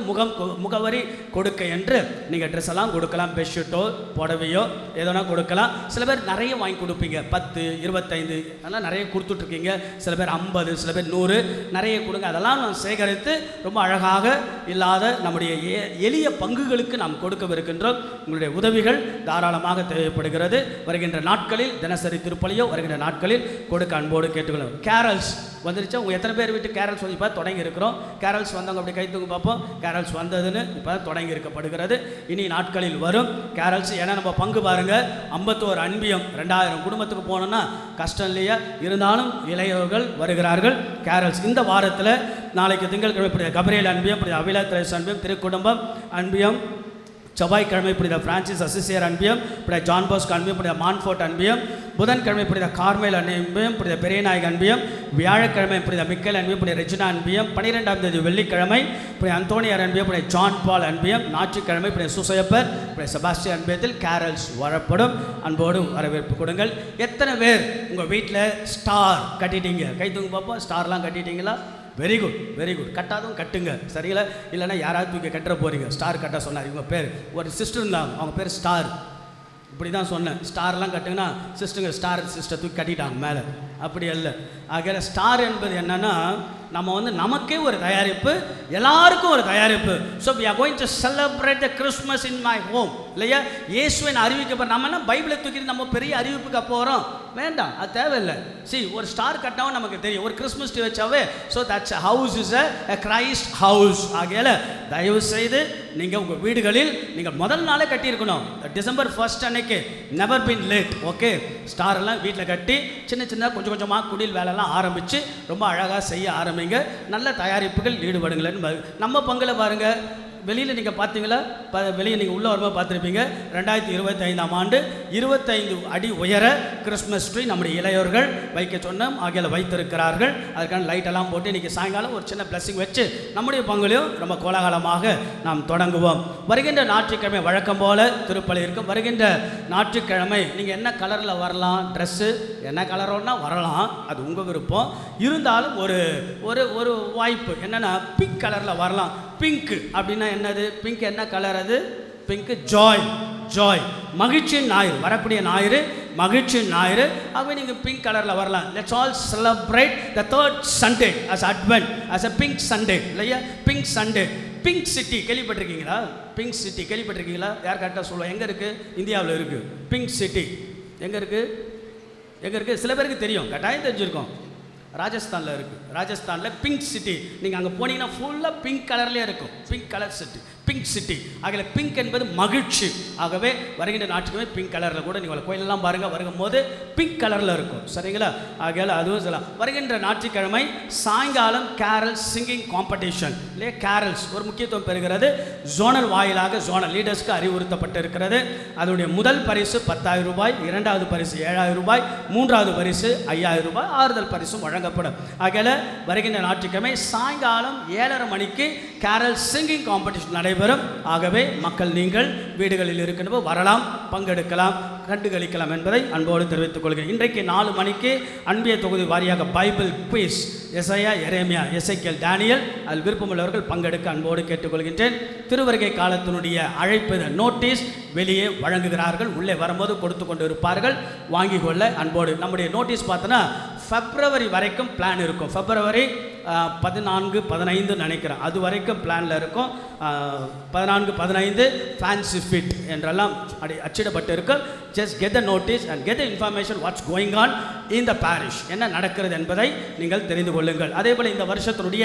முகவரி கொடுக்க என்று நீங்கள் ட்ரெஸ் எல்லாம் கொடுக்கலாம். பெட்ஷீட்டோ புடவையோ எதனா கொடுக்கலாம். சில பேர் நிறைய வாங்கி கொடுப்பீங்க, 10, 25 அதெல்லாம் நிறைய கொடுத்துட்ருக்கீங்க. சில பேர் 50, சில பேர் 100 நிறைய கொடுங்க. அதெல்லாம் நாம் சேகரித்து ரொம்ப அழகாக இல்லாத நம்முடைய எளிய பங்குகளுக்கு நாம் கொடுக்கவிருக்கின்றோம். உங்களுடைய உதவிகள் தாராளமாக தேவைப்படுகிறது. வருகின்ற நாட்களில் தினசரி திருப்பலியோ வருகின்ற நாட்களில் கொடுக்க அன்போடு கேட்டுக்கொள்ளும். கேரல்ஸ் வந்துருச்சா? உங்கள் எத்தனை பேர் வீட்டு கேரல்ஸ் வந்து இப்போ தொடங்கி இருக்கிறோம்? கேரல்ஸ் வந்தவங்க அப்படி கைத்துங்க பார்ப்போம். கேரல்ஸ் வந்ததுன்னு இப்போ தொடங்கி இருக்கப்படுகிறது. இனி நாட்களில் வரும் கேரல்ஸ். ஏன்னா நம்ம பங்கு பாருங்கள், 51 அன்பியம் 2000 குடும்பத்துக்கு போனோன்னா கஷ்டம் இல்லையா? இருந்தாலும் இளையவர்கள் வருகிறார்கள். கேரல்ஸ் இந்த வாரத்தில் நாளைக்கு திங்கட்கிழமை கபரியல் அன்பியம், அவிலா திரேஸ் அன்பியம், திருக்குடும்பம் அன்பியம், செவ்வாய்க்கிழமை புனித பிரான்சிஸ் அசிசியர் அன்பியம், புனித ஜான் போஸ்க் அன்பியம், புனித மான்ஃபோர்ட் அன்பியம். புதன்கிழமை புனித கார்மேல் அன்பியம், புனித பெரியநாயக அன்பியம். வியாழக்கிழமை புனித மிக்கேல் அன்பியம், புனித ரெஜினா அன்பியம். 12ஆம் தேதி வெள்ளிக்கிழமை புனித அந்தோனியார் அன்பியம், புனித ஜான் பால் அன்பியம். ஞாயிற்றுக்கிழமை புனித சூசையப்பர், புனித செபாஸ்டியன் அன்பியத்தில் கேரல்ஸ் வரப்படும். அன்போடு வரவேற்பு கொடுங்கள். எத்தனை பேர் உங்கள் வீட்டில் ஸ்டார் கட்டிட்டீங்க? கை தூங்க பார்ப்போம். ஸ்டார்லாம் கட்டிட்டீங்களா? Very good, very good. கட்டாதும் கட்டுங்க, சரிங்களா? இல்லைன்னா யாராவது தூக்கி கட்டுற போகிறீங்க. ஸ்டார் கட்ட சொன்னார். இவங்க பேர் ஒரு சிஸ்டர் இருந்தாங்க, அவங்க பேர் ஸ்டார். இப்படி தான் சொன்னேன். ஸ்டார்லாம் கட்டுங்கன்னா சிஸ்டருங்க ஸ்டார் சிஸ்டர் தூக்கி கட்டிட்டாங்க மேலே. அப்படி அல்ல. ஆகிய ஸ்டார் என்பது என்னென்னா, நம்ம வந்து நமக்கே ஒரு தயாரிப்பு, எல்லாருக்கும் ஒரு தயாரிப்பு. So we are going to celebrate the Christmas in my home. இல்லையா? இயேசுவின் அறிவிக்கப்பட்ட நம்ம என்ன பைபிளை தூக்கிட்டு நம்ம பெரிய அறிவிப்புக்கு போகிறோம்? வேண்டாம், அது தேவையில்லை. ஒரு ஸ்டார் கட்டினாவும் நமக்கு தெரியும். ஒரு கிறிஸ்மஸ் ட்ரீ வச்சாவே so that's house is a Christ house. ஆகையால் தயவு செய்து நீங்கள் உங்கள் வீடுகளில் நீங்கள் முதல் நாளே கட்டியிருக்கணும். டிசம்பர் 1 அன்னைக்கு நெவர் பின் லேட். ஓகே, ஸ்டார் எல்லாம் வீட்டில் கட்டி சின்ன சின்ன கொஞ்சம் கொஞ்சமாக குடில் வேலைலாம் ஆரம்பித்து ரொம்ப அழகாக செய்ய ஆரம்பிங்க. நல்ல தயாரிப்புகள் ஈடுபடுங்களேன்னு நம்ம பங்கில் பாருங்கள். வெளியில் நீங்கள் பார்த்தீங்களா? வெளியே நீங்கள் உள்ளே வரும்போது பார்த்துருப்பீங்க. 2025ஆம் ஆண்டு 25 அடி உயர கிறிஸ்மஸ் ட்ரீ நம்முடைய இளையோர்கள் வைக்க சொன்னோம். ஆகிய வைத்திருக்கிறார்கள். அதுக்கான லைட்டெல்லாம் போட்டு இன்றைக்கி சாயங்காலம் ஒரு சின்ன பிளஸிங் வச்சு நம்முடைய பங்குலையும் ரொம்ப கோலாகலமாக நாம் தொடங்குவோம். வருகின்ற ஞாயிற்றுக்கிழமை வழக்கம் போல் திருப்பலி இருக்கும். வருகின்ற ஞாயிற்றுக்கிழமை நீங்கள் என்ன கலரில் வரலாம், ட்ரெஸ்ஸு என்ன கலரோன்னா வரலாம், அது உங்கள் விருப்பம். இருந்தாலும் ஒரு ஒரு ஒரு வாய்ப்பு என்னென்னா பிங்க் கலரில் வரலாம். பிங்க் அப்படின்னா என்னது? பிங்க் என்ன கலர்? அது பிங்க் ஜாய், ஜாய், மகிழ்ச்சி ஞாயிறு. வரக்கூடிய ஞாயிறு மகிழ்ச்சி ஞாயிறு. ஆகவே நீங்கள் பிங்க் கலரில் வரலாம். Let's all celebrate the 3rd Sunday as Advent as a pink Sunday. இல்லையா? Pink Sunday. பிங்க் சிட்டி கேள்விப்பட்டிருக்கீங்களா? பிங்க் சிட்டி கேள்விப்பட்டிருக்கீங்களா? யார் கரெக்டாக சொல்லுவோம்? எங்கே இருக்குது? இந்தியாவில் இருக்குது. பிங்க் சிட்டி எங்கே இருக்குது? எங்கே இருக்குது? சில பேருக்கு தெரியும், கட்டாயம் தெரிஞ்சிருக்கோம். ராஜஸ்தானில் இருக்குது. ராஜஸ்தானில் பிங்க் சிட்டி. நீங்கள் அங்கே போனீங்கன்னா ஃபுல்லாக பிங்க் கலர்லேயே இருக்கும். Pink colour city, pink city. ஆகவே பிங்க் என்பது மகிழ்ச்சி. ஆகவே வருகின்ற நாட்டுக்குமே பிங்க் கலரில் கூட நீங்கள் கோயிலெல்லாம் பாருங்கள், வருகும் போது பிங்க் கலரில் இருக்கும். சரிங்களா? ஆகையால் அதுவும் சொல்லலாம். வருகின்ற ஞாயிற்றுக்கிழமை சாயங்காலம் கேரல் சிங்கிங் காம்படிஷன் இல்லையா? கேரல்ஸ் ஒரு முக்கியத்துவம் பெறுகிறது. ஜோனல் வாயிலாக ஜோனல் லீடர்ஸ்க்கு அறிவுறுத்தப்பட்டு இருக்கிறது. அதனுடைய முதல் பரிசு 10,000 ரூபாய், 2வது பரிசு 7,000 ரூபாய், 3வது பரிசு 5,000 ரூபாய், ஆறுதல் பரிசும் வழங்கப்படும். ஆகையால் வருகின்ற ஞாயிற்றுக்கிழமை சாயங்காலம் 7:30 மணிக்கு கேரல் சிங்கிங் காம்படிஷன் நடைபெறும். ஆகவே மக்கள் நீங்கள் வீடுகளில் இருக்கின்ற வரலாம், பங்கெடுக்கலாம், கண்டுகளிக்கலாம் என்பதை அன்போடு தெரிவித்துக் கொள்கிறேன். இன்றைக்கு 4 மணிக்கு அன்பிய தொகுதி வாரியாக பைபிள் குவிஸ், எசையா, எரேமியா, எசேக்கியேல், தானியேல், அதில் விருப்பமுள்ளவர்கள் பங்கெடுக்க அன்போடு கேட்டுக்கொள்கின்றேன். திருவருகை காலத்தினுடைய அழைப்பு நோட்டீஸ் வெளியே வழங்குகிறார்கள். உள்ளே வரும்போது கொடுத்து கொண்டு இருப்பார்கள், வாங்கி கொள்ள அன்போடு. நம்முடைய நோட்டீஸ் பார்த்தோன்னா February வரைக்கும் பிளான் இருக்கும். February 14, 15 நினைக்கிறேன், அது வரைக்கும் பிளானில் இருக்கும். 14, 15 ஃபேன்சி ஃபிட் என்றெல்லாம் அச்சிடப்பட்டு இருக்கு. Just get the notice and get the information what's going on in the bearish, என்ன நடக்கிறது என்பதை நீங்கள் தெரிந்து கொள்ளுங்கள். அதே போல் இந்த வருஷத்தினுடைய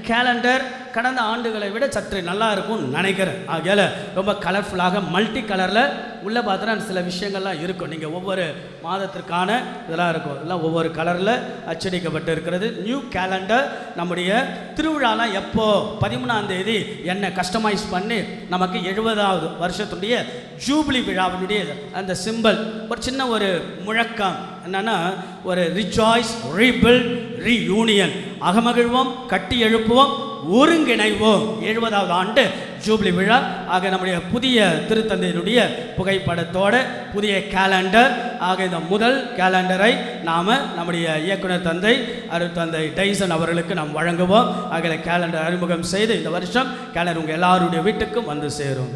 கேலண்டர் கடந்த ஆண்டுகளை விட சற்று நல்லா இருக்கும்னு நினைக்கிறேன். ஆகையால் ரொம்ப கலர்ஃபுல்லாக மல்டி கலரில் உள்ளே பார்த்தோன்னா சில விஷயங்கள்லாம் இருக்கும். நீங்கள் ஒவ்வொரு மாதத்திற்கான இதெல்லாம் இருக்கும், இதெல்லாம் ஒவ்வொரு கலரில் அச்சடிக்கப்பட்டு இருக்கிறது. New calendar. நம்முடைய திருவிழாலாம் எப்போ 13ஆம் தேதி என்ன கஸ்டமைஸ் பண்ணி நமக்கு 70வது வருஷத்துடைய ஜூப்ளி விழாவினுடைய அந்த சிம்பல், ஒரு சின்ன ஒரு முழக்கம் என்னன்னா, ஒரு ரிஜாய்ஸ், ரீபில்ட், ரீயூனியன், அகமகிழ்வோம், கட்டி எழுப்புவோம், ஒருங்கிணைவோம். 70வது ஆண்டு ஜூப்ளி விழா. ஆக நம்முடைய புதிய திருத்தந்தையினுடைய புகைப்படத்தோட புதிய கேலண்டர். ஆக இந்த முதல் கேலண்டரை நாம் நம்முடைய இயக்குனர் தந்தை அருட்தந்தை டைசன் அவர்களுக்கு நாம் வழங்குவோம். ஆக கேலண்டர் அறிமுகம் செய்து இந்த வருஷம் கேலண்டர் உங்கள் எல்லாருடைய வீட்டுக்கும் வந்து சேரும்.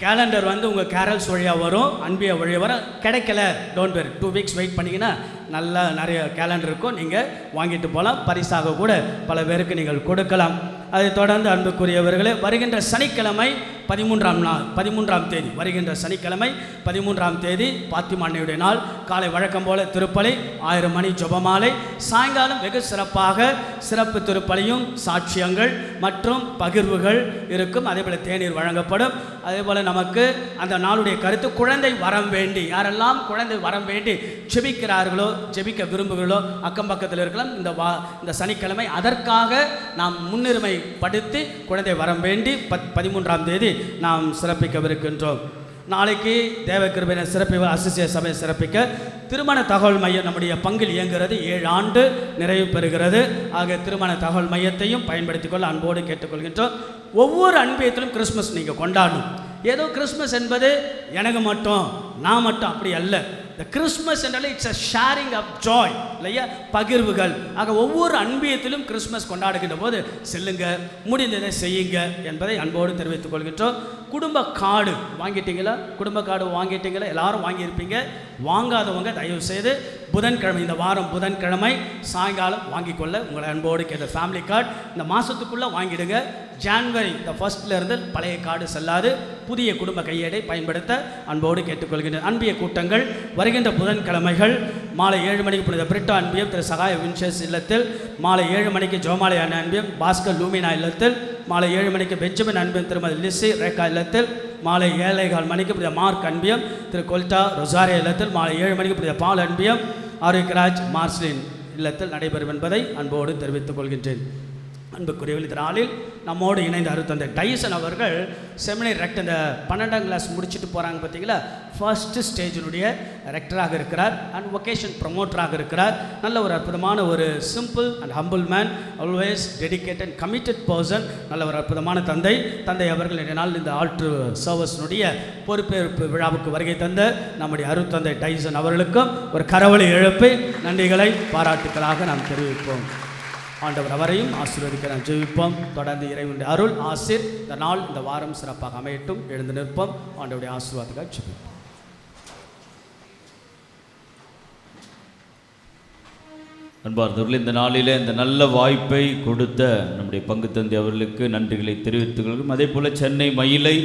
கேலண்டர் வந்து உங்கள் கேரல்ஸ் வழியாக வரும், அன்பியா வழியாக வரும். கிடைக்கல டோன்ட் வெரி, 2 வீக்ஸ் வெயிட் பண்ணிங்கன்னா நல்லா நிறைய கேலண்டர் இருக்கும், நீங்கள் வாங்கிட்டு போகலாம். பரிசாக கூட பல பேருக்கு நீங்கள் கொடுக்கலாம். அதை தொடர்ந்து அன்புக்குரியவர்களே, வருகின்ற சனிக்கிழமை 13ஆம் தேதி வருகின்ற சனிக்கிழமை 13ஆம் தேதி பாத்திமா அன்னையுடைய நாள். காலை வழக்கம் போல திருப்பலி, 1000 மணி ஜெபமாலை. சாயங்காலம் வெகு சிறப்பாக சிறப்பு திருப்பலியும் சாட்சியங்கள் மற்றும் பகிர்வுகள் இருக்கும். அதேபோல் தேநீர் வழங்கப்படும். அதேபோல் நமக்கு அந்த நாளுடைய கருத்து, குழந்தை வரம் வேண்டி, யாரெல்லாம் குழந்தை வரம் வேண்டி ஜெபிக்கிறார்களோ, ஜெபிக்க விரும்புகிறோ அக்கம் பக்கத்தில் இருக்கலாம். இந்த சனிக்கிழமை அதற்காக நாம் முன்னுரிமை படுத்தி குழந்தை வரம் வேண்டி 13ஆம் தேதி நாம் சிறப்பிக்கவிருக்கின்றோம். நாளைக்கு தேவகிருபையின சிறப்பு அசிசிய சபை சிறப்பிக்க திருமண தகவல் மையம் நம்முடைய பங்கில் இயங்குகிறது. 7 ஆண்டு நிறைவு பெறுகிறது. ஆக திருமண தகவல் மையத்தையும் பயன்படுத்திக் கொள்ள அன்போடு கேட்டுக்கொள்கின்றோம். ஒவ்வொரு அன்பியத்திலும் கிறிஸ்மஸ் நீங்கள் கொண்டாடணும். ஏதோ கிறிஸ்மஸ் என்பது எனக்கு மட்டும், நான் மட்டும், அப்படி அல்ல. இந்த கிறிஸ்மஸ் என்றாலே it's a sharing of joy இல்லையா, பகிர்வுகள். ஆக ஒவ்வொரு அன்பியத்திலும் கிறிஸ்மஸ் கொண்டாடுகின்ற போது செல்லுங்க, முடிந்ததை செய்யுங்க என்பதை அன்போடு தெரிவித்துக் கொள்கின்றோம். குடும்ப கார்டு வாங்கிட்டீங்களா? குடும்ப கார்டு வாங்கிட்டீங்களா? எல்லாரும் வாங்கியிருப்பீங்க. வாங்காதவங்க தயவு செய்து புதன்கிழமை, இந்த வாரம் புதன்கிழமை சாயங்காலம் வாங்கிக்கொள்ள உங்களை அன்போடு கேட்ட ஃபேமிலி கார்டு இந்த மாதத்துக்குள்ளே வாங்கிடுங்க. ஜான்வரி இந்த 1 பழைய கார்டு செல்லாது. புதிய குடும்ப கையேடை பயன்படுத்த அன்போடு கேட்டுக்கொள்கின்றன. அன்பிய கூட்டங்கள் வருகின்ற புதன்கிழமைகள் மாலை 7 மணிக்கு புனித பிரிட்டோ அன்பியம் திரு சகாய வின்சேஸ் இல்லத்தில், மாலை 7 மணிக்கு ஜோமாலை அன்பியம் பாஸ்கர் லூமினா இல்லத்தில், மாலை 7 மணிக்கு பெஞ்சமின் அன்பியம் திருமதி லிசி ரேகா இல்லத்தில், மாலை 7:15 மணிக்கு புனித மார்க் அன்பியம் திரு கொல்டா ரொசாரியா இல்லத்தில், மாலை 7 மணிக்கு புனித பால் அன்பியம் ஆரோக்கியராஜ் மார்ஸ்லின் இல்லத்தில் நடைபெறும் என்பதை அன்போடு தெரிவித்துக் கொள்கின்றேன். அன்புக்குரியவர்கள், இந்த நாளில் நம்மோடு இணைந்த அருத்தந்தை டைசன் அவர்கள் செமினரி ரெக்டர், இந்த 12ஆம் கிளாஸ் முடிச்சுட்டு போகிறாங்க பார்த்தீங்களா, ஃபர்ஸ்ட் ஸ்டேஜினுடைய ரெக்டராக இருக்கிறார் அண்ட் வொகேஷன் ப்ரமோட்டராக இருக்கிறார். நல்ல ஒரு அற்புதமான ஒரு simple and humble man, always dedicate and committed person. நல்ல ஒரு அற்புதமான தந்தை அவர்கள் இந்த நாள் இந்த ஆல்ட்ரு சர்வஸினுடைய பொறுப்பேற்பு விழாவுக்கு வருகை தந்த நம்முடைய அருத்தந்தை டைசன் அவர்களுக்கும் ஒரு கரவொலி எழுப்பி நன்றிகளை பாராட்டுக்களாக நாம் தெரிவிப்போம். ஆண்டவர் அவரையும் ஆசீர்வதிக்க நாம் ஜெபிப்போம். தொடர்ந்து இறைவனுடைய அருள் ஆசீர் இந்த நாள் இந்த வாரம் சிறப்பாக அமையட்டும். எழுந்து நிற்போம். ஆண்டவருடைய ஆசீர்வாதத்துக்காக ஜெபிப்போம். அன்பார்ந்தவர்களே, இந்த நாளிலே இந்த நல்ல வாய்ப்பை கொடுத்த நம்முடைய பங்கு தந்தை அவர்களுக்கு நன்றிகளை தெரிவித்துக் கொள்கிறோம். அதே போல் சென்னை மயிலை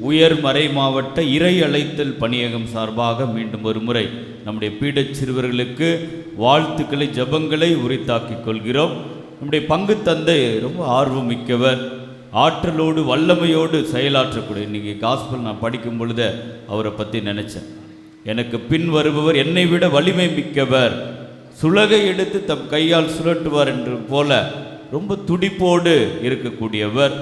உயர் மறை மாவட்ட இறை அழைத்தல் பணியகம் சார்பாக மீண்டும் ஒரு முறை நம்முடைய பீடச் சிறுவர்களுக்கு வாழ்த்துக்களை, ஜபங்களை உரித்தாக்கிக் கொள்கிறோம். நம்முடைய பங்கு தந்தை ரொம்ப ஆர்வம் மிக்கவர், ஆற்றலோடு வல்லமையோடு செயலாற்றக்கூடிய. இன்றைக்கி காஸ்பல் நான் படிக்கும் பொழுது அவரை பற்றி நினச்சேன். எனக்கு பின் வருபவர் என்னை விட வலிமை மிக்கவர், சுலகை எடுத்து தம் கையால் சுழட்டுவார் என்று போல ரொம்ப துடிப்போடு இருக்கக்கூடியவர்.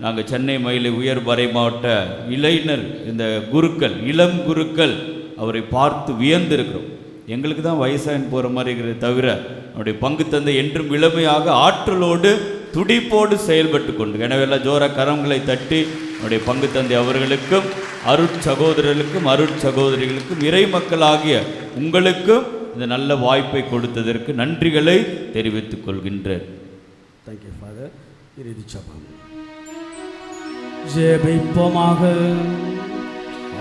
நாங்கள் சென்னை மயிலை உயர் வரை மாவட்ட இளைஞர் இந்த குருக்கள், இளம் குருக்கள் அவரை பார்த்து வியந்திருக்கிறோம். எங்களுக்கு தான் வயசாயின் போகிற மாதிரி இருக்கிறது தவிர நம்முடைய பங்கு தந்தை என்றும் இளமையாக ஆற்றலோடு துடிப்போடு செயல்பட்டு கொண்டு, எனவே எல்லாம் ஜோர கரங்களை தட்டி நம்முடைய பங்கு தந்தை அவர்களுக்கும் அருட்சகோதரர்களுக்கும் அருட்சகோதரிகளுக்கும் இறை மக்களாகிய உங்களுக்கும் இந்த நல்ல வாய்ப்பை கொடுத்ததற்கு நன்றிகளை தெரிவித்துக் கொள்கின்றேன். Thank you father. இறுதி ஜெபம். ஜெபிப்போமாக.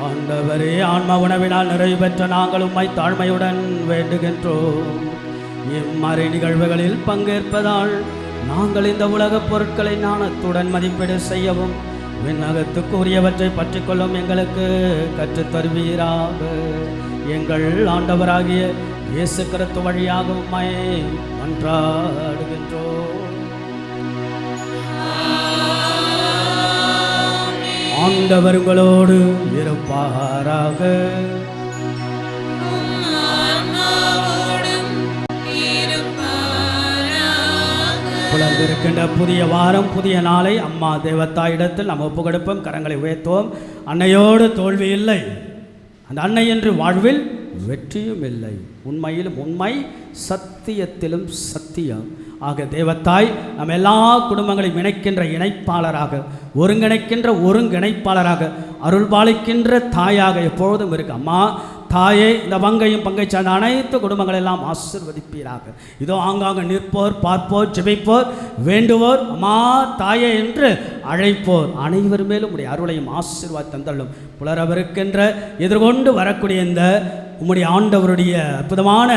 ஆண்டவரே, ஆன்ம உணவினால் நிறைவு பெற்ற நாங்கள் உம்மை தாழ்மையுடன் வேண்டுகின்றோம். இம்மறை நிகழ்வுகளில் பங்கேற்பதால் நாங்கள் இந்த உலகப் பொருட்களை ஞானத்துடன் மதிப்பீடு செய்யவும் விண்ணகத்துக்கு உரியவற்றை பற்றி கொள்ளும் எங்களுக்கு கற்றுத்தருவீராக. எங்கள் ஆண்டவராகிய இயேசு கிறிஸ்து வழியாக உம்மை மன்றாடுகின்றோம். ஆண்டவர் உங்களோடு இருப்பாராக. புலர்ந்திருக்கின்ற புதிய வாரம், புதிய நாளை அம்மா தேவத்தாயிடத்தில் நாம் ஒப்பு கொடுப்போம். கரங்களை உயர்த்துவோம். அன்னையோடு தோல்வி இல்லை, அந்த அன்னை என்று வாழ்வில் வெற்றியும் இல்லை. உண்மையிலும் உண்மை, சத்தியத்திலும் சத்தியம். ஆக தேவத்தாய் நம்ம எல்லா குடும்பங்களையும் இணைக்கின்ற இணைப்பாளராக, ஒருங்கிணைக்கின்ற ஒருங்கிணைப்பாளராக, அருள்பாலிக்கின்ற தாயாக எப்பொழுதும் இருக்கு. அம்மா தாயே, இந்த பங்கையும் பங்கை சார்ந்த அனைத்து குடும்பங்களெல்லாம் ஆசீர்வதிப்பீராக. இதோ ஆங்காங்க நிற்போர், பார்ப்போர், ஜெபிப்போர், வேண்டுவோர், அம்மா தாயே என்று அழைப்போர் அனைவர் மேலும் உடைய அருளையும் ஆசீர்வாத தந்தள்ளும். புலரவிருக்கின்ற எதிர்கொண்டு வரக்கூடிய இந்த உம்முடைய ஆண்டவருடைய அற்புதமான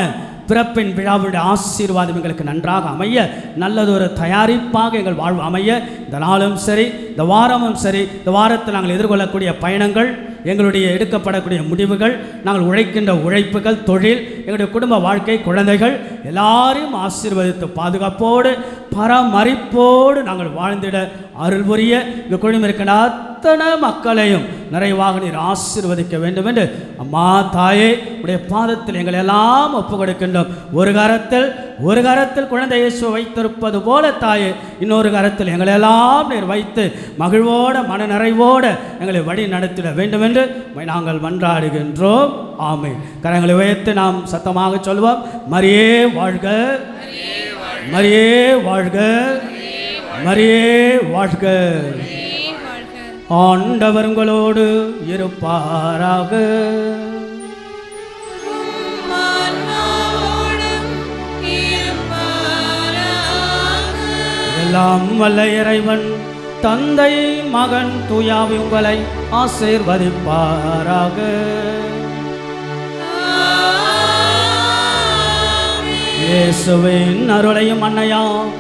பிறப்பின் விழாவுடைய ஆசீர்வாதம் எங்களுக்கு நன்றாக அமைய, நல்லதொரு தயாரிப்பாக எங்கள் வாழ்வு அமைய, இந்த நாளும் சரி, இந்த வாரமும் சரி, இந்த வாரத்தில் நாங்கள் எதிர்கொள்ளக்கூடிய பயணங்கள், எங்களுடைய எடுக்கப்படக்கூடிய முடிவுகள், நாங்கள் உழைக்கின்ற உழைப்புகள், தொழில், எங்களுடைய குடும்ப வாழ்க்கை, குழந்தைகள் எல்லாரையும் ஆசீர்வதித்து பாதுகாப்போடு பராமரிப்போடு நாங்கள் வாழ்ந்திட அருள் புரிய இந்த குழுமம் இருக்கின்ற அத்தனை மக்களையும் நிறைவாக நீர் ஆசீர்வதிக்க வேண்டும் என்று அம்மா தாயே உடைய பாதத்தில் எங்களை எல்லாம் ஒப்பு கொடுக்கின்றோம். ஒரு கரத்தில் குழந்தை இயேசுவை வைத்திருப்பது போல தாயே, இன்னொரு கரத்தில் எங்களை எல்லாம் நீர் வைத்து மகிழ்வோட மன நிறைவோட எங்களை வழி நடத்திட வேண்டும் என்று நாங்கள் மன்றாடுகின்றோம். ஆமென். கரங்களை உயர்த்தி நாம் சத்தமாக சொல்வோம். மரியே வாழ்க, மரியே வாழ்க, மரியே வாழ்க. ஆண்டவர் உங்களோடு இருப்பாராக. எல்லாம் வல்ல இறைவன் தந்தை மகன் தூயாவி உங்களை ஆசீர்வதிப்பாராக. இயேசுவின் அருளையும் அன்னையாம்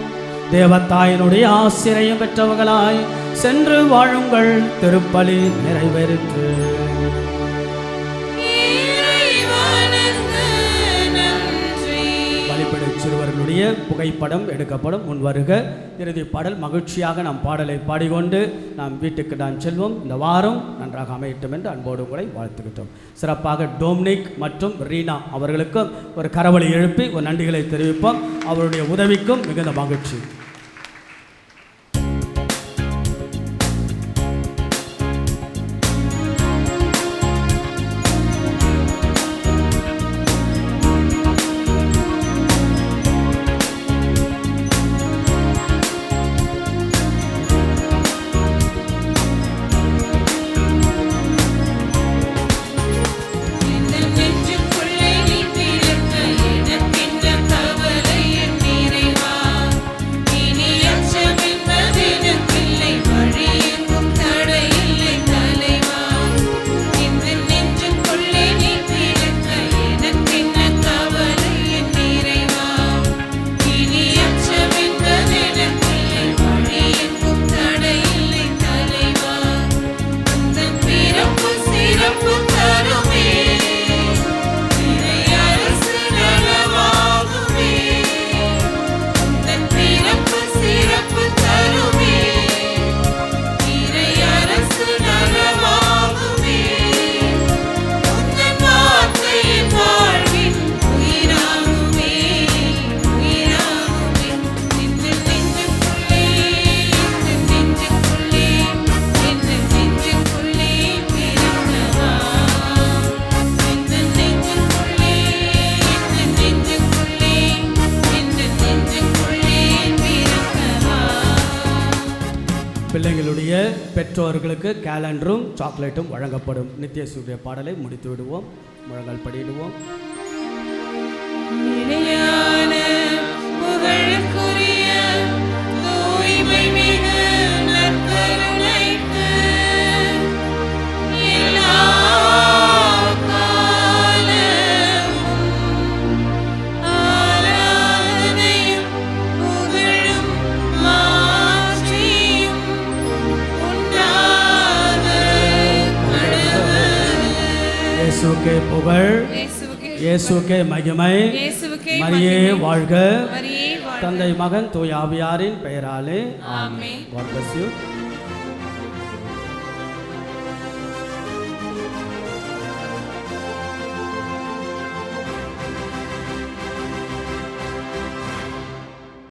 தேவத்தாயினுடைய ஆசிரியம் பெற்றவர்களாய் சென்று வாழுங்கள். திருப்பலி நிறைவேறிற்று. வழிபடு சிறுவர்களுடைய புகைப்படம் எடுக்கப்படும். முன் வருக. இறுதி பாடல் மகிழ்ச்சியாக நாம் பாடலை பாடிக்கொண்டு நாம் வீட்டுக்கு நான் செல்வோம். இந்த வாரம் நன்றாக அமையட்டும் என்று அன்போடு உங்களை வாழ்த்துக்கிட்டோம். சிறப்பாக டோம்னிக் மற்றும் ரீனா அவர்களுக்கும் ஒரு கரவொலி எழுப்பி ஒரு நன்றிகளை தெரிவிப்போம். அவருடைய உதவிக்கும் மிகுந்த மகிழ்ச்சி. பிள்ளைகளுடைய பெற்றோர்களுக்கு கேலண்டரும் சாக்லேட்டும் வழங்கப்படும். நித்யசூரிய பாடலை முடித்து விடுவோம். முழங்கால் படியிடுவோம். இயேசுவுக்கே புகழ், இயேசுவுக்கே மகிமை, மரியே வாழ்க. தந்தை மகன் தூய ஆவியாரின் பெயராலே ஆமென். God bless you.